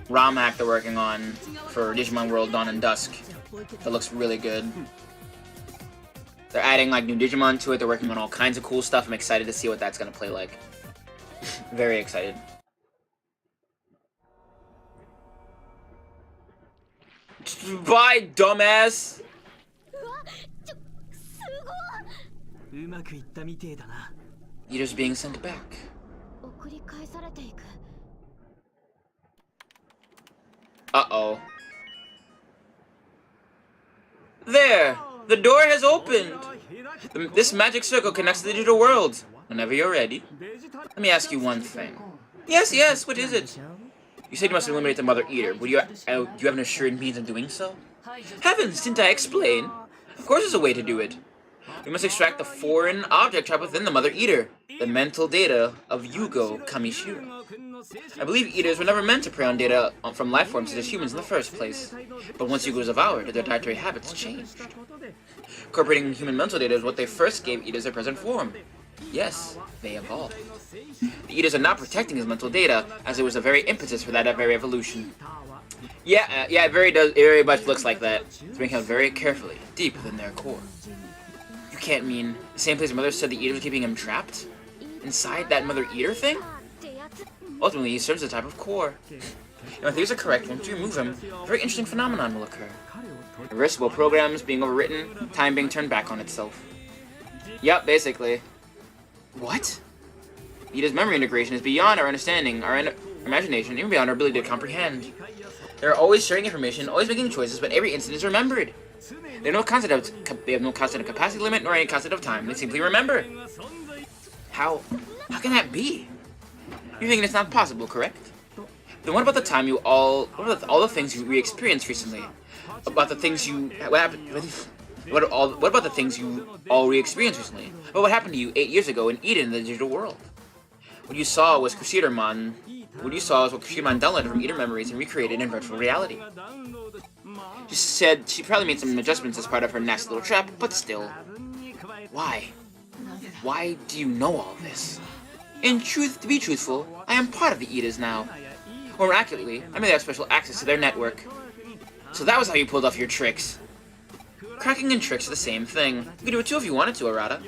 ROM hack they're working on for Digimon World Dawn and Dusk. That looks really good. They're adding like new Digimon to it, they're working on all kinds of cool stuff. I'm excited to see what that's gonna play like. Very excited. Bye, dumbass! Eaters being sent back. Uh-oh. There! The door has opened! This magic circle connects to the digital world. Whenever you're ready. Let me ask you one thing. Yes, what is it? You said you must eliminate the Mother Eater. Do you have an assured means of doing so? Heavens, didn't I explain? Of course there's a way to do it. We must extract the foreign object trapped within the Mother Eater, the mental data of Yugo Kamishiro. I believe Eaters were never meant to prey on data from life forms such as humans in the first place. But once Yugo was devoured, their dietary habits changed. Incorporating human mental data is what they first gave Eaters their present form. Yes, they evolved. The Eaters are not protecting his mental data, as it was the very impetus for that very evolution. Yeah, it very much looks like that. It's being held very carefully, deep within their core. You can't mean the same place Mother said the Eaters were keeping him trapped? Inside that Mother Eater thing? Ultimately, he serves a type of core. And if these are correct, once you remove him, a very interesting phenomenon will occur. Irreversible programs being overwritten, time being turned back on itself. Yep, basically. What? Ida's memory integration is beyond our understanding, our imagination, even beyond our ability to comprehend. They're always sharing information, always making choices, but every instant is remembered. They have no concept of capacity limit nor any concept of time. They simply remember. How can that be? You're thinking it's not possible, correct? Then what about the time all the things you re-experienced recently? About the things you what about the things you all re-experienced recently? But what happened to you 8 years ago in Eden, the digital world? What you saw was what Crusaderman downloaded from Eden memories and recreated in virtual reality. She said she probably made some adjustments as part of her nasty little trap, but still. Why? Why do you know all this? In truth, to be truthful, I am part of the Idas now. Or more accurately, I may have special access to their network. So that was how you pulled off your tricks. Cracking and tricks are the same thing. You could do it too if you wanted to, Arata.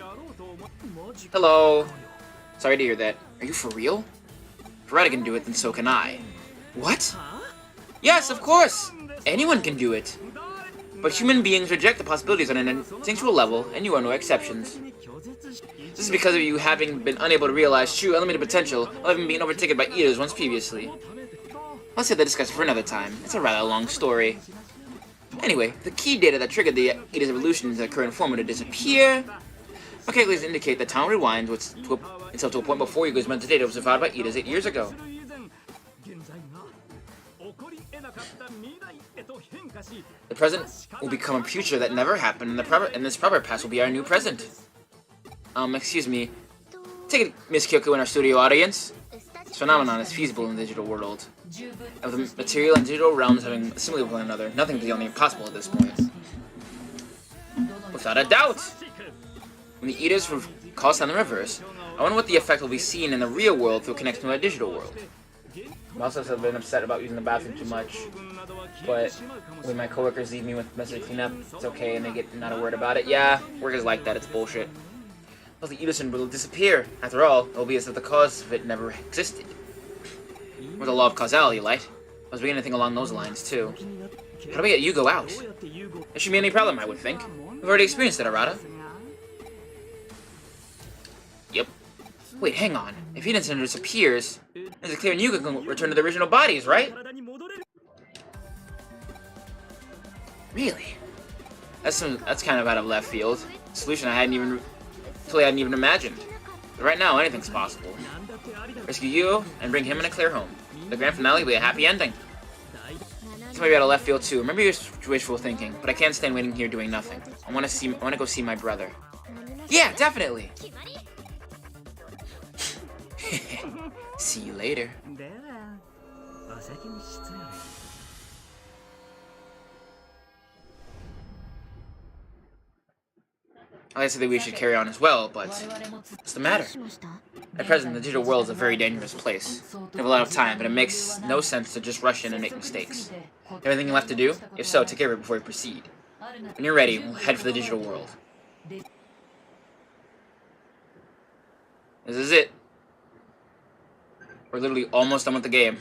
Hello. Sorry to hear that. Are you for real? If Arata can do it, then so can I. What? Yes, of course! Anyone can do it. But human beings reject the possibilities on an instinctual level, and you are no exceptions. This is because of you having been unable to realize true unlimited potential of having been overtaken by Idas once previously. Let's save the discussion for another time. It's a rather long story. Anyway, the key data that triggered the Idas evolution into the current form to disappear. My calculators indicate that time rewinds itself to a point before Yugo's mental data was devoured by Idas 8 years ago. The present will become a future that never happened, and this proper past will be our new present. Excuse me. Take it, Miss Kyoko, in our studio audience. This phenomenon is feasible in the digital world. Of the material and digital realms having assimilated with one another, nothing is beyond the impossible at this point. Without a doubt! When the Idas were caused on the reverse, I wonder what the effect will be seen in the real world through connection to a digital world. I also have been upset about using the bathroom too much, but when my coworkers leave me with messy cleanup, it's okay and they get not a word about it. Yeah, workers like that, it's bullshit. Well, the Idas will disappear. After all, it will be as if the cause of it never existed. Or the law of causality, light. I was beginning to think along those lines, too. How do we get Yugo out? There shouldn't be any problem, I would think. We've already experienced it, Arata. Yep. Wait, hang on. If Eden Center disappears, it's clear Yugo can return to the original bodies, right? Really? That's kind of out of left field. A solution I hadn't even imagined. But right now, anything's possible. Rescue you and bring him in a clear home. The grand finale will be a happy ending. This might be out of left field too. Remember your wishful thinking, but I can't stand waiting here doing nothing. I want to go see my brother. Yeah, definitely. See you later. I said that we should carry on as well, but what's the matter? At present, the digital world is a very dangerous place. We have a lot of time, but it makes no sense to just rush in and make mistakes. Everything left to do? If so, take care of it before we proceed. When you're ready, we'll head for the digital world. This is it. We're literally almost done with the game.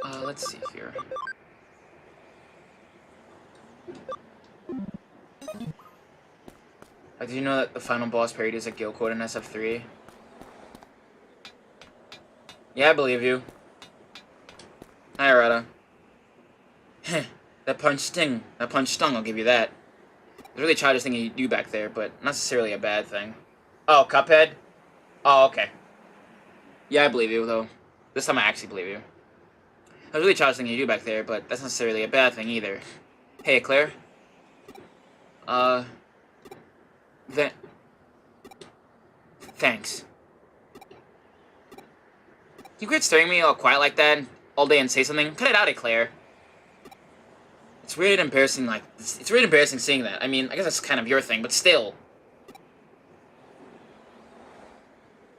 Let's see here. Did you know that the final boss parry is a guild code in SF3? Yeah, I believe you. Hi, Arata. Heh, that punch stung, I'll give you that. It's a really childish thing you do back there, but not necessarily a bad thing. Oh, Cuphead? Oh, okay. Yeah, I believe you, though. This time I actually believe you. It's a really childish thing you do back there, but that's not necessarily a bad thing either. Hey, Claire? Thanks. You quit staring at me all quiet like that all day and say something? Cut it out, Claire. It's weird and embarrassing, it's really embarrassing seeing that. I mean, I guess that's kind of your thing, but still.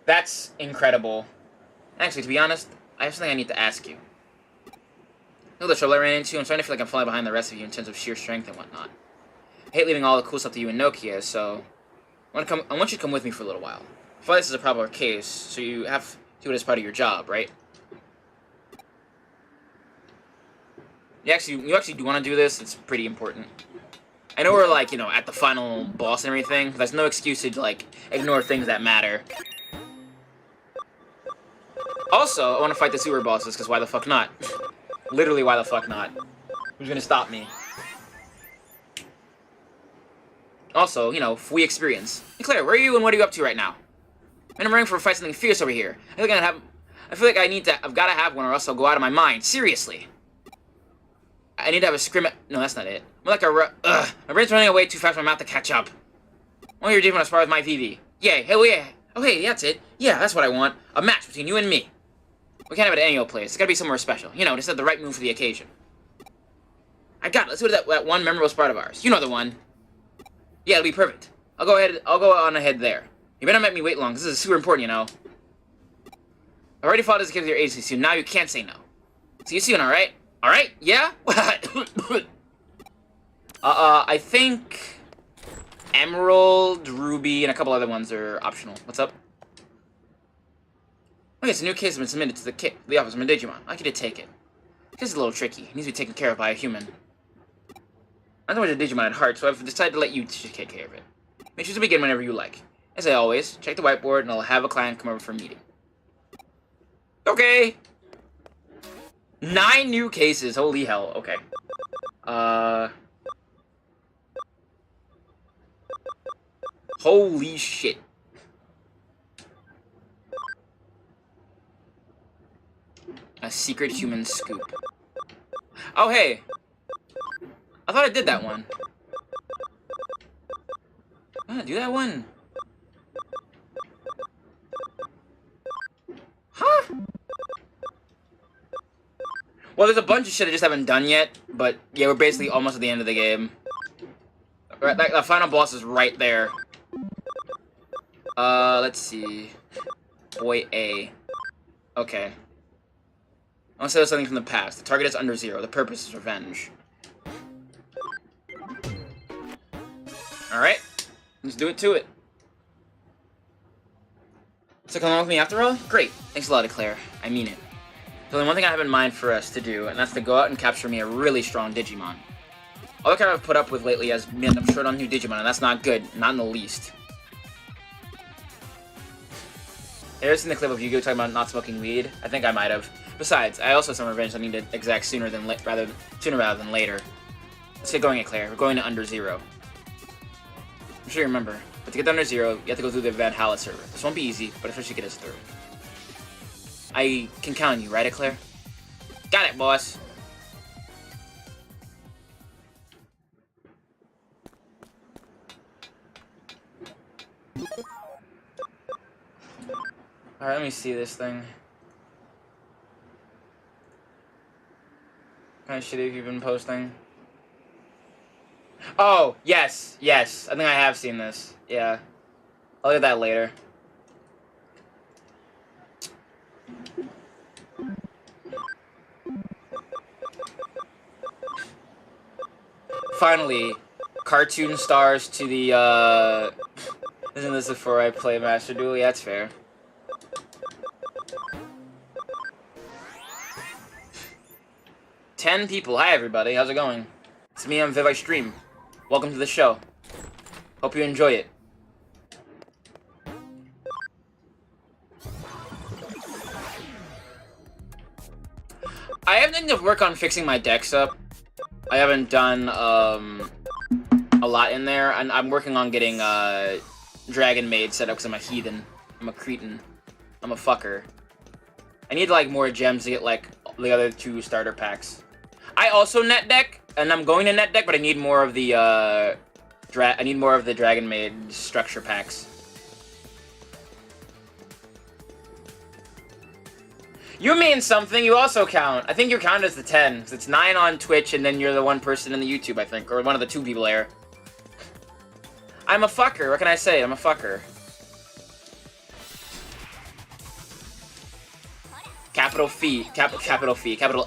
That's incredible. Actually, to be honest, I have something I need to ask you. You know the trouble I ran into? I'm starting to feel like I'm falling behind the rest of you in terms of sheer strength and whatnot. I hate leaving all the cool stuff to you and Nokia, so I want you to come with me for a little while. I feel like this is a proper case, so you have Do it as part of your job, right? You actually do want to do this. It's pretty important. I know we're, like, you know, at the final boss and everything. There's no excuse to, like, ignore things that matter. Also, I want to fight the sewer bosses, because why the fuck not? Literally, why the fuck not? Who's gonna stop me? Also, you know, free experience. Hey, Claire, where are you and what are you up to right now? Man, I'm ready for a fight something fierce over here. I feel like I've gotta have one or else I'll go out of my mind. Seriously. I need to have a scrim. No, that's not it. I'm like my brain's running away too fast for my mouth to catch up. Oh, you're different as far as my VV. Yay, hell yeah. Oh, hey, that's it. Yeah, that's what I want. A match between you and me. We can't have it at any old place. It's gotta be somewhere special. You know, just have the right move for the occasion. I got it. Let's do it at that one memorable spot of ours. You know the one. Yeah, it'll be perfect. I'll go on ahead there. You better not make me wait long. This is super important, you know. I already fought as a kid with your agency soon. Now you can't say no. See you soon, alright? Alright? Yeah? I think Emerald, Ruby, and a couple other ones are optional. What's up? Okay, it's a new case has been submitted to the Office of Digimon. I could take it. This is a little tricky. It needs to be taken care of by a human. I'm not a Digimon at heart, so I've decided to let you take care of it. Make sure to begin whenever you like. As I always, check the whiteboard and I'll have a client come over for a meeting. Okay! 9 new cases, holy hell, okay. Holy shit. A secret human scoop. Oh, hey! I thought I did that one. I'm gonna do that one. Huh? Well, there's a bunch of shit I just haven't done yet, but yeah, we're basically almost at the end of the game. Right, like, the final boss is right there. Let's see. Boy A. Okay. I want to say something from the past. The target is under 0. The purpose is revenge. Alright. Let's do it to it. So come along with me after all? Great. Thanks a lot, Claire. I mean it. There's only one thing I have in mind for us to do, and that's to go out and capture me a really strong Digimon. All the character I've put up with lately has meant I'm short on new Digimon, and that's not good. Not in the least. Have you ever seen the clip of Yu-Gi-Oh! Talking about not smoking weed? I think I might have. Besides, I also have some revenge I need to exact sooner rather than later. Let's get going at Claire. We're going to under 0. I'm sure you remember. But to get to under 0, you have to go through the Valhalla server. This won't be easy, but eventually get us through. I can count on you, right, Claire? Got it, boss. Alright, let me see this thing. What kind of shit have you been posting? Oh, yes, yes. I think I have seen this. Yeah. I'll look at that later. Finally, cartoon stars to the, Isn't this before I play Master Duel? Yeah, that's fair. Ten people. Hi, everybody. How's it going? It's me on Restream. Welcome to the show. Hope you enjoy it. I have done enough work on fixing my decks up. I haven't done a lot in there, and I'm working on getting Dragon Maid set up because I'm a heathen. I'm a cretin. I'm a fucker. I need like more gems to get like the other 2 starter packs. I also net deck, and I'm going to net deck, but I need more of the Dragon Maid structure packs. You mean something, you also count. I think you count as the 10, because it's 9 on Twitch, and then you're the 1 person in the YouTube, I think, or one of the 2 people there. I'm a fucker, what can I say? I'm a fucker. Capital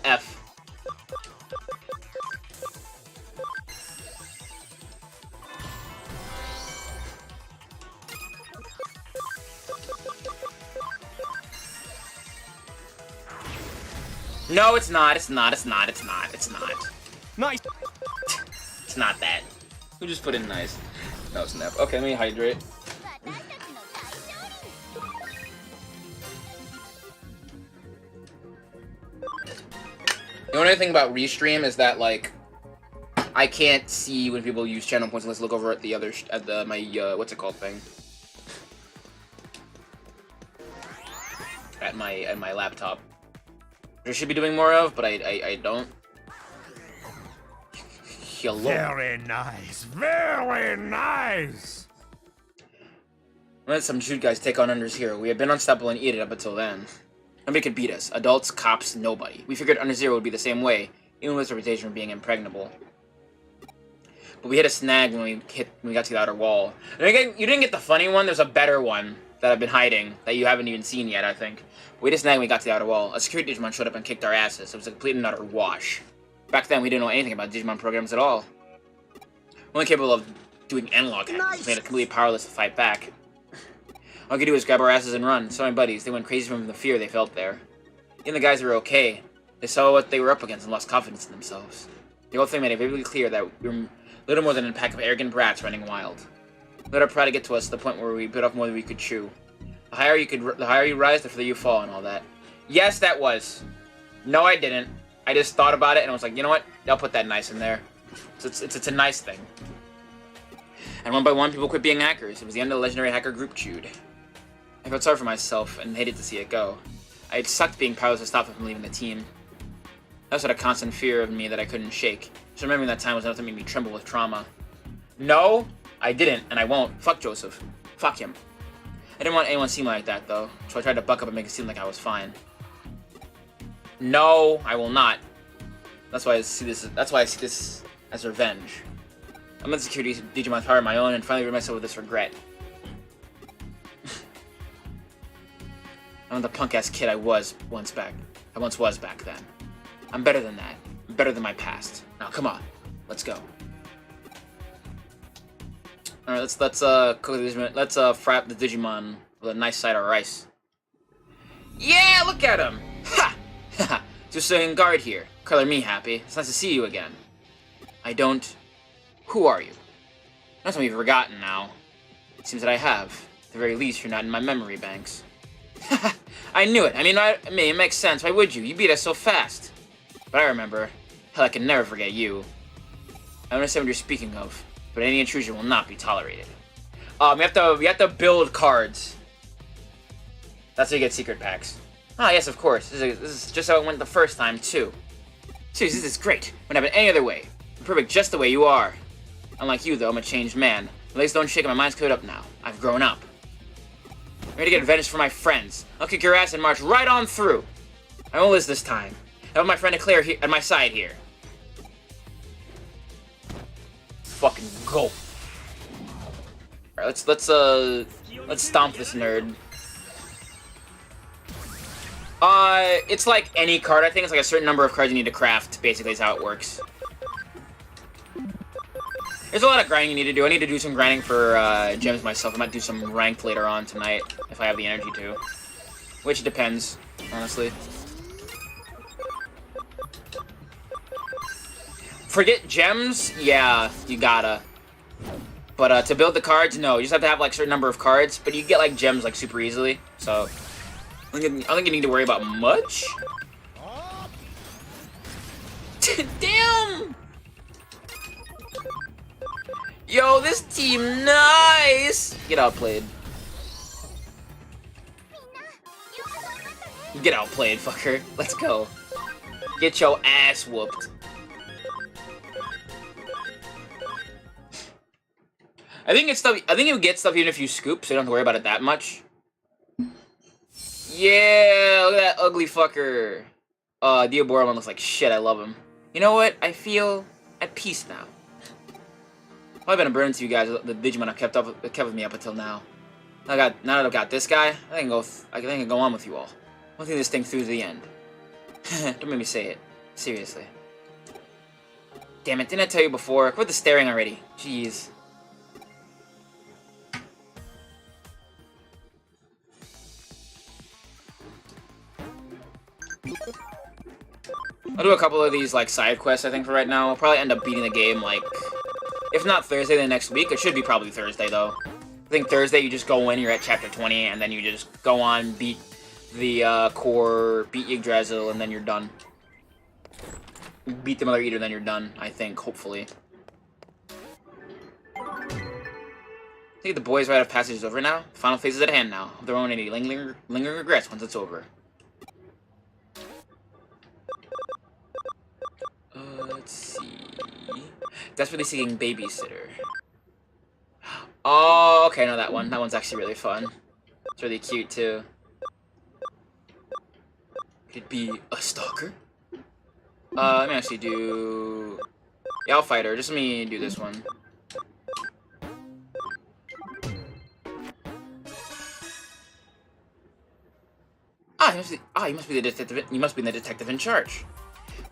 F. No, it's not. It's not. It's not. It's not. It's not. Nice. It's not that. Who just put in nice? No, it's never. Okay, let me hydrate. The only thing about Restream is that, like, I can't see when people use channel points unless I look over at the other, my, what's it called thing? At my laptop. I should be doing more of, but I don't. Hello. Very nice. Very nice. Let some Jude guys take on Under's hero. We have been unstoppable and eat it up until then. Nobody could beat us. Adults, cops, nobody. We figured Under Zero would be the same way, even with its reputation for being impregnable. But we hit a snag when we got to the outer wall. And again, you didn't get the funny one. There's a better one that I've been hiding that you haven't even seen yet, I think. We hit a snag when we got to the outer wall. A security Digimon showed up and kicked our asses. It was a complete and utter wash. Back then, we didn't know anything about Digimon programs at all. We're only capable of doing analog hacking, which made us completely powerless to fight back. All we could do was grab our asses and run. So my buddies, they went crazy from the fear they felt there. Even the guys were okay. They saw what they were up against and lost confidence in themselves. The whole thing made it very clear that we were little more than a pack of arrogant brats running wild. Let our pride get to us to the point where we bit off more than we could chew. The higher you rise, the further you fall and all that. Yes, that was. No, I didn't. I just thought about it and I was like, you know what? I'll put that nice in there. So it's a nice thing. And one by one, people quit being hackers. It was the end of the legendary hacker group Jude. I felt sorry for myself and hated to see it go. I had sucked being powerless to stop them from leaving the team. That was a constant fear of me that I couldn't shake. Just remembering that time was enough to make me tremble with trauma. No, I didn't, and I won't. Fuck Joseph. Fuck him. I didn't want anyone to see me like that, though, so I tried to buck up and make it seem like I was fine. No, I will not. That's why I see this as revenge. I'm in security Digimon's power of my own and finally rid myself of this regret. I'm the punk-ass kid I once was back then. I'm better than that. I'm better than my past. Now, come on. Let's go. Alright, let's cook the Digimon. Let's frap the Digimon with a nice side of rice. Yeah, look at him! Ha! Ha! Just sitting guard here. Color me happy. It's nice to see you again. I don't... Who are you? Not something you've forgotten now. It seems that I have. At the very least, you're not in my memory banks. I knew it. I mean, it makes sense. Why would you? You beat us so fast. But I remember. Hell, I can never forget you. I understand what you're speaking of, but any intrusion will not be tolerated. We have to build cards. That's how you get secret packs. Ah, yes, of course. This is just how it went the first time, too. Seriously, this is great. Wouldn't happen any other way. You're perfect just the way you are. Unlike you, though, I'm a changed man. My legs don't shake and my mind's cleared up now. I've grown up. I'm ready to get revenge for my friends. I'll kick your ass and march right on through. I won't lose this time. I have my friend Claire here at my side here. Fucking go. Alright, let's stomp this nerd. It's like any card, I think. It's like a certain number of cards you need to craft, basically, is how it works. There's a lot of grinding you need to do. I need to do some grinding for gems myself. I might do some ranked later on tonight, if I have the energy to. Which depends, honestly. Forget gems? Yeah, you gotta. But to build the cards, no. You just have to have like a certain number of cards, but you get like gems like super easily, so... I don't think you need to worry about much. Damn! Yo, this team nice! Get outplayed. Get outplayed, fucker. Let's go. Get your ass whooped. I think you get stuff even if you scoop, so you don't have to worry about it that much. Yeah, look at that ugly fucker. Diabora one looks like shit. I love him. You know what? I feel at peace now. I've been a burden to you guys. The Digimon have kept with me up until now. Now that I've got this guy, I can go on with you all. I'll think this thing through to the end. Don't make me say it. Seriously. Damn it! Didn't I tell you before? Quit the staring already. Jeez. I'll do a couple of these, like, side quests, I think, for right now. I'll probably end up beating the game, like, if not Thursday, then next week. It should be probably Thursday, though. I think Thursday, you just go in, you're at chapter 20, and then you just go on, beat the, core, beat Yggdrasil, and then you're done. Beat the Mother Eater, then you're done, I think, hopefully. I think the boys' rite of passage is over now. The final phase is at hand now. There won't any lingering regrets once it's over. Let's see. Desperately seeking babysitter. Oh, okay, no, that one. That one's actually really fun. It's really cute, too. Could it be a stalker? Let me actually do... Yeah, I'll fight her. Just let me do this one. You must be the detective. You must be the detective in charge.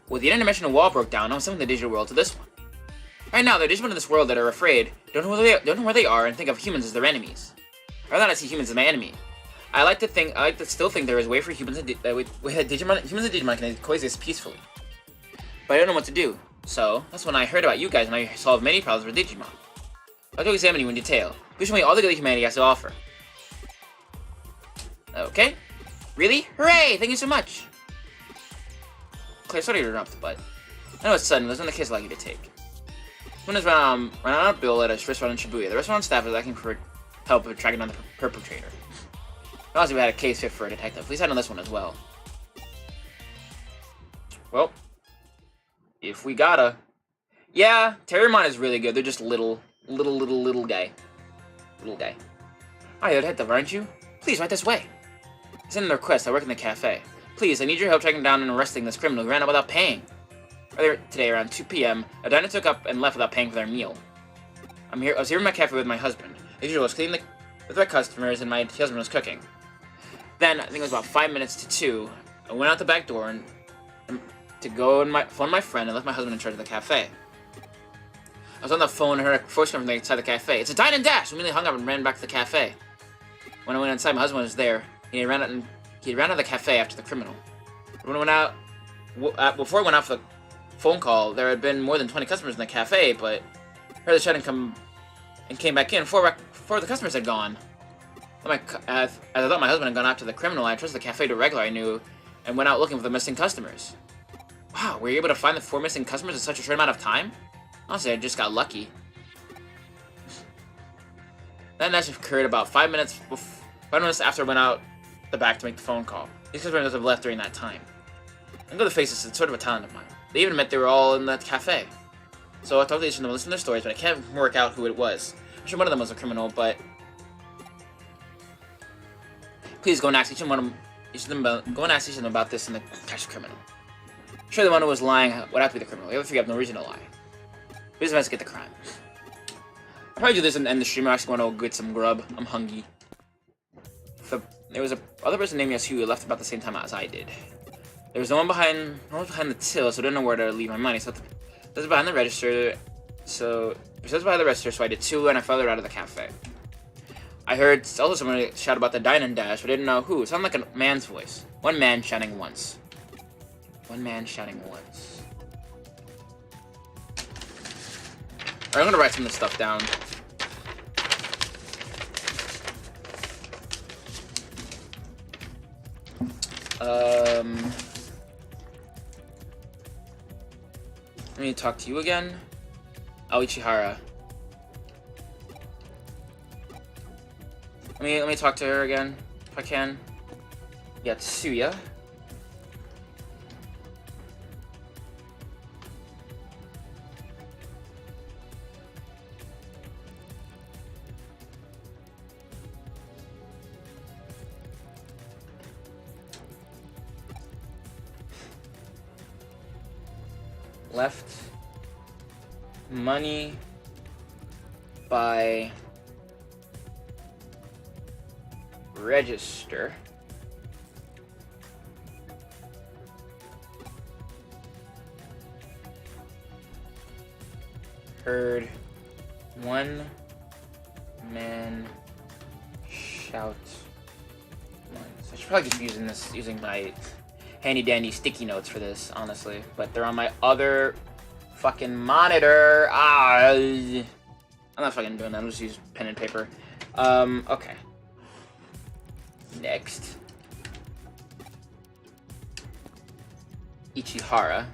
Well, the interdimensional wall broke down. I'm sending the digital world to this one. Right now, the Digimon in this world that are afraid don't know where they are and think of humans as their enemies. Rather than I see humans as my enemy. I like to still think there is a way for humans and Digimon can coexist peacefully. But I don't know what to do. So that's when I heard about you guys and I solved many problems with Digimon. I'll go examine you in detail. Please show me all the good that humanity has to offer. Okay. Really? Hooray! Thank you so much! Claire, sorry to interrupt, but I know it's sudden, there's another case I'd like you to take. Someone has run out a bill at a restaurant in Shibuya. The restaurant staff is asking for help with tracking down the perpetrator. Honestly, we had a case fit for a detective. Please handle this one as well. Well, if we gotta. Yeah, Terriermon is really good. They're just little guy. Little guy. Hi, you're the detective, aren't you? Please, right this way. Send a request. I work in the cafe. Please, I need your help tracking down and arresting this criminal who ran out without paying. Earlier today, around 2 p.m., a diner took up and left without paying for their meal. I was here in my cafe with my husband. As usual, I was cleaning with my customers, and my husband was cooking. Then, I think it was about 5 minutes to 2, I went out the back door and to go and phone my friend and left my husband in charge of the cafe. I was on the phone and heard a voice coming from inside the cafe. It's a dine and dash! I immediately hung up and ran back to the cafe. When I went inside, my husband was there. He ran out of the cafe after the criminal. When I went out, before I went out for the phone call, there had been more than 20 customers in the cafe, but I heard the shut and came back in before the customers had gone. As I thought my husband had gone after the criminal, I trusted the cafe to a regular I knew and went out looking for the missing customers. Wow, were you able to find the 4 missing customers in such a short amount of time? Honestly, I just got lucky. That dash occurred about 5 minutes after I went out the back to make the phone call. These customers have left during that time. And go to the faces, it's sort of a talent of mine. They even admit they were all in that cafe. So I talked to each of them, listen to their stories, but I can't work out who it was. I'm sure one of them was a criminal, but please go and ask each of them about this and catch the criminal. I'm sure the one who was lying would have to be the criminal. The other three have no reason to lie. Please investigate the crime. I'll probably do this and end the stream. I actually want to go get some grub. I'm hungry. There was a other person named Yasu who left about the same time as I did. There was no one behind the till, so I didn't know where to leave my money. So this is behind the register. So I did 2, and I followed her out of the cafe. I heard also someone shout about the dine and dash, but I didn't know who. It sounded like a man's voice. One man shouting once. Alright, I'm gonna write some of this stuff down. Let me talk to you again. Ichihara. Let me talk to her again, if I can. Yatsuya. Left money by register. Heard one man shout once. I should probably just be using my handy dandy sticky notes for this, honestly. But they're on my other fucking monitor. I'm not fucking doing that. I'll just use pen and paper. Okay. Next. Ichihara.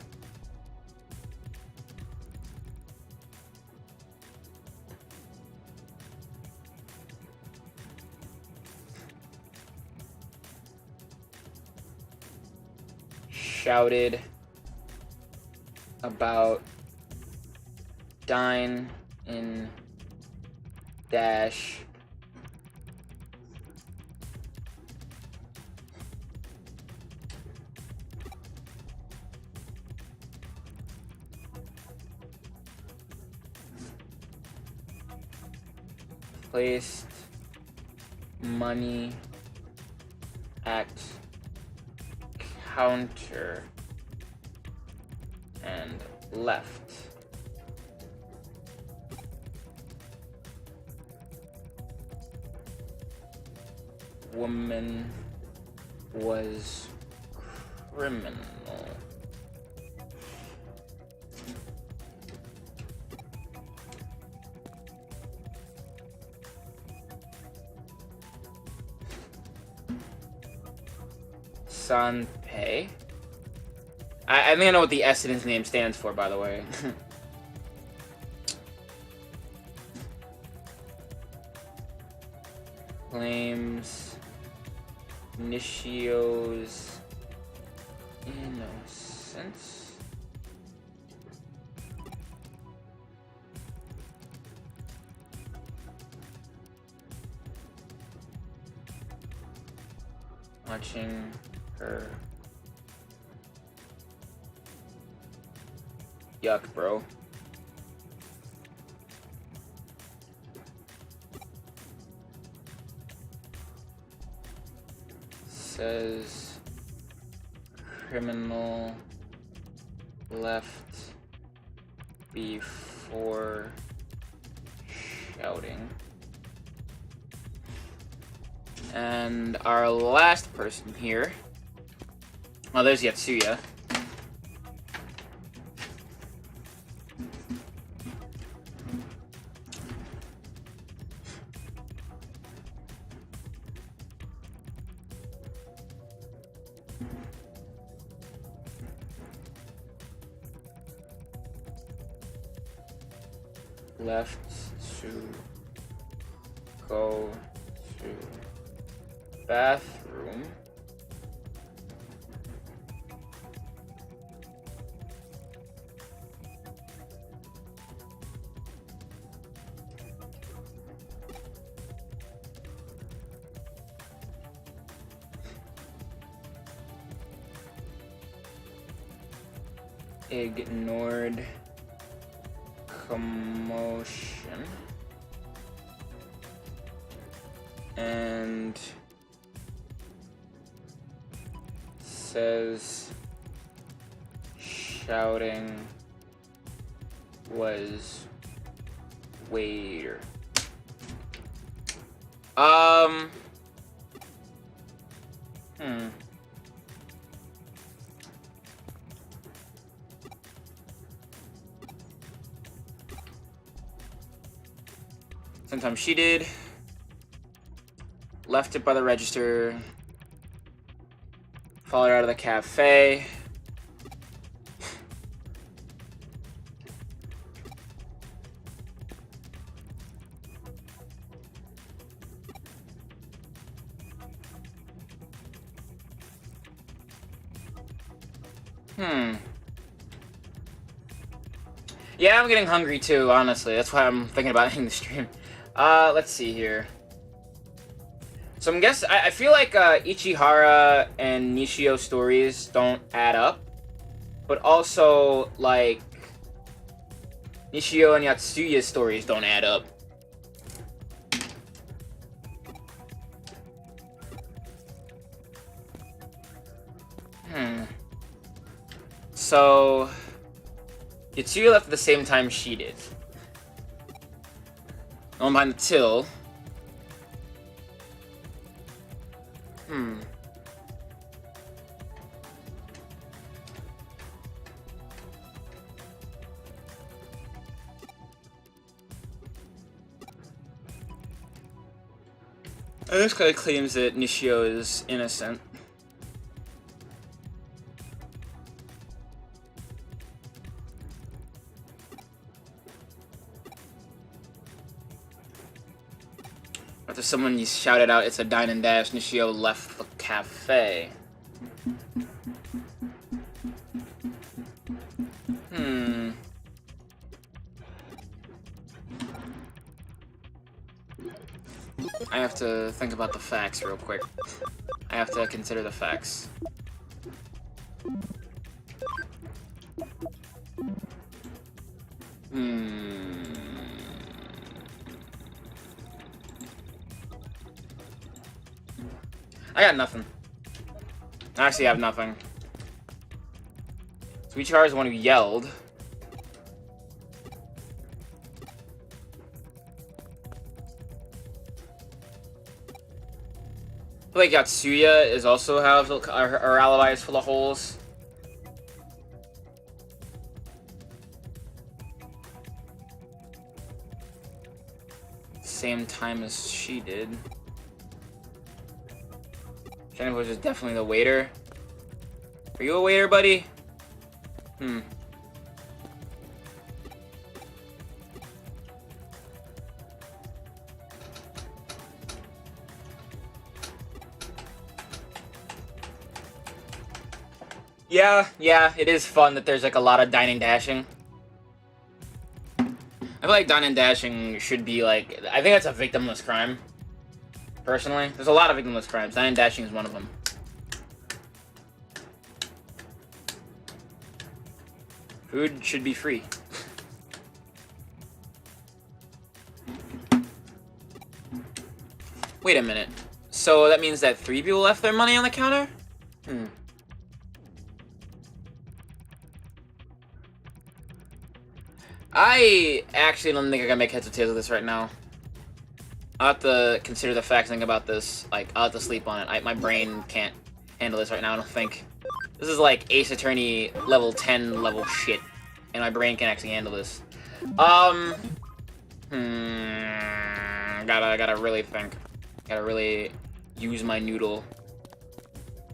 Shouted about dine in dash placed money at counter and left. Woman was criminal. Sanpei. I think I know what the S in his name stands for, by the way. Claims Nishio's innocence. Watching her. Yuck, bro. Says criminal left before shouting. And our last person here. Oh, there's Yatsuya. Left to go to bathroom. Ignored commotion and says shouting was waiter. Sometimes she did. Left it by the register. Followed her out of the cafe. Yeah, I'm getting hungry too, honestly. That's why I'm thinking about ending the stream. Let's see here. So I'm guessing, I feel like Ichihara and Nishio stories don't add up. But also, like, Nishio and Yatsuya stories don't add up. So, Yatsuya left at the same time she did. No one behind the till. And this guy claims that Nishio is innocent. After someone shouted out, "It's a dine and dash," Nishio left the cafe. I have to think about the facts real quick. I have to consider the facts. I got nothing. I actually have nothing. Suichihara is the one who yelled. I feel like Yatsuya is also her alibi is full of holes. Same time as she did. Jennifer is definitely the waiter. Are you a waiter, buddy? Yeah, it is fun that there's like a lot of dining dashing. I feel like dining dashing should be like, I think that's a victimless crime. Personally, there's a lot of victimless crimes. Dining dashing is one of them. Food should be free. Wait a minute. So that means that 3 people left their money on the counter? I actually don't think I can make heads or tails of this right now. I'll have to consider the facts and think about this. Like, I'll have to sleep on it. My brain can't handle this right now, I don't think. This is like Ace Attorney level 10 level shit. And my brain can actually handle this. Gotta really think. Gotta really use my noodles.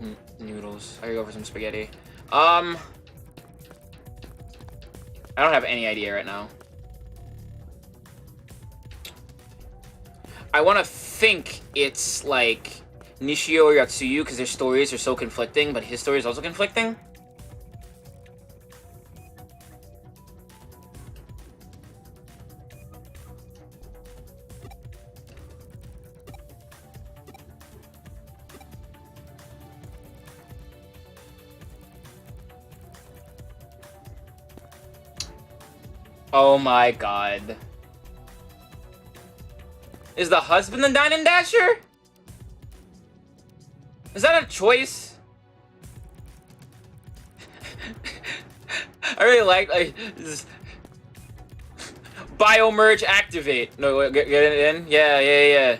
I gotta go for some spaghetti. I don't have any idea right now. I want to think it's like Nishio or Yatsuyu because their stories are so conflicting, but his story is also conflicting. Oh my god. Is the husband the Dine and Dasher? Is that a choice? I really like this. Biomerge activate. No, get it in. Yeah.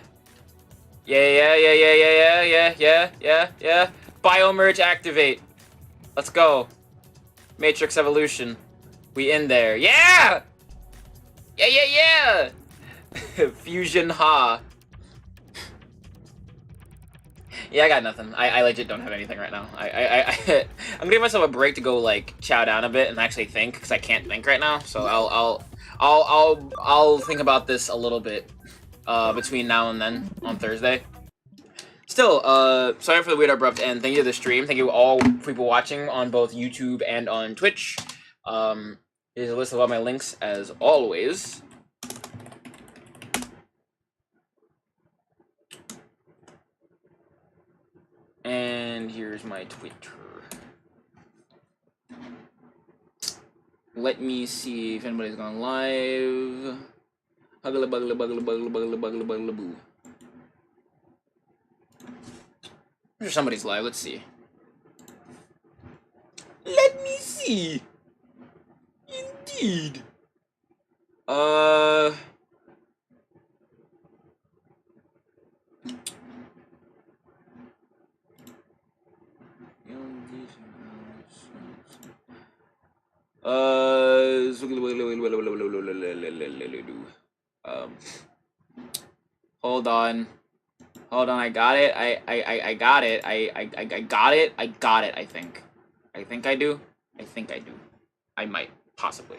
Yeah. Biomerge activate. Let's go. Matrix evolution. We in there. Yeah! Yeah! Fusion ha. Yeah, I got nothing. I legit don't have anything right now. I'm gonna give myself a break to go like chow down a bit and actually think because I can't think right now. So I'll think about this a little bit between now and then on Thursday. Still, sorry for the weird abrupt end. Thank you to the stream. Thank you all people watching on both YouTube and on Twitch. Here's a list of all my links as always. And here's my Twitter. Let me see if anybody's gone live. Huggly buggly boo. I'm sure somebody's live. Let's see. Let me see. Indeed. Hold on. Hold on, I got it. I got it. I got it. I got it, I think. I think I do. I think I do. I might. Possibly.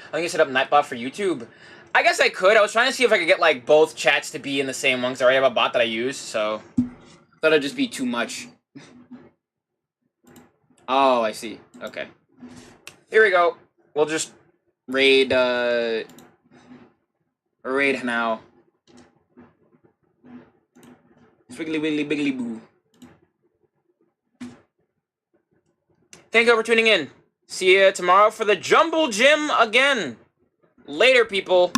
I'm gonna set up Nightbot for YouTube. I guess I could. I was trying to see if I could get, like, both chats to be in the same one, because I already have a bot that I use, so... I thought it'd just be too much. Oh, I see. Okay. Here we go. We'll just raid, raid now. Swiggly wiggly biggly boo. Thank you for tuning in. See you tomorrow for the Jumble Gym again. Later, people.